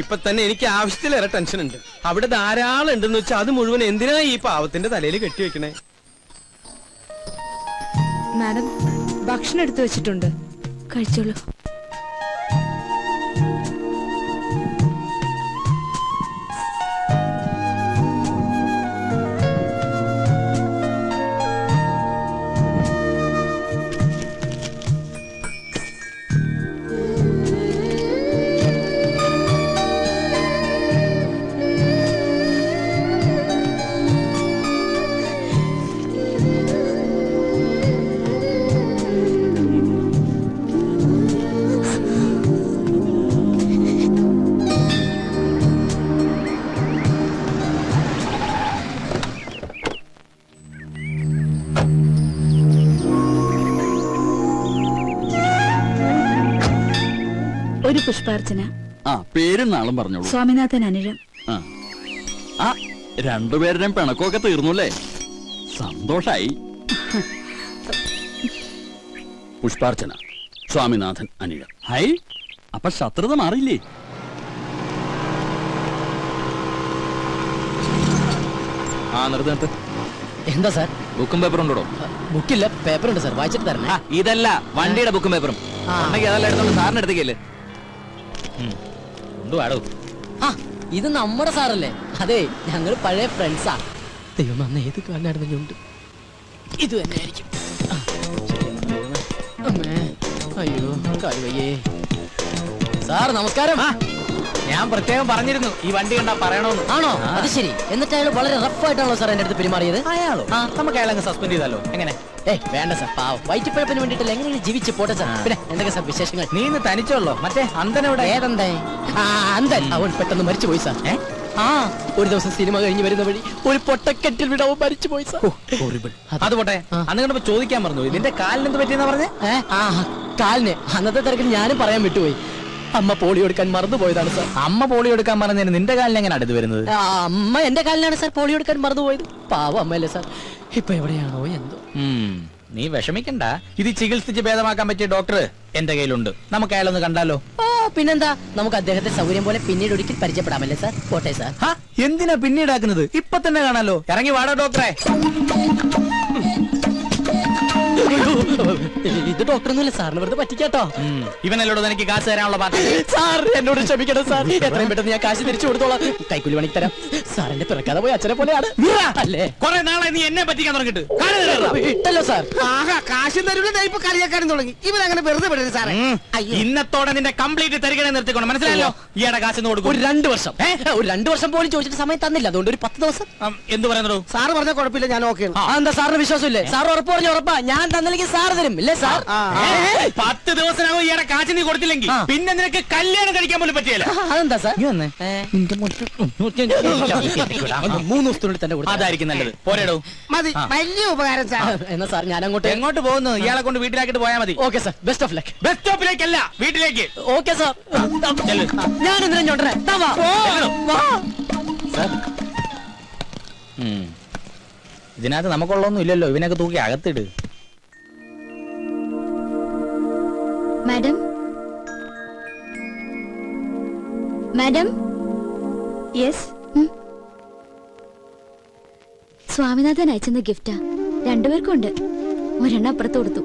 ഇപ്പൊ തന്നെ എനിക്ക് ആവശ്യത്തിലേറെ ടെൻഷൻ ഉണ്ട്. അവിടെ ധാരാളം ഉണ്ടെന്ന് വെച്ചാൽ അത് മുഴുവൻ എന്തിനാ ഈ പാവത്തിന്റെ തലയിൽ കെട്ടിവെക്കണേ? മാഡം, ഭക്ഷണം എടുത്തു വെച്ചിട്ടുണ്ട്, കഴിച്ചോളൂ. ഒരു പുഷ്പാർച്ചന. ആ പേരും നാളും പറഞ്ഞോളൂ. സ്വാമിനാഥൻ അനിഴം. ആ രണ്ടുപേരുടെയും പിണക്കമൊക്കെ തീർന്നുല്ലേ? സന്തോഷായി. പുഷ്പാർച്ചന, സ്വാമിനാഥൻ അനിഴം. ഹൈ, അപ്പൊ ശത്രുത മാറിയില്ലേ? ആ നിർത്ത്. എന്താ സാർ? ബുക്കും പേപ്പറും ഉണ്ടോ? ബുക്കില്ല, പേപ്പർ ഉണ്ട് സാർ. വായിച്ചിട്ട് തരണേ. ഇതല്ല, വണ്ടിയുടെ ബുക്കും പേപ്പറും ഉണ്ടെങ്കിൽ അതെല്ലാം എടുത്തോണ്ട് സാറിന് എടുത്തേക്കല്ലേ. കൊണ്ടുവാടോ. ആ ഇത് നമ്മുടെ സാറല്ലേ? അതെ, ഞങ്ങൾ പഴയ ഫ്രണ്ട്സാ. ദൈവം അന്ന് ഏത് കാലനായിരുന്നു ഞുണ്ട്? ഇത് തന്നെ ആയിരിക്കും. അയ്യോ കഴിവയ്യേ. സാർ നമസ്കാരം. ഞാൻ പ്രത്യേകം പറഞ്ഞിരുന്നു ഈ വണ്ടി കണ്ടാ പറയണോന്ന്. ആണോ? അത് ശരി. എന്നിട്ട് അയാൾ വളരെ റഫ് ആയിട്ടാണല്ലോ സാർ എന്റെ അടുത്ത് പെരുമാറിയത്? അയാളോ? നമുക്ക് അയാളങ്ങ് സസ്പെൻഡ് ചെയ്താലോ? എങ്ങനെ? വേണ്ട സാർ, പാവം വയറ്റിപ്പഴപ്പിന് വേണ്ടിയിട്ടില്ല, എങ്ങനെ ജീവിച്ച് പോട്ടെ സാർ. പിന്നെ എന്തൊക്കെ സാർ വിശേഷങ്ങൾ? നീ ഇന്ന് തനിച്ചുള്ളോ? മറ്റേ അന്തനെവിടെ? ഏതെന്തേ? അന്തൻ അവൻ പെട്ടെന്ന് മരിച്ചു പോയി സാർ. ഒരു ദിവസം സിനിമ കഴിഞ്ഞ് വരുന്ന വഴി ഒരു പൊട്ടക്കെട്ടിൽ വിടവും മരിച്ചു പോയി സാർ. അത് പോട്ടെ, അന്ന് കണ്ടപ്പോ ചോദിക്കാൻ പറഞ്ഞു, ഇതിന്റെ കാലിന് എന്ത് പറ്റിയെന്നാ പറഞ്ഞേ? കാലിന് അന്നത്തെ തിരക്കിൽ ഞാനും പറയാൻ വിട്ടുപോയി. അമ്മ പോളിയോ എടുക്കാൻ മറന്നുപോയതാണ് സാർ. അമ്മ പോളിയോ എടുക്കാൻ പറഞ്ഞതിന് നിന്റെ കാലിന് എങ്ങനെ അടുത്ത് വരുന്നത്? അമ്മ എന്റെ കാലിനാണ് സാർ പോളിയോ എടുക്കാൻ മറന്നുപോയത്. പാവം അമ്മയല്ലേ സാർ. ഇപ്പൊ എവിടെയാണോ എന്തോ. നീ വിഷമിക്കണ്ട, ഇത് ചികിത്സിച്ച് ഭേദമാക്കാൻ പറ്റിയ ഡോക്ടർ എന്റെ കയ്യിലുണ്ട്. നമുക്ക് അയാളൊന്ന് കണ്ടാലോ? പിന്നെന്താ, നമുക്ക് അദ്ദേഹത്തെ സൗകര്യം പോലെ പിന്നീട് ഒരിക്കൽ പരിചയപ്പെടാമല്ലേ സാർ? പോട്ടെ സാർ. എന്തിനാ പിന്നീടാക്കുന്നത്? ഇപ്പൊ തന്നെ കാണാലോ. ഇറങ്ങി വാടോ ഡോക്ടറെ. ഇത് ഡോക്ടറൊന്നുമില്ല സാറിന് വെറുതെ പറ്റിക്കാട്ടോ. ഇവനല്ലോടോ എനിക്ക് കാശ് തരാനുള്ള പാർട്ടി. സാർ എന്നോട് ക്ഷമിക്കണം സാർ, എത്രയും പെട്ടെന്ന് ഞാൻ കാശ് തിരിച്ചു കൊടുത്തോളാം. കൈക്കൂലി പണിക്ക് തരാം. സാറിന്റെ പിറക്കാതെ പോയി അച്ഛനെ പോലെയാണ് അല്ലേ? കുറെ നാളെ നീ എന്നെ പറ്റിക്കാൻ തുടങ്ങിട്ട് ഇട്ടല്ലോ സാർ. കാശും തരൂല, ഇപ്പൊ കളിയാക്കാനും തുടങ്ങി. ഇവരങ്ങനെ വെറുതെ വിടരുത് സാറേ. ഇന്നത്തോടെ നിന്റെ കംപ്ലീറ്റ് തരികണേ നിർത്തിക്കണം, മനസ്സിലായല്ലോ? ഈയുടെ കാശ് കൊടുക്കും. ഒരു 2 വർഷം, ഒരു 2 വർഷം പോലും ചോദിച്ചിട്ട് സമയം തന്നില്ല. അതുകൊണ്ട് ഒരു 10 ദിവസം. എന്ത് പറയുന്നു? സാറ് പറഞ്ഞ കുഴപ്പമില്ല, ഞാൻ ഓക്കെ. എന്താ സാറിന് വിശ്വാസമില്ലേ? സാർ ഉറപ്പ് പറഞ്ഞു. ഉറപ്പാ, ഞാൻ തന്നില്ലെങ്കിൽ സാർ തരും ഇല്ലേ സാർ? 10 ദിവസത്തിനകം ഈയുടെ കാശ് നീ കൊടുത്തില്ലെങ്കിൽ പിന്നെ നിനക്ക് കല്യാണം കഴിക്കാൻ പോലും പറ്റിയല്ല. അതെന്താ സാർ? 3 ദിവസത്തിനുള്ളിൽ തന്നെ കൊടുത്തു. അതായിരിക്കും നല്ലത്. പോരേടോ. മതി, വലിയ ഉപകാരം സാർ. എന്നാ സാർ ഞാൻ അങ്ങോട്ട്. എങ്ങോട്ട് പോകുന്നു? ഇയാളെ കൊണ്ട് വീട്ടിലാക്കിട്ട് പോയാൽ മതി. Okay sir, best of luck. Bus സ്റ്റോപ്പിലേക്കല്ല, വീട്ടിലേക്ക്. Okay sir. ഞാൻ എന്തിനാ ചോണ്ടേ? ഇതിനകത്ത് നമുക്കുള്ളൊന്നും ഇല്ലല്ലോ, ഇവനൊക്കെ തൂക്കി അകത്തിട്. Madam, madam. യെസ്. സ്വാമിനാഥൻ അയച്ചെന്ന ഗിഫ്റ്റാ. 2 പേർക്കും ഉണ്ട്. ഒരെണ്ണം അപ്പുറത്ത് കൊടുത്തു.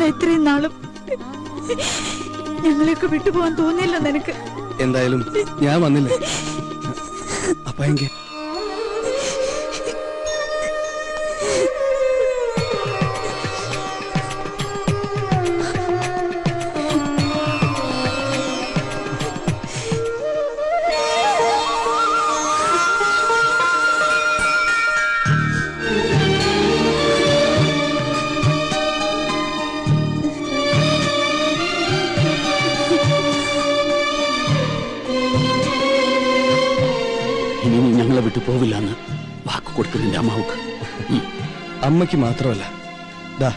അല്ല ഇത്രയും നാളും ഞങ്ങളെയൊക്കെ വിട്ടുപോകാൻ തോന്നിയില്ല നിനക്ക്. എന്തായാലും ഞാൻ വന്നില്ലേ അപ്പൊ എങ്കിൽ ഇനി നീ ഞങ്ങളെ വിട്ടു പോവില്ലെന്ന് വാക്ക് കൊടുക്കുന്നുണ്ട് അമ്മാവുക്ക്. അമ്മയ്ക്ക് മാത്രമല്ല, ദാ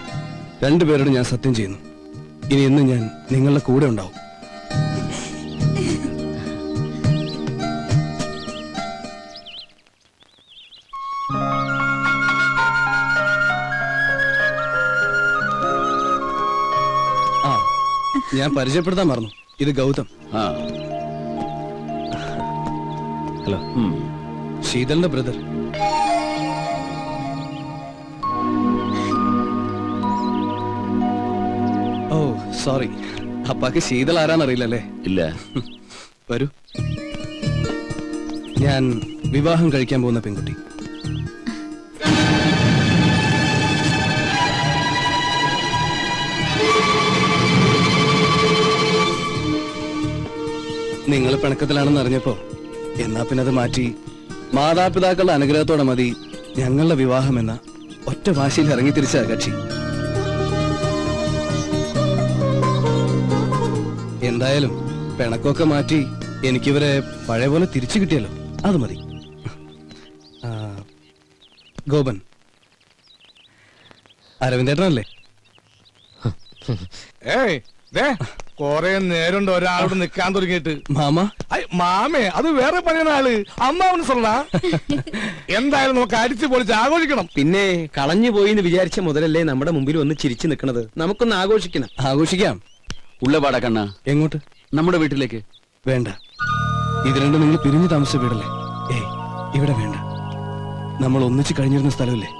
രണ്ടുപേരോട് ഞാൻ സത്യം ചെയ്യുന്നു, ഇനി എന്ന് ഞാൻ നിങ്ങളുടെ കൂടെ ഉണ്ടാവും. ആ, ഞാൻ പരിചയപ്പെടുത്താൻ മറന്നു. ഇത് ഗൗതം. ഹലോ, ശീതലിന്റെ ബ്രദർ. ഓ സോറി, അപ്പാക്ക് ശീതൾ ആരാന്നറിയില്ലല്ലേ? ഇല്ല. വരൂ. ഞാൻ വിവാഹം കഴിക്കാൻ പോകുന്ന പെൺകുട്ടി. നിങ്ങൾ പിണക്കത്തിലാണെന്ന് അറിഞ്ഞപ്പോ എന്നാ പിന്നെ അത് മാറ്റി മാതാപിതാക്കളുടെ അനുഗ്രഹത്തോടെ മതി ഞങ്ങളുടെ വിവാഹം എന്ന ഒറ്റ വാശിയിൽ ഇറങ്ങി തിരിച്ച കക്ഷി. എന്തായാലും പിണക്കൊക്കെ മാറ്റി എനിക്കിവരെ പഴയ പോലെ തിരിച്ചു കിട്ടിയല്ലോ, അത് മതി. ഗോപൻ, അരവിന്ദേട്ടനല്ലേ? ഏയ് കൊറേ നേരമുണ്ട് ഒരാളോട് നിക്കാൻ തുടങ്ങിയിട്ട്. മാമ മാമേ, അത് വേറെ പണിയുന്ന ആള്. അമ്മാവന് சொல்றா. എന്തായാലും നമുക്ക് അടിച്ചു പൊളിച്ച് ആഘോഷിക്കണം. പിന്നെ കളഞ്ഞു പോയി എന്ന് വിചാരിച്ച മുതലല്ലേ നമ്മുടെ മുമ്പിൽ ഒന്ന് ചിരിച്ചു നിൽക്കുന്നത്. നമുക്കൊന്ന് ആഘോഷിക്കണം. ആഘോഷിക്കാം. ഉള്ളപാടാ കണ്ണ. എങ്ങോട്ട്? നമ്മുടെ വീട്ടിലേക്ക്. വേണ്ട, ഇത് രണ്ടും നിങ്ങൾ പിരിഞ്ഞു താമസിച്ച വീടല്ലേ? ഏയ്, ഇവിടെ വേണ്ട. നമ്മൾ ഒന്നിച്ച് കഴിഞ്ഞിരുന്ന സ്ഥലമല്ലേ?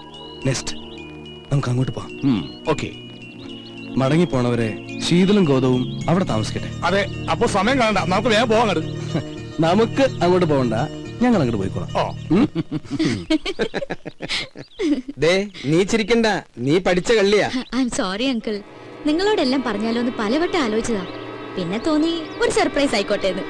നെക്സ്റ്റ് നമുക്ക് അങ്ങോട്ട് പോവാം. ഓക്കെ. മടങ്ങിപ്പോണവരെ ശീതളും ഗോതവും അവിടെ താമസിക്കട്ടെ. അതെ, അപ്പൊ സമയം കാണണ്ട, നമുക്ക് വേഗം പോവാൻ. നമുക്ക് അങ്ങോട്ട് പോകണ്ട, ഞങ്ങൾ അങ്ങോട്ട് പോയിക്കോളാം. നീ ചിരിക്കണ്ട, നീ പഠിച്ച കള്ളിയാ. ഐ എം സോറി അങ്കിൾ, നിങ്ങളോടെല്ലാം പറഞ്ഞാലോ എന്ന് പലവട്ടം ആലോചിച്ചതാ. പിന്നെ തോന്നി ഒരു സർപ്രൈസ് ആയിക്കോട്ടെ എന്ന്.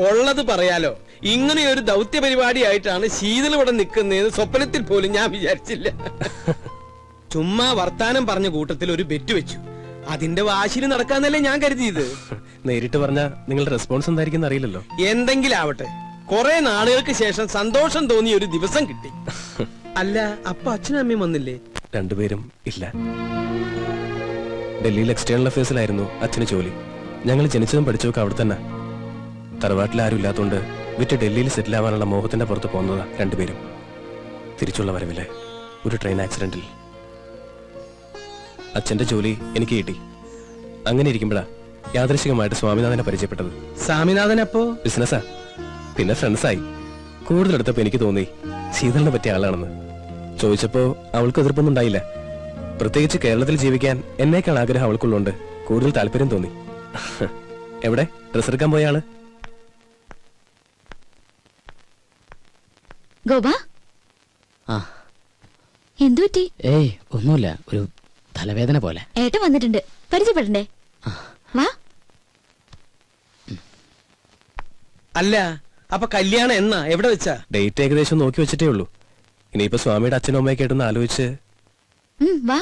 ഉള്ളത് പറയാലോ, ഇങ്ങനെ ഒരു ദൗത്യ പരിപാടിയായിട്ടാണ് ശീതൾ ഇവിടെ നിൽക്കുന്നതെന്ന് സ്വപ്നത്തിൽ പോലും ഞാൻ വിചാരിച്ചില്ല. ചുമ്മാ വർത്താനം പറഞ്ഞ കൂട്ടത്തിൽ ഒരു ബെറ്റ് വെച്ചു. അതിന്റെ വാശിയിൽ നടക്കാന്നല്ലേ ഞാൻ കരുതിയത്. നേരിട്ട് പറഞ്ഞ നിങ്ങളുടെ റെസ്പോൺസ് എന്തായിരിക്കും അറിയില്ലല്ലോ. എന്തെങ്കിലും ആവട്ടെ, കുറെ നാളുകൾക്ക് ശേഷം സന്തോഷം തോന്നിയ ഒരു ദിവസം കിട്ടി. അല്ല, അപ്പൊ അച്ഛനും അമ്മയും വന്നില്ലേ? രണ്ടുപേരും ഇല്ല. ഡൽഹിയിൽ എക്സ്റ്റേണൽ അഫയേഴ്സിലായിരുന്നു അച്ഛന് ജോലി. ഞങ്ങൾ ജനിച്ചതും പഠിച്ചതൊക്കെ അവിടെ തന്നെ. തറവാട്ടിൽ ആരും ഇല്ലാത്തതുകൊണ്ട് വിറ്റ് ഡൽഹിയിൽ സെറ്റിൽ ആവാനുള്ള മോഹത്തിന്റെ പുറത്ത് പോകുന്നതാ രണ്ടുപേരും. തിരിച്ചുള്ള വരവില് ഒരു ട്രെയിൻ ആക്സിഡന്റിൽ അച്ഛന്റെ ജോലി എനിക്ക് കിട്ടി. അങ്ങനെ ഇരിക്കുമ്പോഴാ യാദൃശികമായിട്ട് സ്വാമിനാഥനെ പരിചയപ്പെട്ടത്. സ്വാമിനാഥൻ അപ്പോ ബിസിനസ്സാ, പിന്നെ ഫ്രണ്ട്സായി. കൂടുതലെടുത്തപ്പോ എനിക്ക് തോന്നി ശീതളിനെ പറ്റിയ ആളാണെന്ന്. ചോദിച്ചപ്പോ അവൾക്ക് എതിർപ്പൊന്നും ഉണ്ടായില്ല. പ്രത്യേകിച്ച് കേരളത്തിൽ ജീവിക്കാൻ എന്നേക്കാൾ ആഗ്രഹം അവൾക്കുള്ളതുകൊണ്ട് കൂടുതൽ താല്പര്യം തോന്നി. എവിടെ ഡ്രസ് എടുക്കാൻ പോയ ആള്? ഗോപാ, എന്തു പറ്റി? ഏയ് ഒന്നുമില്ല, ഒരു തലവേദന പോലെ. ഏട്ടൻ വന്നിട്ടുണ്ട്, പരിചയപ്പെടണ്ടേ? വാ. അല്ല, അപ്പൊ കല്യാണം എന്നാ, എവിടെ വെച്ചാ? ഡേറ്റ് ഏകദേശം നോക്കി വെച്ചിട്ടേ ഉള്ളൂ. ഇനിയിപ്പോ സ്വാമിയുടെ അച്ഛനും അമ്മയൊക്കെ ആയിട്ടൊന്ന് ആലോചിച്ച്. വാ.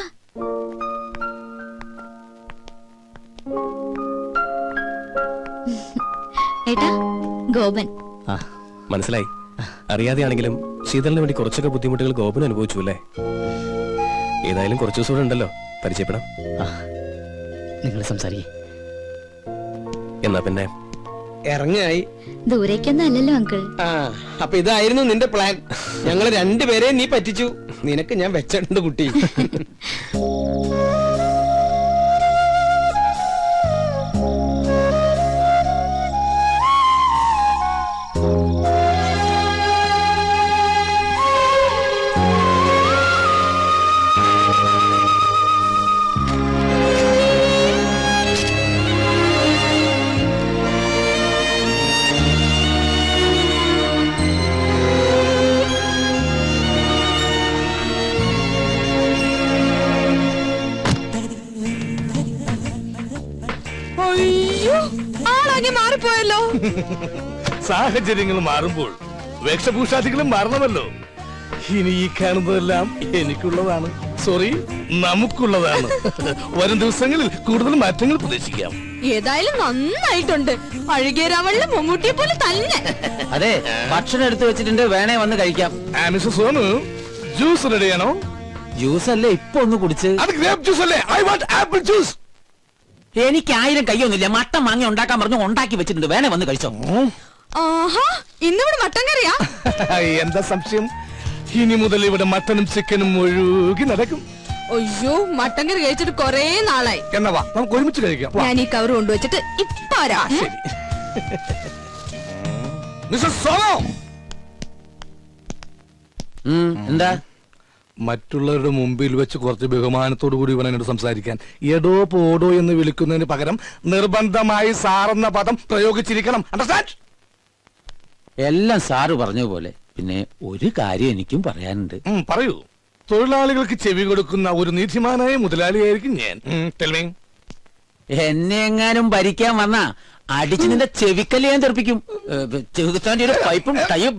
ഏട്ടാ, ഗോപൻ. മനസ്സിലായി. അറിയാതെയാണെങ്കിലും ശീതളിന് വേണ്ടി കുറച്ചൊക്കെ ബുദ്ധിമുട്ടുകൾ ഗോപൻ അനുഭവിച്ചു അല്ലേ? ഏതായാലും കുറച്ചു ദിവസം കൂടെ ഉണ്ടല്ലോ, പരിചയപ്പെടാം. നിങ്ങൾ സംസാരിക്കേ. എന്നാ പിന്നെ ഇറങ്ങായി. ദൂരേക്കൊന്നും അല്ലല്ലോ അങ്കിൾ. അപ്പൊ ഇതായിരുന്നു നിന്റെ പ്ലാൻ. ഞങ്ങൾ രണ്ടുപേരെ നീ പറ്റിച്ചു. നിനക്ക് ഞാൻ വെച്ചിട്ടുണ്ട് കുട്ടി. മാറിപ്പോയല്ലോ. സാഹചര്യങ്ങൾ മാറുമ്പോൾ വേഷഭൂഷാദികളും മാറണമല്ലോ. ഇനി ഈ കാണുന്നതെല്ലാം എനിക്കുള്ളതാണ്, സോറി നമുക്കുള്ളതാണ്. വരും ദിവസങ്ങളിൽ കൂടുതൽ മാറ്റങ്ങൾ പ്രതീക്ഷിക്കാം. ഏതായാലും നന്നായിട്ടുണ്ട്. അഴുകിയ രാവണിലെ മമ്മൂട്ടിയെ പോലെ തന്നെ. അതെ, ഭക്ഷണം എടുത്തു വെച്ചിട്ടുണ്ട്, വേണേ വന്ന് കഴിക്കാം. മിസ്റ്റർ സോനു, ജ്യൂസ് റെഡിയാണോ? ജ്യൂസ് അല്ലേ ഇപ്പൊ ഒന്ന് കുടിച്ച്? അത് ഗ്രേപ്പ് ജ്യൂസ് അല്ലേ? I want apple juice. എനിക്ക് 1000 കയ്യൊന്നുമില്ല. മട്ടൻ വാങ്ങി ഉണ്ടാക്കാൻ പറഞ്ഞു, ഉണ്ടാക്കി വെച്ചിട്ടുണ്ട്, വേണേ വന്ന് കഴിച്ചോ. ആഹാ, ഇന്നിവിടെ മട്ടൻ കറിയാ? എന്താ സംശയം? ഇനി മുതൽ ഇവിടെ മട്ടനും ചിക്കനും ഒഴുകി നടക്കും. അയ്യോ, മട്ടൻ കറി കഴിച്ചിട്ട് കൊറേ നാളായി. എന്നാ വാ, നമുക്ക് ഒരുമിച്ച് കഴിക്കാം. വാ. ഞാൻ ഈ കവർ കൊണ്ടുവച്ചിട്ട് ഇപ്പൊ വരാം. ശരി. മിസ്റ്റർ സോനോ, എന്താ? മറ്റുള്ളവരുടെ മുമ്പിൽ വെച്ച് കുറച്ച് ബഹുമാനത്തോടു കൂടി ഇവൻ എന്നോട് സംസാരിക്കാൻ എടോ പോടോ എന്ന് വിളിക്കുന്നതിന് പകരം നിർബന്ധമായി സാറെന്ന പദം പ്രയോഗിച്ചിരിക്കണം. അണ്ടർസ്റ്റാൻഡ്? എല്ലാം സാറ് പറഞ്ഞ പോലെ. പിന്നെ ഒരു കാര്യം എനിക്കും പറയാനുണ്ട്. പറയൂ. തൊഴിലാളികൾക്ക് ചെവി കൊടുക്കുന്ന ഒരു നീതിമാനായ മുതലാളിയായിരിക്കും ഞാൻ. Tell me. എന്നെ എങ്ങാനും ഭരിക്കാൻ വന്നാ അടിച്ച് നിന്റെ ചെവിക്കല്ല് ഞാൻ തെറിപ്പിക്കും. ചെറുത്താന്റെ ഒരു പൈപ്പും ടൈയും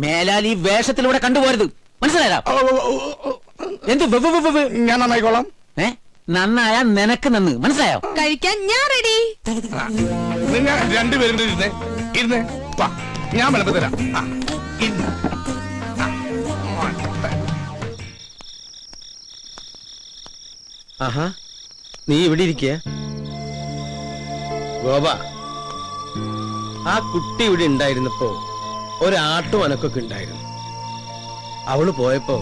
മേലാൽ ഈ വേഷത്തിലൂടെ കണ്ടുപോരുത്. മനസ്സിലായോ? എന്ത് ഞാൻ നന്നായിക്കോളാം. നന്നായാ നിനക്ക് നന്ന്. മനസ്സിലായോ? കഴിക്കാൻ ഞാൻ റെഡി. നിങ്ങൾ രണ്ടുപേരും ഇരുന്നേ, ഇരുന്നേ. വാ, ഞാൻ വിളമ്പ് തരാം. ആഹാ, നീ ഇവിടെ ഇരിക്കുക. ഗോപ, ആ കുട്ടി ഇവിടെ ഉണ്ടായിരുന്നപ്പോ ഒരാട്ടും അനക്കൊക്കെ ഉണ്ടായിരുന്നു. അവള് പോയപ്പോ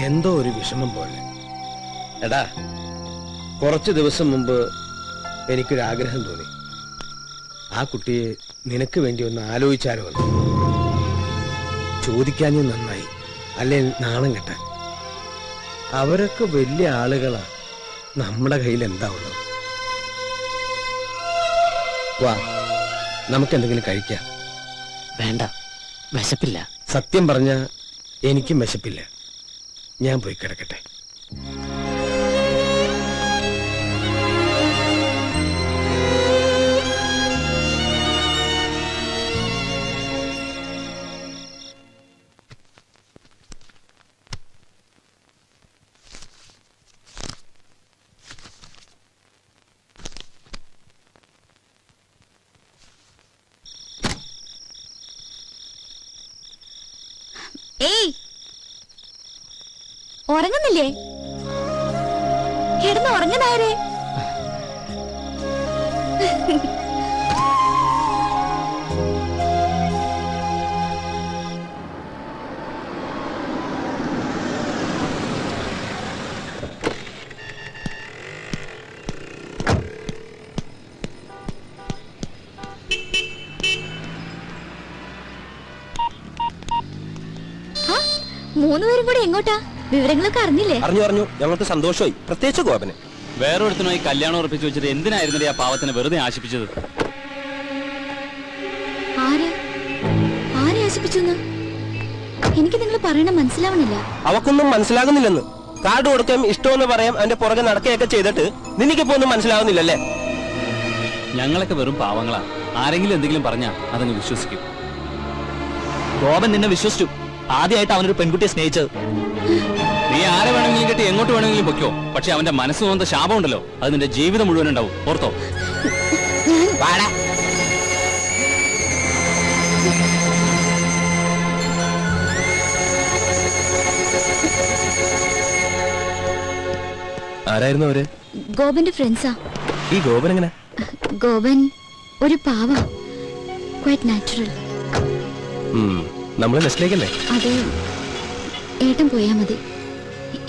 എന്തോ ഒരു വിഷമം പോലെ. എടാ, കുറച്ചു ദിവസം മുമ്പ് എനിക്കൊരാഗ്രഹം തോന്നി. ആ കുട്ടിയെ നിനക്ക് വേണ്ടി ഒന്ന് ആലോചിച്ചാലോ എന്ന്. ചോദിക്കാഞ്ഞ നന്നായി, അല്ലേ നാണം കെട്ടാൻ. അവരൊക്കെ വലിയ ആളുകളാ, നമ്മുടെ കയ്യിൽ എന്താ ഉള്ളത്? വാ, നമുക്കെന്തെങ്കിലും കഴിക്കാം. വേണ്ട, വിശപ്പില്ല. സത്യം പറഞ്ഞ എനിക്കും വിശപ്പില്ല. ഞാൻ പോയി കിടക്കട്ടെ. ഏയ്, ഉറങ്ങുന്നില്ലേ? കിടന്ന് ഉറങ്ങുന്നായരെ. മൂന്നുപേരും കൂടെ എങ്ങോട്ടാ? വിവരങ്ങളൊക്കെ അറിഞ്ഞില്ലേ? അറിഞ്ഞു. ഞങ്ങൾക്ക് സന്തോഷമായി, പ്രത്യേകിച്ച് ഗോപന്. വേറൊരുത്തനുമായി കല്യാണം ഉറപ്പിച്ചു വെച്ചിട്ട് എന്തിനായിരുന്നു ആ പാവത്തിനെ വെറുതെ ആശിപ്പിച്ചത്? ആരെ ആശിപ്പിച്ചു? എനിക്ക് നിങ്ങൾ പറയണ മനസ്സിലാവണില്ല. അവക്കൊന്നും മനസ്സിലാകുന്നില്ലെന്ന്. കാർഡ് കൊടുക്കാൻ ഇഷ്ടമെന്ന് പറയാം, അതിന്റെ പുറകെ നടക്കുകയൊക്കെ ചെയ്തിട്ട് നിനക്കിപ്പോ ഒന്നും മനസ്സിലാവുന്നില്ലല്ലേ? ഞങ്ങളൊക്കെ വെറും പാവങ്ങളാ. ആരെങ്കിലും എന്തെങ്കിലും പറഞ്ഞാ അതങ്ങ് വിശ്വസിക്കും. ഗോപൻ നിന്നെ വിശ്വസിച്ചു. ആദ്യമായിട്ട് അവനൊരു പെൺകുട്ടിയെ സ്നേഹിച്ചത്. നീ ആരെ വേണമെങ്കിലും കെട്ടി എങ്ങോട്ട് വേണമെങ്കിലും പൊയ്ക്കോ, പക്ഷെ അവന്റെ മനസ്സ് തോന്നുന്ന ശാപം ഉണ്ടല്ലോ, അത് നിന്റെ ജീവിതം മുഴുവൻ ഉണ്ടാവും. ഓർത്തോ? ആരായിരുന്നു അവര്? ഗോപന്റെ ഫ്രണ്ട്സാ. ഈ ഗോപൻ എങ്ങനെ? ഗോപൻ ഒരു പാവ, ക്വൈറ്റ് നാച്ചുറൽ. നമ്മള് നെസ്റ്റിലേക്കല്ലേ? അത് ഏട്ടൻ പോയാ മതി.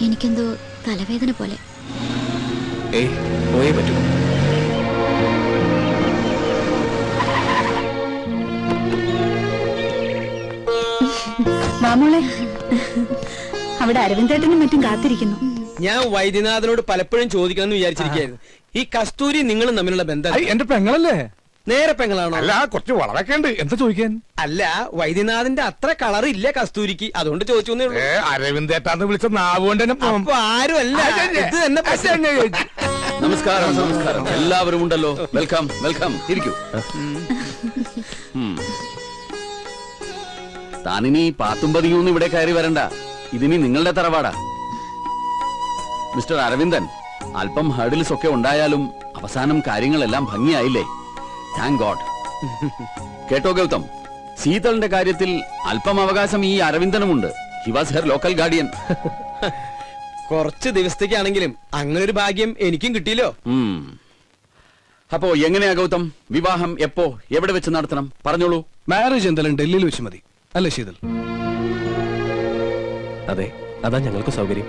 എനിക്കെന്തോ തലവേദന പോലെ. ഏയ്, പോയേ പറ്റൂ. മാമോളെ, അവിടെ അരവിന്ദേട്ടനും മറ്റും കാത്തിരിക്കുന്നു. ഞാൻ വൈദ്യനാഥനോട് പലപ്പോഴും ചോദിക്കണമെന്ന് വിചാരിച്ചിരിക്കുകയായിരുന്നു. ഈ കസ്തൂരി നിങ്ങളും തമ്മിലുള്ള ബന്ധം എന്റെ പെങ്ങളല്ലേ? നേരെ പെങ്ങളാണോ? അല്ല, കുറച്ച് വളരൊക്കെ ഉണ്ട്. എന്താ ചോദിക്കാൻ? അല്ല, വൈദ്യനാഥന്റെ അത്ര കളർ ഇല്ല കസ്തൂരിക്ക്, അതുകൊണ്ട് ചോദിച്ചു. അരവിന്ദേട്ടാന്ന് വിളിച്ച നാവുകൊണ്ട് തന്നെ ആരും അല്ല, ഇത് തന്നെ നമസ്കാരം നമസ്കാരം. എല്ലാവരും ഉണ്ടല്ലോ. Welcome welcome. ഇരിക്കൂ. താനിനി പാത്തും പതിയൊന്നും ഇവിടെ കയറി വരണ്ട. ഇതിനി നിങ്ങളുടെ തറവാടാ. മിസ്റ്റർ അരവിന്ദൻ, അല്പം ഹർഡിൽസ് ഒക്കെ ഉണ്ടായാലും അവസാനം കാര്യങ്ങളെല്ലാം ഭംഗിയായില്ലേ? Thank God. കേട്ടോ ഗൗതം, ശീതളിന്റെ കാര്യത്തിൽ അല്പം അവകാശം ഈ അരവിന്ദനുമുണ്ട്. He was her local guardian. കുറച്ച് ദിവസത്തേക്കാണെങ്കിലും അങ്ങനെ ഒരു ഭാഗ്യം എനിക്കും കിട്ടിയല്ലോ. അപ്പോ എങ്ങനെയാ ഗൗതം, വിവാഹം എപ്പോ എവിടെ വെച്ച് നടത്തണം? പറഞ്ഞോളൂ. മാരേജ് എന്തായാലും ഡൽഹിയിൽ വെച്ച് മതി അല്ലേ ശീതൽ? അതെ, അതാ ഞങ്ങൾക്ക് സൗകര്യം.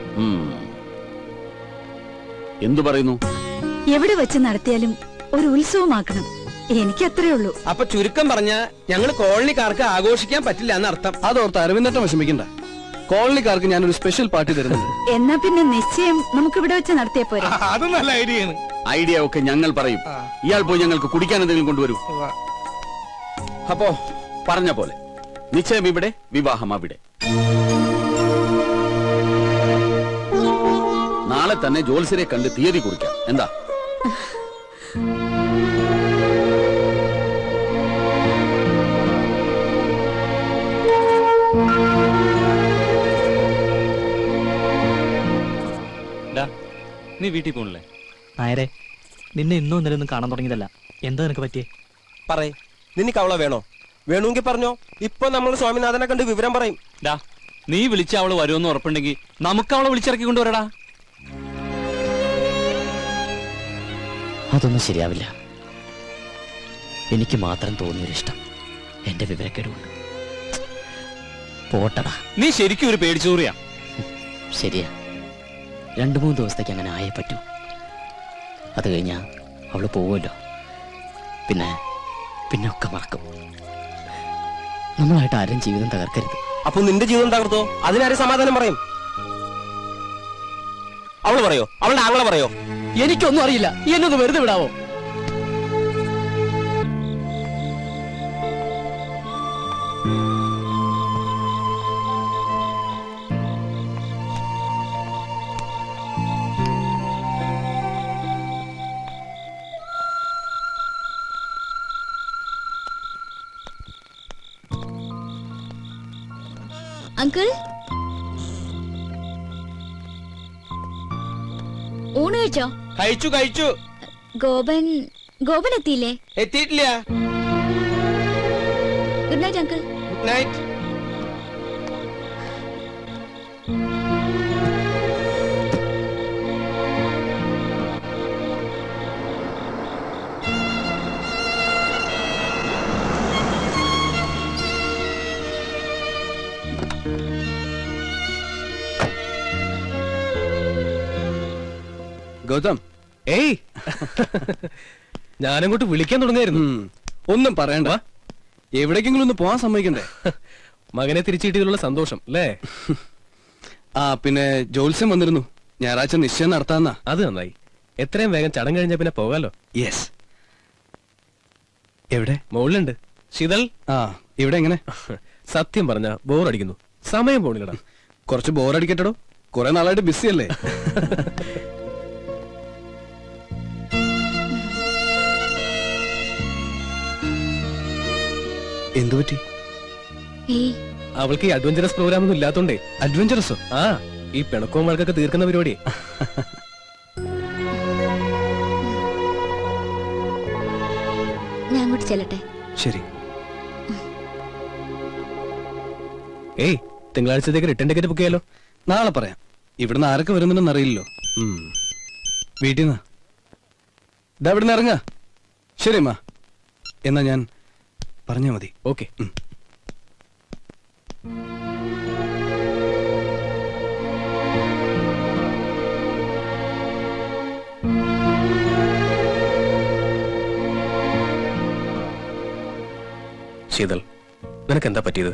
എന്തു പറയുന്നു? എവിടെ വെച്ച് നടത്തിയാലും ഒരു ഉത്സവമാക്കണം. എനിക്ക് അത്രേ ഉള്ളൂ. അപ്പൊ ചുരുക്കം പറഞ്ഞ ഞങ്ങൾ കോളനിക്കാർക്ക് ആഘോഷിക്കാൻ പറ്റില്ല എന്നർത്ഥം. അതോർത്ത് അരവിന്ദട്ടം വിഷമിക്കണ്ട. കോളനിക്കാർക്ക് ഞാനൊരു സ്പെഷ്യൽ പാർട്ടി തരുന്നുണ്ട്. എന്നാ പിന്നെ നിശ്ചയം നമുക്ക് ഇവിടെ വെച്ച് നടത്തിയ പോരെ? അത് നല്ല ഐഡിയയാണ്. ഐഡിയ ഒക്കെ ഞങ്ങൾ പറയും. ഇയാൾ പോയി ഞങ്ങൾക്ക് കുടിക്കാൻ എന്തെങ്കിലും കൊണ്ടുവരൂ. അപ്പോ പറഞ്ഞ പോലെ നിശ്ചയം ഇവിടെ, വിവാഹം അവിടെ. നാളെ തന്നെ ജോത്സ്യരെ കണ്ട് തീയതി കുറിക്കാം. എന്താ? നീ വീട്ടിൽ പോണില്ലേ? നായരെ, നിന്നെ ഇന്നും ഇന്നലെ ഒന്നും കാണാൻ തുടങ്ങിയതല്ല. എന്താ നിനക്ക് പറ്റിയേ? പറയേ, നിനക്ക് അവളെ വേണോ? വേണമെങ്കിൽ പറഞ്ഞോ. ഇപ്പൊ നമ്മൾ സ്വാമിനാഥനെ കണ്ട് വിവരം പറയും. നീ വിളിച്ച അവള് വരുമെന്ന് ഉറപ്പുണ്ടെങ്കിൽ നമുക്ക് അവളെ വിളിച്ചിറക്കി കൊണ്ടുവരടാ. അതൊന്നും ശരിയാവില്ല. എനിക്ക് മാത്രം തോന്നിയൊരിഷ്ടം എന്റെ വിവരക്കേടുകൊണ്ട്. പോട്ടടാ. നീ ശരിക്കും ഒരു പേടിച്ചൂറിയാ. ശരിയാ, 2-3 ദിവസത്തേക്ക് അങ്ങനെ ആയേ പറ്റൂ. അത് കഴിഞ്ഞാ അവള് പോവുമല്ലോ. പിന്നെ ഒക്കെ മറക്കും. നമ്മളായിട്ട് ആരും ജീവിതം തകർക്കരുത്. അപ്പൊ നിന്റെ ജീവിതം തകർത്തോ? അതിനാരെ സമാധാനം പറയും? അവള് പറയോ? അവളുടെ ആങ്ങളെ പറയോ? എനിക്കൊന്നും അറിയില്ല. എന്നൊന്ന് വെറുതെ വിടാവോ? അങ്കിൾ, ഊണ് കഴിച്ചോ? കഴിച്ചു. ഗോപൻ എത്തിയില്ലേ? എത്തിയിട്ടില്ല. Good night uncle. Good night. Gautam, ഏയ് ഞാനങ്ങോട്ട് വിളിക്കാൻ തുടങ്ങിയായിരുന്നു. ഒന്നും പറയണ്ട. എവിടേക്കെങ്കിലും ഒന്ന് പോവാൻ സമ്മതിക്കണ്ടേ? മകനെ തിരിച്ചു കിട്ടിയതിലുള്ള സന്തോഷം അല്ലേ? ആ, പിന്നെ ജോത്സ്യം വന്നിരുന്നു. ഞായറാഴ്ച നിശ്ചയം നടത്താന്നാ. അത് നന്നായി. എത്രയും വേഗം ചടങ്ങ് കഴിഞ്ഞാ പിന്നെ പോകാലോ. യെസ്. എവിടെ? മുകളിലുണ്ട്. ശീതൾ. ആ, ഇവിടെ എങ്ങനെ? സത്യം പറഞ്ഞ ബോറടിക്കുന്നു. സമയം പോണില്ലടാ. കുറച്ച് ബോറടിക്കട്ടോ. കുറെ നാളായിട്ട് ബിസി അല്ലേ? എന്തു പറ്റി? അവൾക്ക് ഈ അഡ്വഞ്ചറസ് പ്രോഗ്രാം ഒന്നും ഇല്ലാത്തോണ്ടേ. അഡ്വഞ്ചറസോ? ആ, ഈ പിണക്കവും വഴക്കൊക്കെ തീർക്കുന്ന പരിപാടി. ഞാൻ അങ്ങോട്ട് ചെല്ലട്ടെ? ശരി. ഏയ്, തിങ്കളാഴ്ചത്തേക്ക് റിട്ടേൺ ടിക്കറ്റ് ബുക്ക് ചെയ്യാലോ. നാളെ പറയാം. ഇവിടുന്ന് ആരൊക്കെ വരുന്നുണ്ടെന്ന് അറിയില്ലല്ലോ. വീട്ടിൽ നിന്ന് ഇതാ ഇവിടുന്ന് ഇറങ്ങാ. ശരി അമ്മ, എന്നാ ഞാൻ പറഞ്ഞാ മതി. ഓക്കെ. ശീതൾ, നിനക്ക് എന്താ പറ്റിയത്?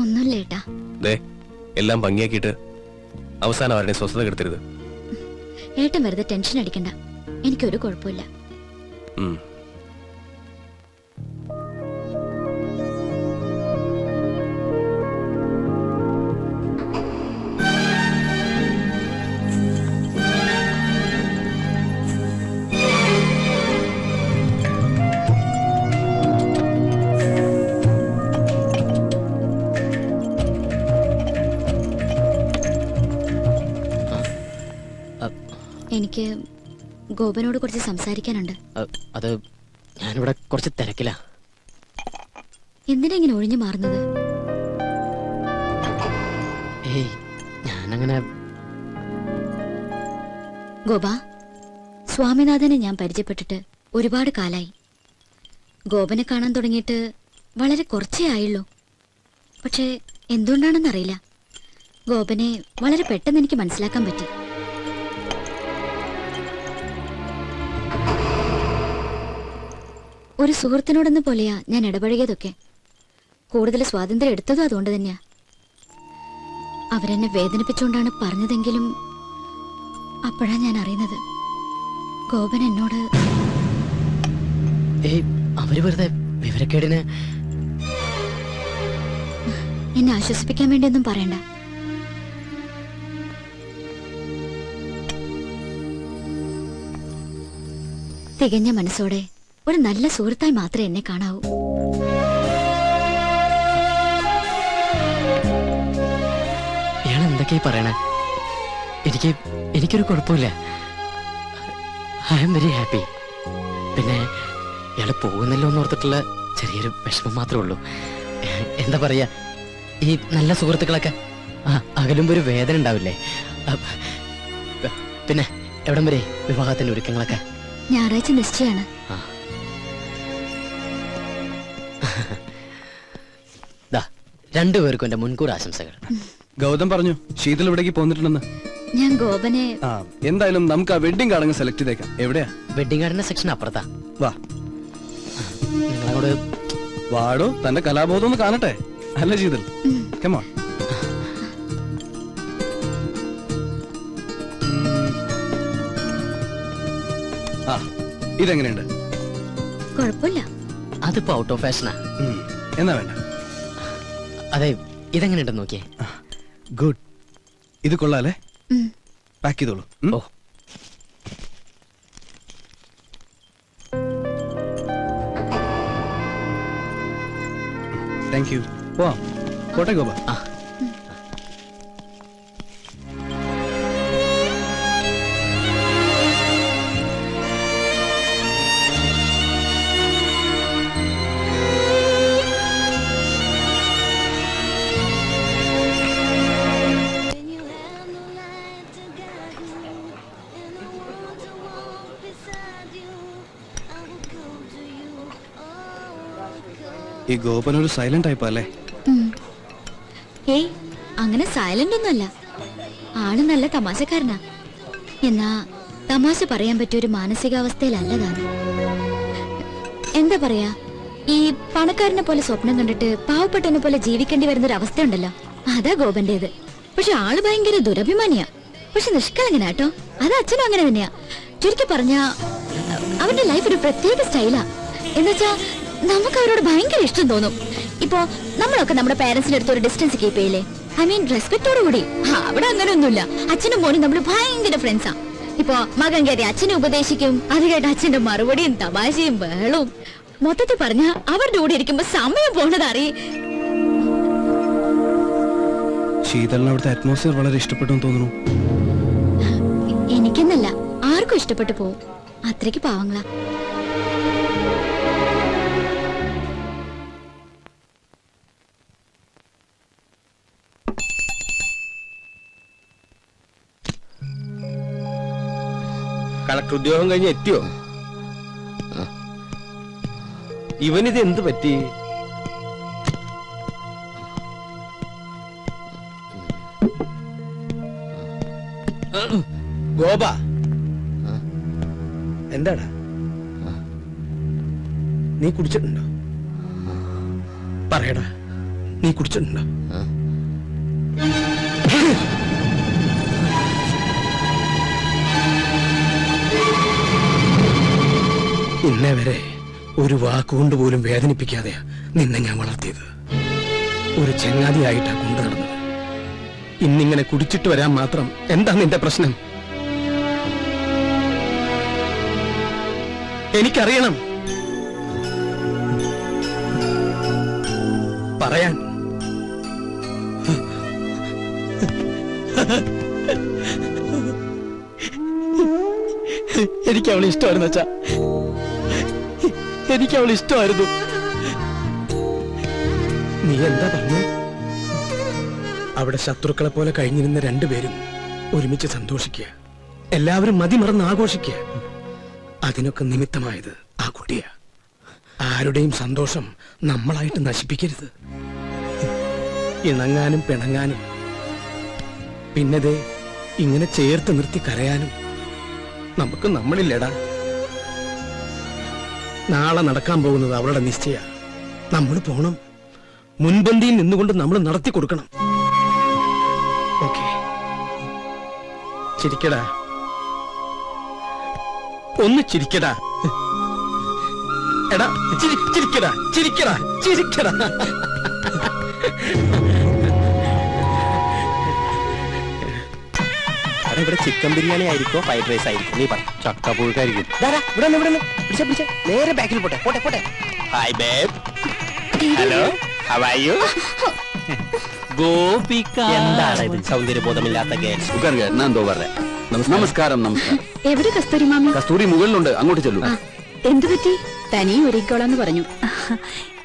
ഒന്നുമില്ലേട്ടാ. ദേ, എല്ലാം ഭംഗിയാക്കിയിട്ട് അവസാനം ആരുടെ സ്വസ്ഥത കെടുത്തരുത്. ഏട്ടൻ വെറുതെ ടെൻഷൻ അടിക്കണ്ട. എനിക്കൊരു കുഴപ്പമില്ല. എനിക്ക് ഗോപനോട് കുറച്ച് സംസാരിക്കാനുണ്ട്. അത് ഞാനിവിടെ കുറച്ച് തിരക്കില്ല. എന്തിനാ ഇങ്ങനെ ഒഴിഞ്ഞു മാറുന്നത്? ഏയ് ഞാനങ്ങനെ. ഗോപ, സ്വാമിനാഥനെ ഞാൻ പരിചയപ്പെട്ടിട്ട് ഒരുപാട് കാലായി. ഗോപനെ കാണാൻ തുടങ്ങിയിട്ട് വളരെ കുറച്ചേ ആയുള്ളൂ. പക്ഷേ എന്തുകൊണ്ടാണെന്നറിയില്ല, ഗോപനെ വളരെ പെട്ടെന്ന് എനിക്ക് മനസ്സിലാക്കാൻ പറ്റി. ഒരു സുഹൃത്തിനോടെന്ന പോലെയാ ഞാൻ ഇടപഴകിയതൊക്കെ. കൂടുതൽ സ്വാതന്ത്ര്യം എടുത്തതും അതുകൊണ്ട് തന്നെയാ. അവരെന്നെ വേദനിപ്പിച്ചുകൊണ്ടാണ് പറഞ്ഞതെങ്കിലും അപ്പോഴാ ഞാൻ അറിയുന്നത് ഗോപൻ എന്നോട്. അവര് വെറുതെ വിവരക്കേടിന്. എന്നെ ആശ്വസിപ്പിക്കാൻ വേണ്ടിയൊന്നും പറയണ്ട. തികഞ്ഞ മനസ്സോടെ ഒരു നല്ല സുഹൃത്തായി മാത്രമേ എന്നെ കാണാവൂ. ഇയാൾ എന്തൊക്കെയാ പറയണേ? എനിക്കൊരു കുഴപ്പമില്ല. I am very happy. പിന്നെ ഇയാള് പോകുന്നല്ലോ എന്ന് ഓർത്തിട്ടുള്ള ചെറിയൊരു വിഷമം മാത്രമേ ഉള്ളൂ. എന്താ പറയാ, ഈ നല്ല സുഹൃത്തുക്കളൊക്കെ അകലുമ്പോ ഒരു വേദന ഉണ്ടാവില്ലേ? പിന്നെ എവിടം വരെ വിവാഹത്തിന്റെ ഒരുക്കങ്ങളൊക്കെ? ഞായറാഴ്ച നിശ്ചയാണ്. രണ്ടുപേർക്കും എന്റെ മുൻകൂർ ആശംസകൾ. ഗൗതം പറഞ്ഞു ശീതൾ ഇവിടേക്ക് പോന്നിട്ടുണ്ടെന്ന്. ഞാൻ ഗോപനെ. എന്തായാലും നമുക്ക് ആ വെഡിങ് കാർഡ് സെലക്ട് ചെയ്തേക്കാം. എവിടെയാ? വെഡിങ് കാർഡിന്റെ സെക്ഷൻ അപ്പുറത്താ. വാ, നിങ്ങളോട് വാടോ, തന്റെ കലാബോധം ഒന്ന് കാണട്ടെ. അല്ല ശീതൾ, come on. ഇതെങ്ങനെയുണ്ട്? കുഴപ്പമില്ല. അതിപ്പോ ഔട്ട് ഓഫ് ഫാഷനാ. എന്നാ വേണ്ട. അതെ, ഇതെങ്ങനെയുണ്ടെന്ന് നോക്കിയേ. ഗുഡ്. ഇത് കൊള്ളാല്ലേ? പാക്ക് ചെയ്തോളൂ. ഓ, താങ്ക് യു. പോവാം. കോട്ടെ ഗോപ. ഈ ഗോപൻ ഒരു സൈലന്റ് ടൈപ്പ് അല്ലേ? ഏയ്, അങ്ങനെ സൈലന്റ് ഒന്നുമല്ല. ആള് നല്ല തമാശക്കാരനാ. എന്നാ തമാശ പറയാൻ പറ്റിയ ഒരു മാനസികാവസ്ഥയിലല്ല താൻ. എന്താ പറയാ, ഈ പണക്കാരനെ പോലെ സ്വപ്നം കണ്ടിട്ട് പാവപ്പെട്ടവനെ പോലെ ജീവിക്കേണ്ടി വരുന്ന ഒരു അവസ്ഥ ഉണ്ടല്ലോ, അതാ ഗോപന്റേത്. പക്ഷെ ആള് ഭയങ്കര ദുരഭിമാനിയാ. പക്ഷെ നിഷ്കളങ്കനാട്ടോ. അത് അച്ഛനും അങ്ങനെ തന്നെയാ. ചുരുക്കി പറഞ്ഞ അവന്റെ ലൈഫ് ഒരു പ്രത്യേക സ്റ്റൈലാ. എന്നുവെച്ചാ നമുക്ക് അവരോട് ഭയങ്കര ഇഷ്ടം തോന്നും. ഇപ്പോ നമ്മളൊക്കെ നമ്മുടെ പേരൻസിന്റെ അടുത്ത് ഒരു ഡിസ്റ്റൻസ് കീപ്പ് ചെയ്യില്ലേ? ഐ മീൻ റെസ്പെക്ടോട് കൂടി. അവിടെ അങ്ങനെ ഒന്നുമില്ല. അച്ഛനും മോനും നമ്മൾ ഭയങ്കര ഫ്രണ്ട്സാ. ഇപ്പൊ മകൻ കയറി അച്ഛനെ ഉപദേശിക്കും, അത് കേട്ട് അച്ഛന്റെ മറുപടിയും തമാശയും ബഹളവും. മൊത്തത്തിൽ പറഞ്ഞ അവരുടെ കൂടെ ഇരിക്കുമ്പോ സമയം പോണത് അറിയേ. ശീതളിന് അവിടുത്തെ അറ്റ്മോസ്ഫിയർ വളരെ ഇഷ്ടപ്പെട്ടു തോന്നുന്നു. എനിക്കെന്നല്ല, ആർക്കും ഇഷ്ടപ്പെട്ടു പോവും. അത്രയ്ക്ക് പാവങ്ങളാ. കളക്ടർ ഉദ്യോഗം കഴിഞ്ഞ് എത്തിയോ? ഇവനിത് എന്ത് പറ്റി? ഗോപ, എന്താടാ നീ കുടിച്ചിട്ടുണ്ടോ? പറയടാ, നീ കുടിച്ചിട്ടുണ്ടോ? ഇന്നേ വരെ ഒരു വാക്കുകൊണ്ട് പോലും വേദനിപ്പിക്കാതെയാ നിന്നെ ഞാൻ വളർത്തിയത്. ഒരു ചങ്ങാതിയായിട്ടാ കൊണ്ടു നടന്നത്. ഇന്നിങ്ങനെ കുടിച്ചിട്ട് വരാൻ മാത്രം എന്താ നിന്റെ പ്രശ്നം? എനിക്കറിയണം. പറയാൻ എനിക്ക് അവളെ ഇഷ്ടമായിരുന്നു അച്ഛാ, എനിക്ക് അവളെ ഇഷ്ടമായിരുന്നു. നീ എന്താ പറഞ്ഞു? അവിടെ ശത്രുക്കളെ പോലെ കഴിഞ്ഞിരുന്ന രണ്ടുപേരും ഒരുമിച്ച് സന്തോഷിക്കുക, എല്ലാവരും മതിമറന്ന് ആഘോഷിക്കുക. അതിനൊക്കെ നിമിത്തമായത് ആ കുട്ടിയാ. ആരുടെയും സന്തോഷം നമ്മളായിട്ട് നശിപ്പിക്കരുത്. ഇണങ്ങാനും പിണങ്ങാനും പിന്നതേ ഇങ്ങനെ ചേർത്ത് നിർത്തി കരയാനും നമുക്ക് നമ്മളില്ലടാ. നാളെ നടക്കാൻ പോകുന്നത് അവളുടെ നിശ്ചയ. നമ്മൾ പോണം, മുൻപന്തിയിൽ നിന്നുകൊണ്ട് നമ്മൾ നടത്തി കൊടുക്കണം. ഓക്കെ, ചിരിക്കടാ, ഒന്ന് ചിരിക്കടാ. എടാ ചിരിക്കടാ, ചിരിക്കടാ, ചിരിക്കടാ. ഇവിടെ ചിക്കൻ ബിരിയാണി ആയിരിക്കോ ഫ്രൈഡ് റൈസ് ആയിരിക്കും? നീ പറ. ചക്കപ്പുഴുക്കായിരിക്കും. ഇവിടെ നേരെ ബാക്കിൽ പോട്ടെ പോട്ടെ പോട്ടെ. Hi babe. Hello, how are you? Gopika. എന്താണ് ഇത് സൗന്ദര്യബോധമില്ലാത്ത ഗേൾസ്? നമസ്കാരം. നമസ്കാരം. എവിടെ കസ്തൂരി മാമി? കസ്തൂരി മുകളിലുണ്ട്, അങ്ങോട്ട് ചെല്ലൂ. എന്തു പറ്റി? തനിയെ ഒരുക്കോളാന്ന് പറഞ്ഞു.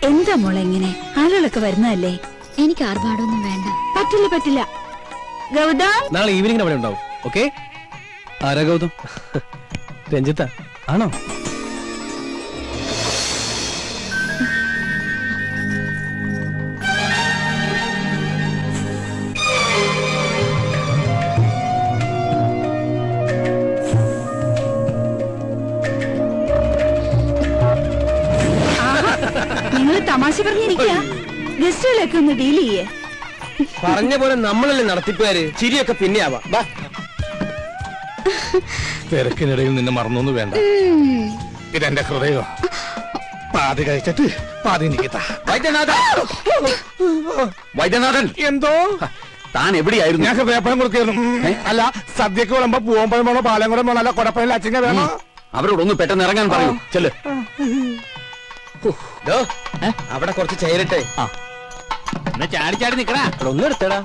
എന്താ മോളെ ഇങ്ങനെ? ആളുകളൊക്കെ വരുന്നതല്ലേ? എനിക്ക് ആർഭാടൊന്നും വേണ്ട. പറ്റില്ല പറ്റില്ല. ഗൗതം, നാളെ ഈവനിങ്ങിന് അവിടെ ഉണ്ടാവും. ഓക്കെ? ആരാ ഗൗതം? രഞ്ജിത്ത ആണോ? നിങ്ങൾ തമാശ പറഞ്ഞിരിക്കുക. ഗസ്റ്റുകളൊക്കെ ഒന്ന് ഡീൽ ചെയ്യേ. പറഞ്ഞ പോലെ നമ്മളല്ലേ നടത്തിപ്പുകാര്. ചിരിയൊക്കെ പിന്നെ ആവാം. തിരക്കിനിടയിൽ നിന്നെ മറന്നൊന്നും വേണ്ട. ഇതെന്റെ ഹൃദയോ. പാതി കഴിച്ചിട്ട് പാതി നിൽക്കത്താ. വൈദ്യനാഥൻ, എന്തോ താൻ എവിടെയായിരുന്നു? ഞാൻ ഹൃദയപ്പഴം കൊടുക്കായിരുന്നു. അല്ല, സദ്യക്ക് വിളമ്പോ പൂവമ്പഴം വേണോ, പാലം വേണോ, അല്ല കൊടപ്പഴം അച്ചിങ്ങ വേണോ? അവരോടൊന്ന് പെട്ടെന്ന് ഇറങ്ങാൻ പറയൂ. ചെല്ല്. അവിടെ കുറച്ച് ചേരട്ടെ. ചാടി ചാടി നിക്കടാ. ഒന്ന് എടുത്തടാ.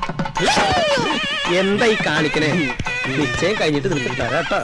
എന്താ ഈ കാണിക്കണേ? നിശ്ചയം കഴിഞ്ഞിട്ട് നിനക്ക് തരാട്ടോ.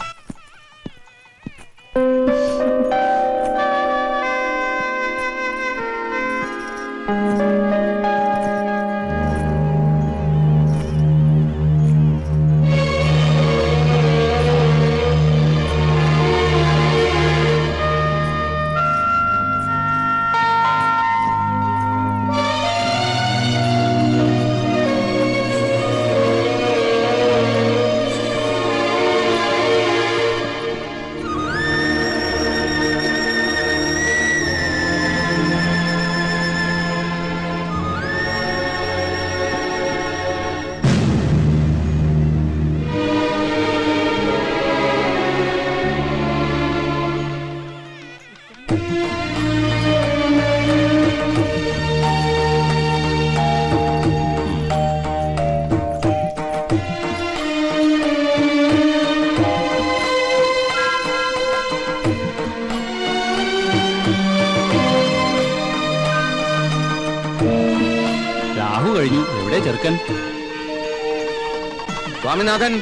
കഴിഞ്ഞു. എവിടെ ചെറുക്കൻ? സ്വാമിനാഥൻ,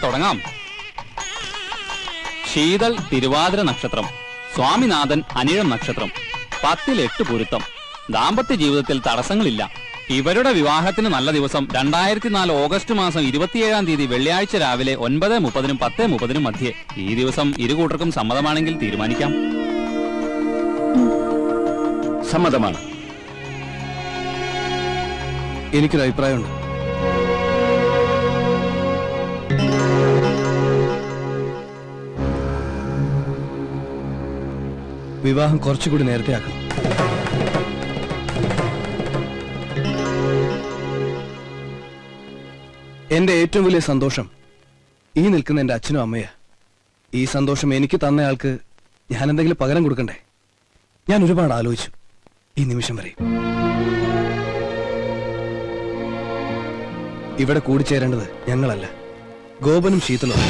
തുടങ്ങാം. ശീതൾ തിരുവാതിര നക്ഷത്രം, സ്വാമിനാഥൻ അനിഴം നക്ഷത്രം, 10 8 പൊരുത്തം. ദാമ്പത്യ ജീവിതത്തിൽ തടസ്സങ്ങളില്ല. ഇവരുടെ വിവാഹത്തിന് നല്ല ദിവസം 2004 ഓഗസ്റ്റ് മാസം 27-ാം തീയതി വെള്ളിയാഴ്ച രാവിലെ 9:30-നും 10:30-നും മധ്യേ. ഈ ദിവസം ഇരുകൂട്ടർക്കും സമ്മതമാണെങ്കിൽ തീരുമാനിക്കാം. സമ്മതമാണ്. എനിക്കൊരു അഭിപ്രായമുണ്ട്. വിവാഹം കുറച്ചുകൂടി നേരത്തെ ആക്കണം. എന്റെ ഏറ്റവും വലിയ സന്തോഷം ഈ നിൽക്കുന്ന എന്റെ അച്ഛനും അമ്മയാ. ഈ സന്തോഷം എനിക്ക് തന്നയാൾക്ക് ഞാൻ എന്തെങ്കിലും പകരം കൊടുക്കണ്ടേ? ഞാൻ ഒരുപാട് ആലോചിച്ചു ഈ നിമിഷം വരെ. ഇവിടെ കൂടിച്ചേരേണ്ടത് ഞങ്ങളല്ല, ഗോപനും ശീതളും.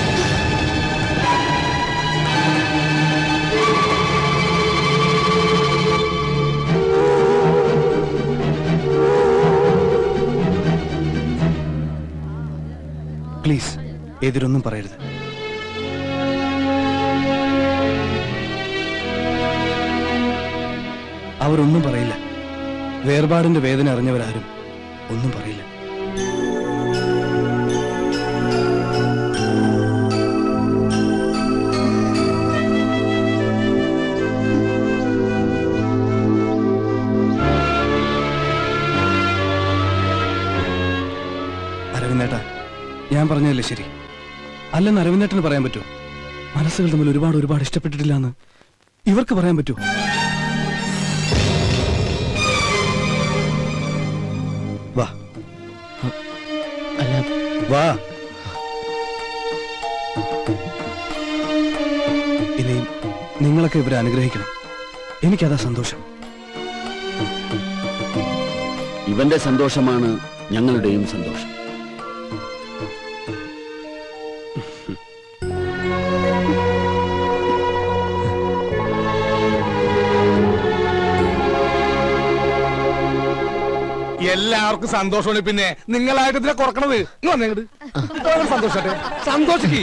പ്ലീസ് എതിരൊന്നും പറയരുത്. അവരൊന്നും പറയില്ല. വേർപാടിന്റെ വേദന അറിഞ്ഞവരാരും ഒന്നും പറയില്ല. അരവിന്ദേട്ടാ, ഞാൻ പറഞ്ഞതല്ലേ ശരി? അല്ലെന്ന് അരവിന്ദേട്ടന് പറയാൻ പറ്റൂ? മനസ്സുകൾ തമ്മിൽ ഒരുപാട് ഇഷ്ടപ്പെട്ടിട്ടില്ല എന്ന് ഇവർക്ക് പറയാൻ പറ്റൂ? വാ വാ. ഇനിയും നിങ്ങളൊക്കെ ഇവരെ അനുഗ്രഹിക്കണം. എനിക്കതാ സന്തോഷം. ഇവന്റെ സന്തോഷമാണ് ഞങ്ങളുടെയും സന്തോഷം. എല്ലാവർക്കും സന്തോഷമാണ്. പിന്നെ നിങ്ങളായിട്ട് ഇതിനെ കുറക്കണത് സന്തോഷട്ടെ, സന്തോഷിക്ക്.